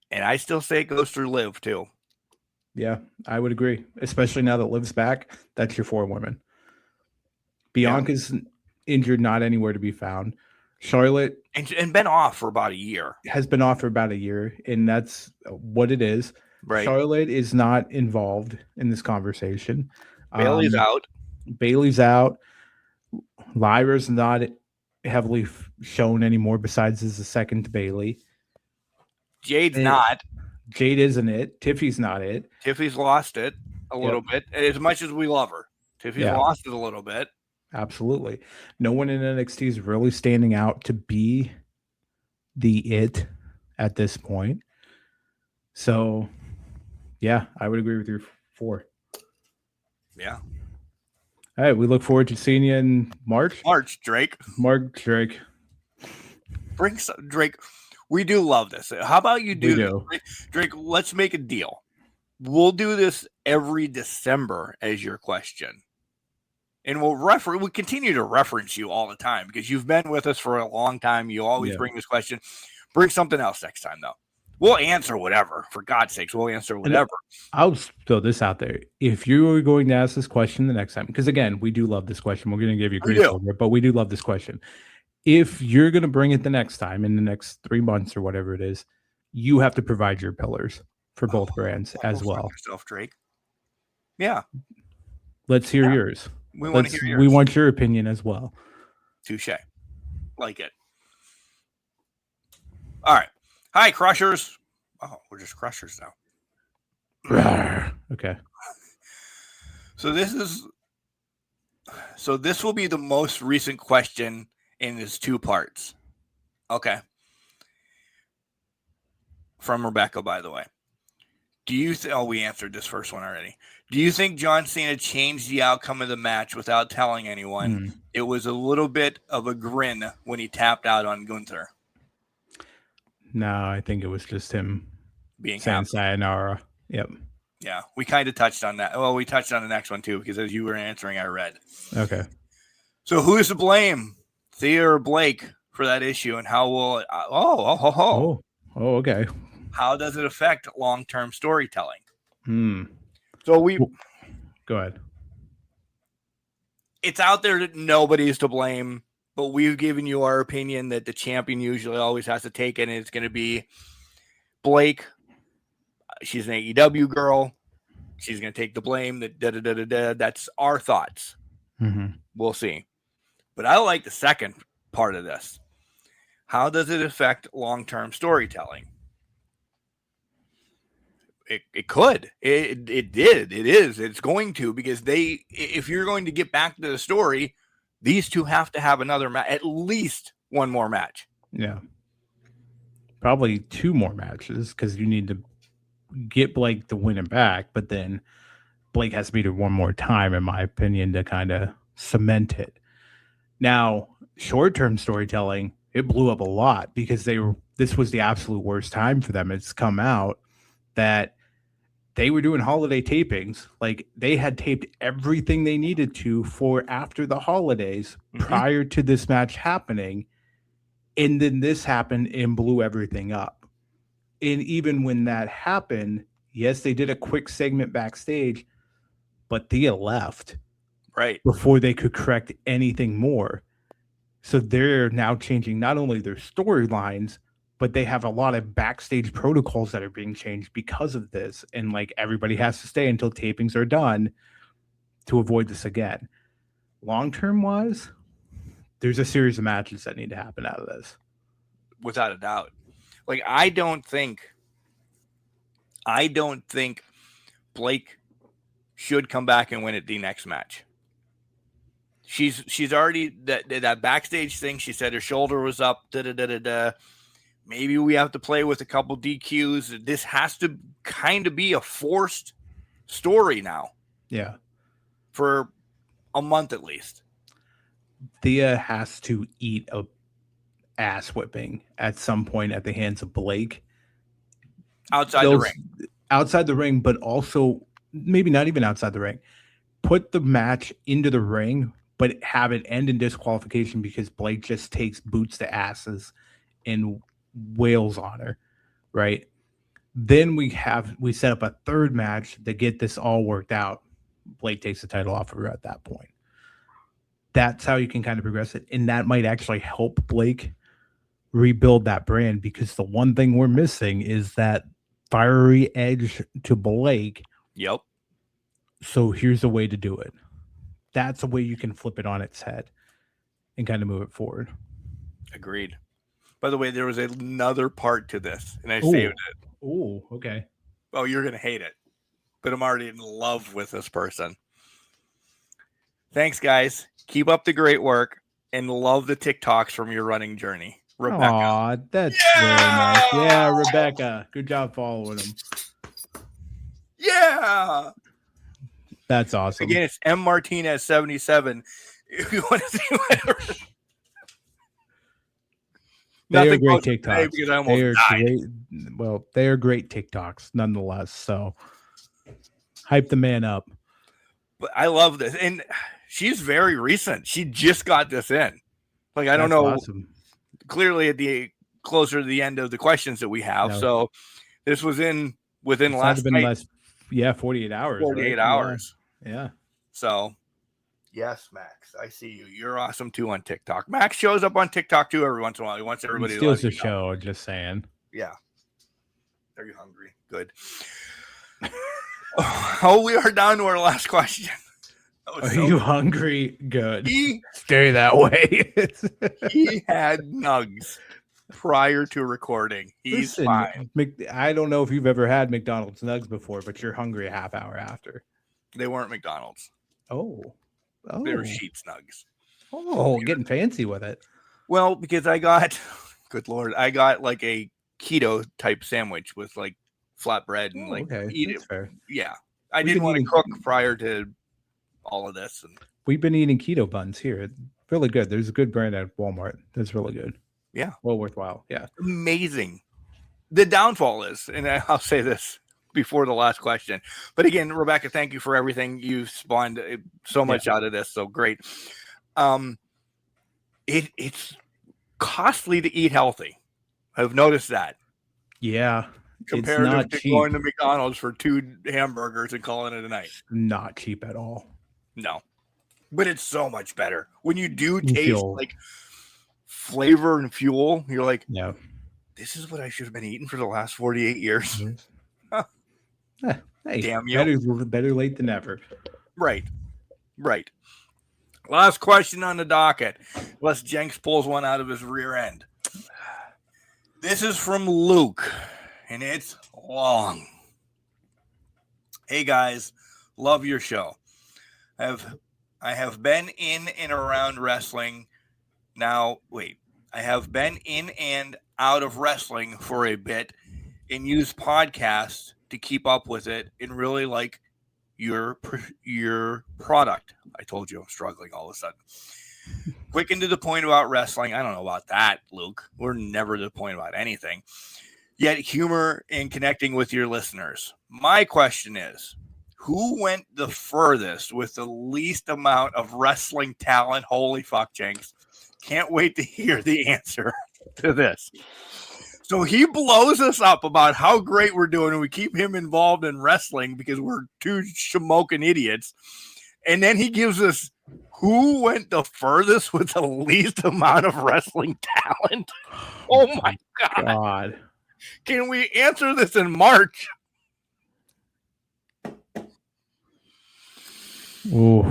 And I still say it goes through Liv, too. Yeah, I would agree. Especially now that Liv's back. That's your 4 women. Bianca's injured, not anywhere to be found. Charlotte. And been off for about a year. Has been off for about a year, and that's what it is. Right. Charlotte is not involved in this conversation. Bailey's out. Bailey's out. Lyra's not heavily shown anymore besides as a second to Bailey. Jade's not. Jade isn't it. Tiffy's not it. Tiffy's lost it a little bit. As much as we love her. Tiffy's lost it a little bit. Absolutely. No one in NXT is really standing out to be the it at this point. So, yeah, I would agree with your 4. Yeah. All right, we look forward to seeing you in March. Drake. Bring some Drake. We do love this. How about you do this? Drake, let's make a deal. We'll do this every December as your question. And we'll continue to reference you all the time because you've been with us for a long time. You always bring this question. Bring something else next time, though. We'll answer whatever. For God's sakes, we'll answer whatever. I'll throw this out there. If you are going to ask this question the next time, because again, we do love this question. We're going to give you grace over it, but we do love this question. If you're going to bring it the next time in the next 3 months or whatever it is, you have to provide your pillars for both brands as well. Yourself, Drake. Yeah. Let's hear yours. We want to hear yours. We want your opinion as well. Touche. Like it. All right. Hi, Crushers. Oh, we're just Crushers now. Okay. So this will be the most recent question in its 2 parts. Okay. From Rebecca, by the way. Do you we answered this first one already. Do you think John Cena changed the outcome of the match without telling anyone? It was a little bit of a grin when he tapped out on Gunther. No, I think it was just him being saying sayonara. Yep. Yeah, we kind of touched on that. Well, we touched on the next one too, because as you were answering, I read. Okay. So who is to blame, Thea or Blake, for that issue, and how will it? Oh, okay. How does it affect long-term storytelling? Hmm. So Go ahead. it's out there that nobody's to blame, but we've given you our opinion that the champion usually always has to take it, and it's going to be Blake. She's an AEW girl. She's going to take the blame. That's our thoughts. Mm-hmm. We'll see. But I like the second part of this. How does it affect long-term storytelling? It could. It did. It is. It's going to, because if you're going to get back to the story, these two have to have another match, at least one more match. Yeah. Probably 2 more matches, because you need to get Blake to win it back, but then Blake has to beat her one more time, in my opinion, to kind of cement it. Now, short-term storytelling, it blew up a lot because this was the absolute worst time for them. It's come out that they were doing holiday tapings. Like, they had taped everything they needed to for after the holidays prior to this match happening. And then this happened and blew everything up. And even when that happened, yes, they did a quick segment backstage, but Thea left before they could correct anything more. So they're now changing not only their storylines, but they have a lot of backstage protocols that are being changed because of this. And like, everybody has to stay until tapings are done to avoid this again. Long-term wise, there's a series of matches that need to happen out of this. Without a doubt. Like, I don't think Blake should come back and win at the next match. She's already that backstage thing. She said her shoulder was up. Maybe we have to play with a couple DQs. This has to kind of be a forced story now. Yeah. For a month at least. Thea has to eat a ass whipping at some point at the hands of Blake. Outside the ring. Outside the ring, but also maybe not even outside the ring. Put the match into the ring, but have it end in disqualification because Blake just takes boots to asses and wails on her, right? Then we set up a third match to get this all worked out. Blake takes the title off of her at that point. That's how you can kind of progress it, and that might actually help Blake rebuild that brand, because the one thing we're missing is that fiery edge to Blake. Yep. So here's a way to do it. That's a way you can flip it on its head and kind of move it forward. Agreed. By the way, there was another part to this, and I saved it. Oh, okay. Oh, you're going to hate it, but I'm already in love with this person. Thanks, guys. Keep up the great work, and love the TikToks from your running journey. Rebecca. Aw, that's very nice. Yeah, Rebecca. Good job following him. Yeah. That's awesome. Again, it's M Martinez 77. If you want to see whatever. They are great TikToks. Because I almost died. Great. Well, they are great TikToks nonetheless. So hype the man up. But I love this. And she's very recent. She just got this in. Like, I don't know. Awesome. Clearly at the closer to the end of the questions that we have. No. So this was within last night. 48 hours. 48 hours. Yeah. So yes, Max, I see you. You're awesome too on TikTok. Max shows up on TikTok too every once in a while. He wants everybody to steals the show, just saying. Yeah. Are you hungry? Good. Oh, we are down to our last question. Are you hungry? Good. Stay that way. He had nugs prior to recording. He's fine. I don't know if you've ever had McDonald's nugs before, but you're hungry a half hour after. They weren't McDonald's. Oh. They were Sheetz nugs. Oh, getting fancy with it. Well, because I got, good Lord, I got like a keto type sandwich with like flatbread and eat it. Fair. Yeah. I didn't want to cook prior to all of this. And we've been eating keto buns here. Really good. There's a good brand at Walmart. That's really good. Yeah. Well worthwhile. Yeah. Amazing. The downfall is, and I'll say this before the last question, but again, Rebecca, thank you for everything. You've spawned so much out of this. So great. It's costly to eat healthy. I've noticed that. Yeah. not to cheap. going to McDonald's for 2 hamburgers and calling it a night. Not cheap at all. No, but it's so much better when you do You taste feel- like flavor and fuel. You're like, Yeah. this is what I should have been eating for the last 48 years. Hey, Damn you. better late than never. Right. Last question on the docket, unless Jenks pulls one out of his rear end. This is from Luke, and it's long. Hey guys, love your show. I have been in and around wrestling. I have been in and out of wrestling for a bit and use podcasts to keep up with it and really like your product. I told you I'm struggling all of a sudden. Quick and to the point about wrestling. I don't know about that, Luke. We're never to the point about anything. Yet humor in connecting with your listeners. My question is, who went the furthest with the least amount of wrestling talent? Holy fuck, Jenks. Can't wait to hear the answer to this. So he blows us up about how great we're doing, and we keep him involved in wrestling because we're 2 shamokin idiots. And then he gives us who went the furthest with the least amount of wrestling talent. Oh my God. Can we answer this in March? Oh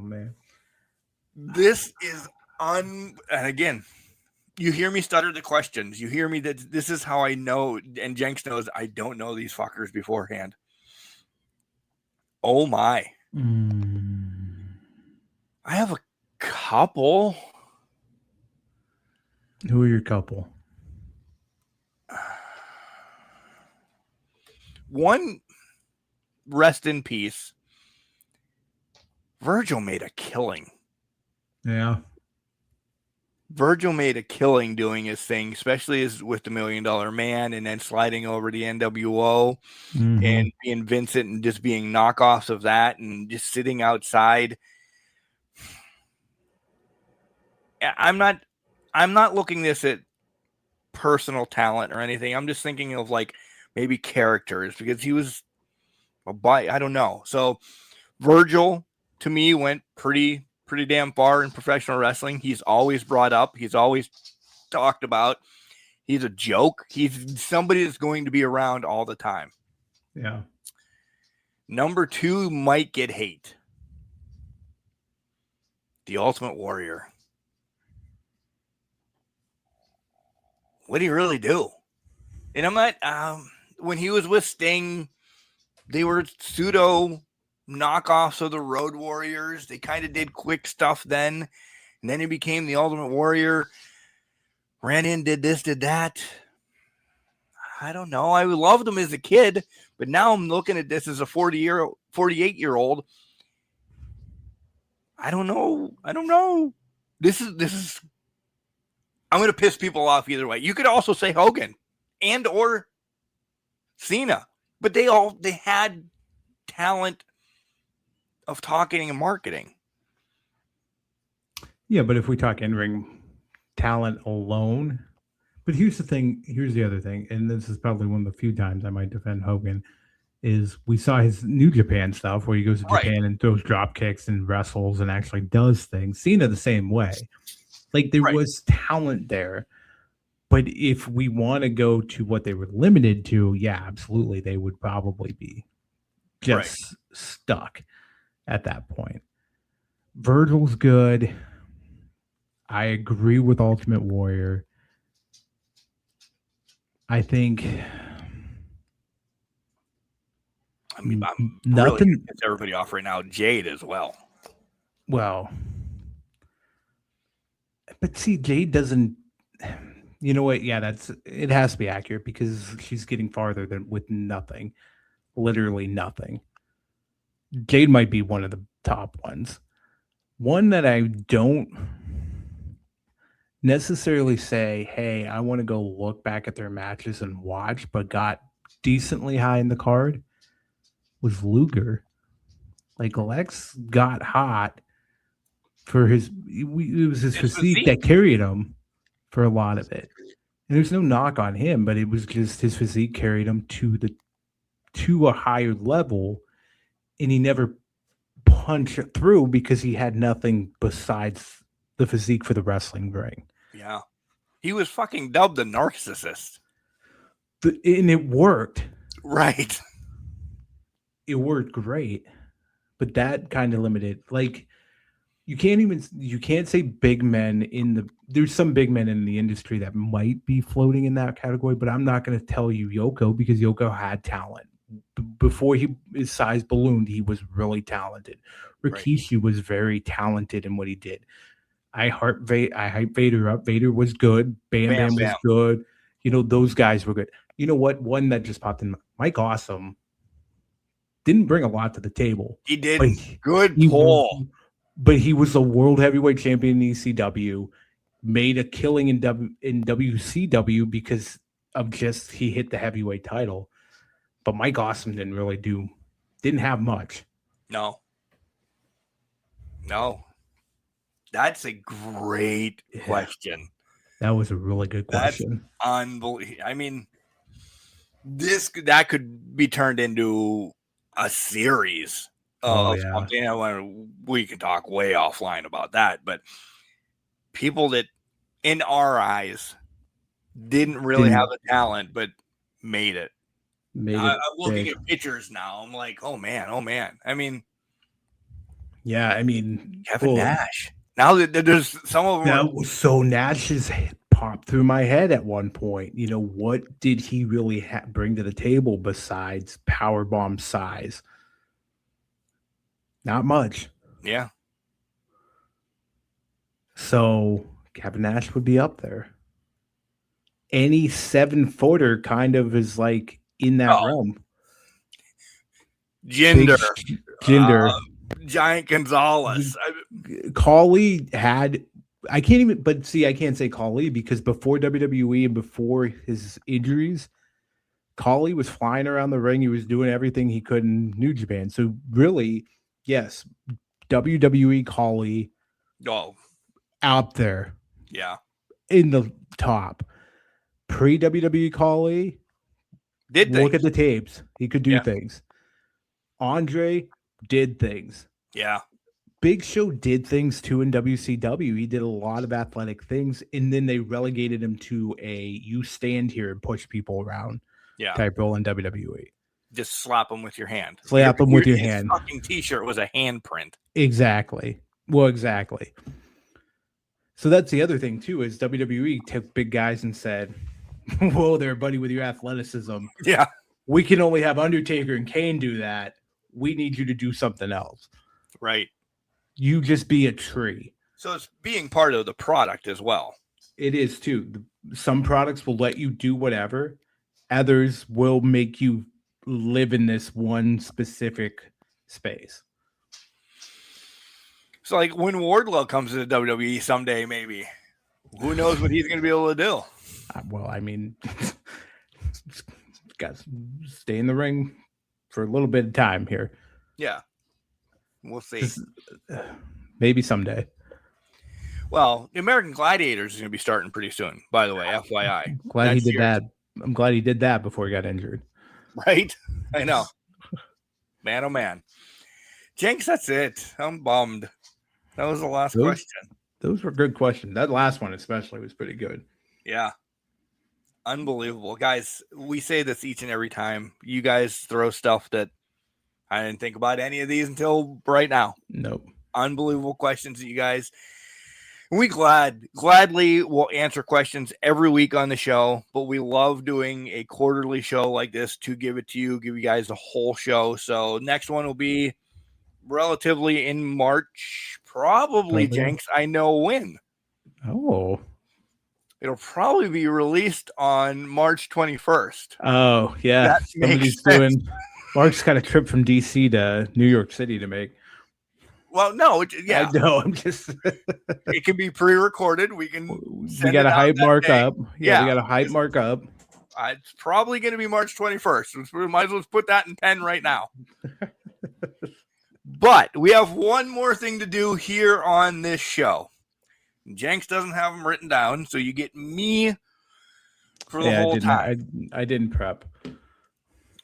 man. This is and again, you hear me stutter the questions. You hear me that this is how I know, and Jenks knows I don't know these fuckers beforehand. Oh my. I have a couple. Who are your couple? One, rest in peace. Virgil made a killing. Yeah. Virgil made a killing doing his thing, especially as with the $1 Million Man and then sliding over the NWO and being Vincent and just being knockoffs of that and just sitting outside. I'm not looking this at personal talent or anything. I'm just thinking of like maybe characters because he was I don't know. So Virgil to me went pretty damn far in professional wrestling. He's always brought up. He's always talked about. He's a joke. He's somebody that's going to be around all the time. Yeah. Number 2 might get hate. The Ultimate Warrior. What did he really do? And I'm not, when he was with Sting, they were pseudo knockoffs of the Road Warriors. They kind of did quick stuff then. And then he became the Ultimate Warrior. Ran in, did this, did that. I don't know. I loved him as a kid, but now I'm looking at this as a 48-year-old. I don't know. This is I'm going to piss people off either way. You could also say Hogan and or Cena, but they had talent of talking and marketing. Yeah, but if we talk in-ring talent alone, but here's the other thing, and this is probably one of the few times I might defend Hogan, is we saw his New Japan stuff where he goes to Japan and throws drop kicks and wrestles and actually does things. Cena the same way. Like there was talent there. But if we want to go to what they were limited to, yeah, absolutely, they would probably be just stuck at that point. Virgil's good. I agree with Ultimate Warrior. I think I'm nothing. Really gets everybody off right now. Jade as well. Well, but see, Jade doesn't. You know what? Yeah, it has to be accurate because she's getting farther than with nothing, literally nothing. Jade might be one of the top ones. One that I don't necessarily say, hey, I want to go look back at their matches and watch, but got decently high in the card was Luger. Like Lex got hot for it was his physique that carried him for a lot of it. And there's no knock on him, but it was just his physique carried him to a higher level, and he never punched it through because he had nothing besides the physique for the wrestling ring. Yeah. He was fucking dubbed the narcissist. And it worked. Right. It worked great. But that kind of limited, like, you can't say big men there's some big men in the industry that might be floating in that category, but I'm not going to tell you Yoko, because Yoko had talent. Before his size ballooned, he was really talented. Rikishi was very talented in what he did. I hype Vader up. Vader was good. Bam was good. Those guys were good. You know what? One that just popped in. Mike Awesome didn't bring a lot to the table. He didn't. Good pull. But he was a world heavyweight champion in ECW, made a killing in WCW because of just he hit the heavyweight title. But Mike Awesome didn't have much. No. That's a great question. That was a really good question. That's unbelievable. I mean, that could be turned into a series of something. We can talk way offline about that, but people that, in our eyes, didn't really have the talent, but made it. I'm looking at pictures now. I'm like, oh man. I mean, Kevin Nash. Now that there's some of them. So Nash has popped through my head at one point. What did he really bring to the table besides powerbomb size? Not much. Yeah. So Kevin Nash would be up there. Any 7-footer kind of is like in that realm. Jinder. Giant Gonzalez. Khali had, I can't say Khali because before WWE and before his injuries, Khali was flying around the ring. He was doing everything he could in New Japan. So really, yes, WWE Khali out there. Yeah. In the top. Pre-WWE Khali, look at the tapes. He could do things. Andre did things. Yeah. Big Show did things too in WCW. He did a lot of athletic things, and then they relegated him to you stand here and push people around type role in WWE. Just slap them with your hand. Slap them with your hand. Fucking t-shirt was a handprint. Exactly. Well, exactly. So that's the other thing too, is WWE took big guys and said, whoa there, buddy, with your athleticism. Yeah. We can only have Undertaker and Kane do that. We need you to do something else. Right. You just be a tree. So it's being part of the product as well. It is too. Some products will let you do whatever. Others will make you live in this one specific space. So like when Wardlow comes to the WWE someday, maybe, who knows what he's going to be able to do? Well, I mean, got to stay in the ring for a little bit of time here. Yeah. We'll see. Maybe someday. Well, the American Gladiators is going to be starting pretty soon, by the way, FYI. Glad he did that. I'm glad he did that before he got injured. Right? I know. Man, oh man. Jenks, that's it. I'm bummed. That was the last question. Those were good questions. That last one especially was pretty good. Yeah. Unbelievable. Guys, we say this each and every time. You guys throw stuff that I didn't think about any of these until right now. Nope. Unbelievable questions that you guys. We gladly will answer questions every week on the show, but we love doing a quarterly show like this to give it to you, give you guys the whole show. So next one will be relatively in March, probably, Jenks. I know when. Oh. It'll probably be released on March 21st. Oh, yeah. Mark's got a trip from DC to New York City to make. Well, no, I know. I'm just. It can be pre-recorded. We can. We got a hype mark up. Yeah, we got a hype mark up. It's probably going to be March 21st. We might as well put that in pen right now. But we have one more thing to do here on this show. Jenks doesn't have them written down, so you get me for the whole time. I didn't prep.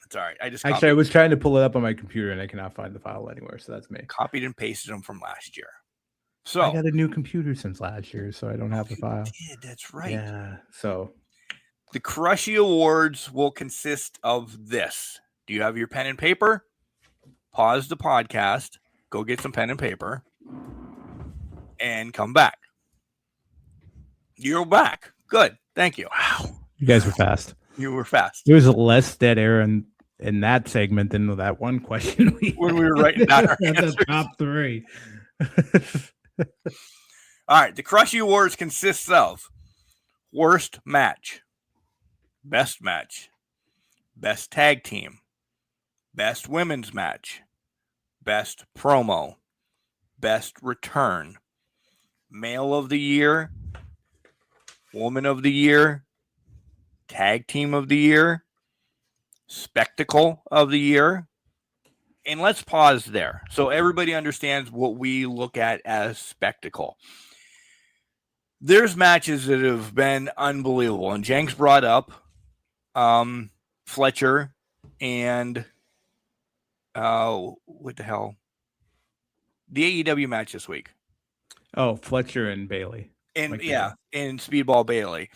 It's all right. I just Actually, I was trying to pull it up on my computer and I cannot find the file anywhere. So that's me. copied and pasted them from last year. So I got a new computer since last year, so I don't have the file. That's right. Yeah. So the Crushy Awards will consist of this. Do you have your pen and paper? Pause the podcast. Go get some pen and paper. And come back. You're back. Good. Thank you. Wow. You guys were fast. You were fast. There was less dead air in that segment than that one question when we were writing down our the top 3. All right. The Crushy Awards consists of worst match, best tag team, best women's match, best promo, best return, male of the year, woman of the year, tag team of the year, spectacle of the year. And let's pause there so everybody understands what we look at as spectacle. There's matches that have been unbelievable. And Jenks brought up Fletcher and what the hell? The AEW match this week. Oh, Fletcher and Bailey. And and Speedball Bailey.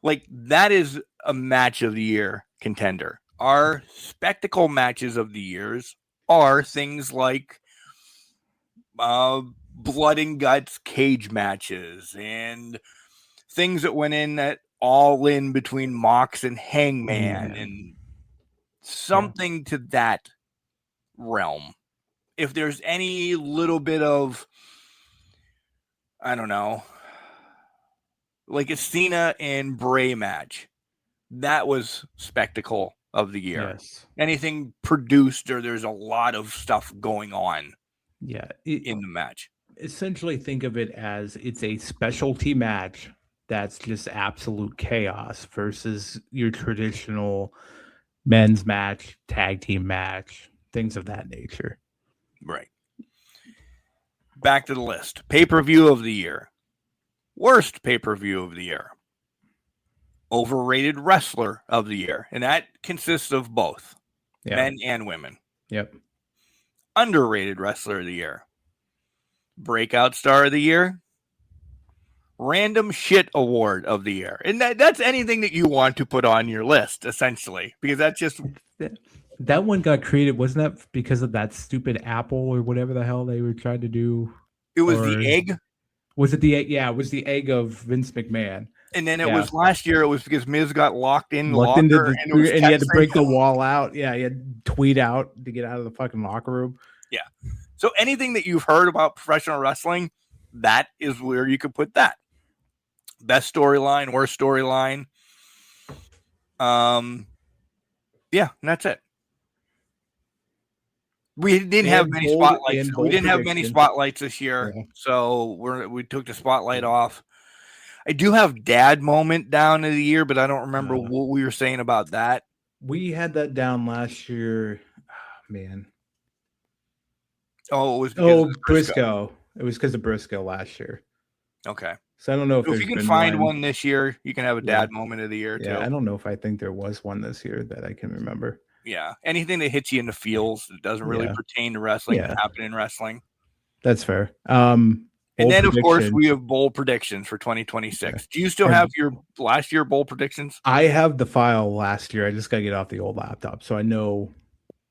Like, that is a match of the year contender. Our spectacle matches of the years are things like blood and guts cage matches and things that went in that all in between Mox and Hangman and something to that realm. If there's any little bit of, I don't know, like a Cena and Bray match, that was spectacle of the year. Yes. Anything produced or there's a lot of stuff going on in the match. Essentially think of it as it's a specialty match that's just absolute chaos versus your traditional men's match, tag team match, things of that nature. Right. Back to the list. Pay-per-view of the year. Worst pay-per-view of the year. Overrated wrestler of the year. And that consists of both men and women. Yep. Underrated wrestler of the year. Breakout star of the year. Random shit award of the year. And that's anything that you want to put on your list, essentially, because that's just... That one got created, wasn't that because of that stupid apple or whatever the hell they were trying to do? It was the egg. Was it the egg? Yeah, it was the egg of Vince McMahon. And then it was last year, it was because Miz got locked in and he had to break the wall out. Yeah, he had to tweet out to get out of the fucking locker room. Yeah. So anything that you've heard about professional wrestling, that is where you could put that. Best storyline, worst storyline. Yeah, and that's it. We didn't have many spotlights. We didn't have many spotlights this year, so we took the spotlight off. I do have dad moment down of the year, but I don't remember what we were saying about that. We had that down last year. Oh, man. Oh, it was because of Briscoe. It was because of Briscoe last year. Okay. So I don't know if you can find one this year, you can have a dad moment of the year too. I don't know if I think there was one this year that I can remember. Yeah. Anything that hits you in the feels that doesn't really pertain to wrestling and happen in wrestling. That's fair. And then, of course, we have bowl predictions for 2026. Yeah. Do you still have your last year bowl predictions? I have the file last year. I just got to get off the old laptop. So I know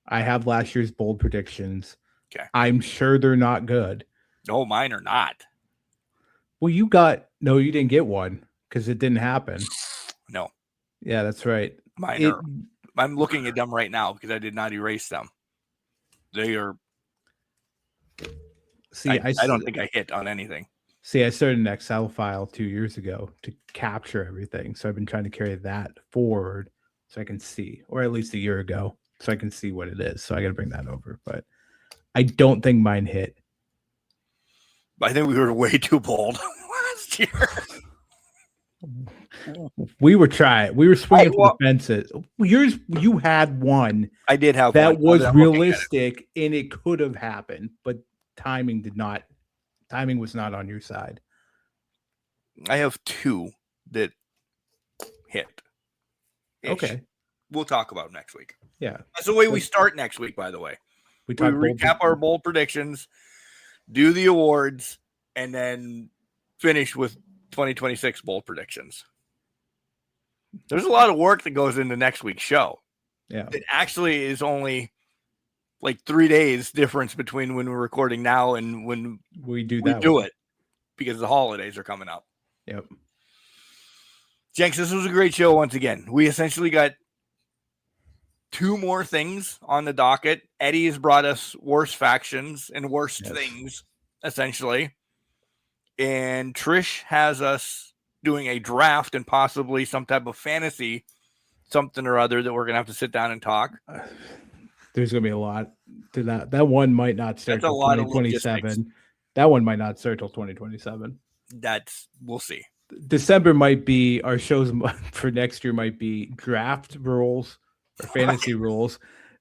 I have last year's bold predictions. Okay. I'm sure they're not good. No, mine are not. Well, you didn't get one because it didn't happen. No. Yeah, that's right. I'm looking at them right now because I did not erase them. They are. See, I don't think I hit on anything. See, I started an Excel file 2 years ago to capture everything. So I've been trying to carry that forward so I can see, or at least a year ago, so I can see what it is. So I got to bring that over. But I don't think mine hit. I think we were way too bold last year. We were trying. We were swinging for the fences. You had one. I did have that one. Was realistic, and it could have happened, but timing did not. Timing was not on your side. I have two that hit. Okay. We'll talk about next week. Yeah. That's the way we start next week, by the way. We talk recap our bold predictions, do the awards, and then finish with 2026 bold predictions. There's a lot of work that goes into next week's show. Yeah. It actually is only like 3 days difference between when we're recording now and when we do it because the holidays are coming up. Yep. Jenks, this was a great show once again. We essentially got 2 more things on the docket. Eddie has brought us worst factions and worst things, essentially. And Trish has us doing a draft and possibly some type of fantasy something or other that we're going to have to sit down and talk. There's going to be a lot to that. That one might not start till 2027. That one might not start till 2027. We'll see. December might be our shows for next year might be draft rules or fantasy rules.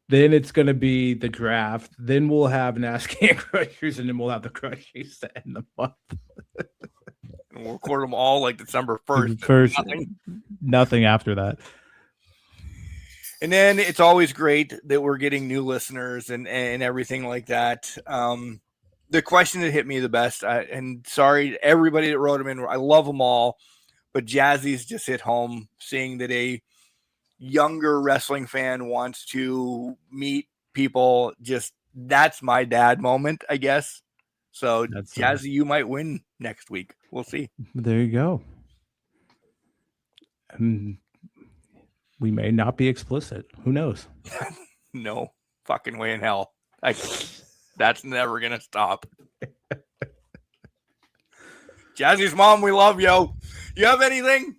Then it's going to be the draft. Then we'll have an Ask Can Crushers, and then we'll have the Crushies to end the month. And we'll record them all like December 1st. Nothing after that. And then it's always great that we're getting new listeners and everything like that. The question that hit me the best, and sorry to everybody that wrote them in, I love them all, but Jazzy's just hit home, seeing that a younger wrestling fan wants to meet people. Just that's my dad moment, I guess. So Jazzy, you might win next week. We'll see. There you go. We may not be explicit. Who knows? No fucking way in hell. That's never going to stop. Jazzy's mom, we love you. You have anything?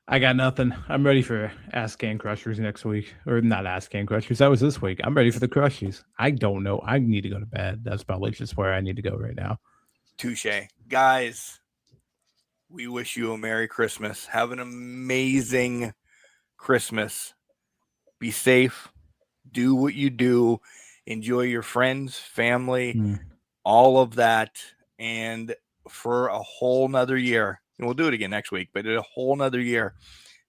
I got nothing. I'm ready for Ask Can Crushers next week. Or not Ask Can Crushers. That was this week. I'm ready for the Crushies. I don't know. I need to go to bed. That's probably just where I need to go right now. Touche. Guys, we wish you a Merry Christmas. Have an amazing Christmas. Be safe. Do what you do. Enjoy your friends, family, all of that. And for a whole nother year, and we'll do it again next week, but a whole nother year,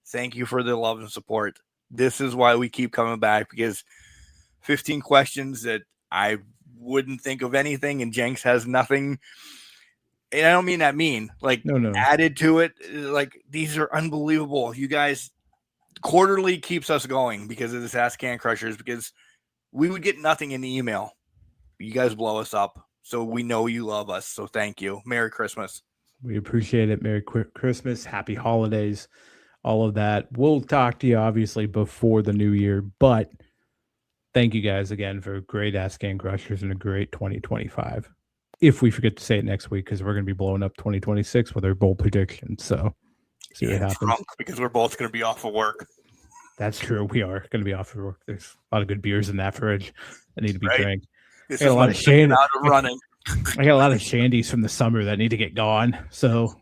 thank you for the love and support. This is why we keep coming back, because 15 questions that I wouldn't think of anything, and Jenks has nothing. And I don't mean that mean, like no. Added to it. Like, these are unbelievable. You guys, quarterly keeps us going because of this Ask Can Crushers, because we would get nothing in the email. You guys blow us up. So we know you love us. So thank you. Merry Christmas. We appreciate it. Merry Christmas. Happy holidays. All of that. We'll talk to you obviously before the new year, but thank you guys again for great Ask Can Crushers and a great 2025. If we forget to say it next week, because we're going to be blowing up 2026 with our bold predictions. So see what happens. Drunk because we're both going to be off of work. That's true. We are going to be off of work. There's a lot of good beers in that fridge that need to be drank. This I got a lot of shandy. Running. I got a lot of shandies from the summer that need to get gone. So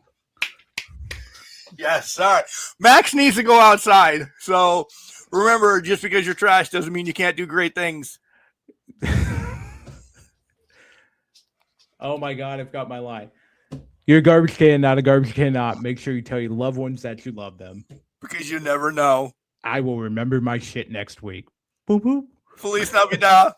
yes, sorry. Max needs to go outside. So remember, just because you're trash doesn't mean you can't do great things. Oh my God, I've got my line. You're a garbage can, not a garbage can, not. Make sure you tell your loved ones that you love them. Because you never know. I will remember my shit next week. Boop, boop. Feliz Navidad.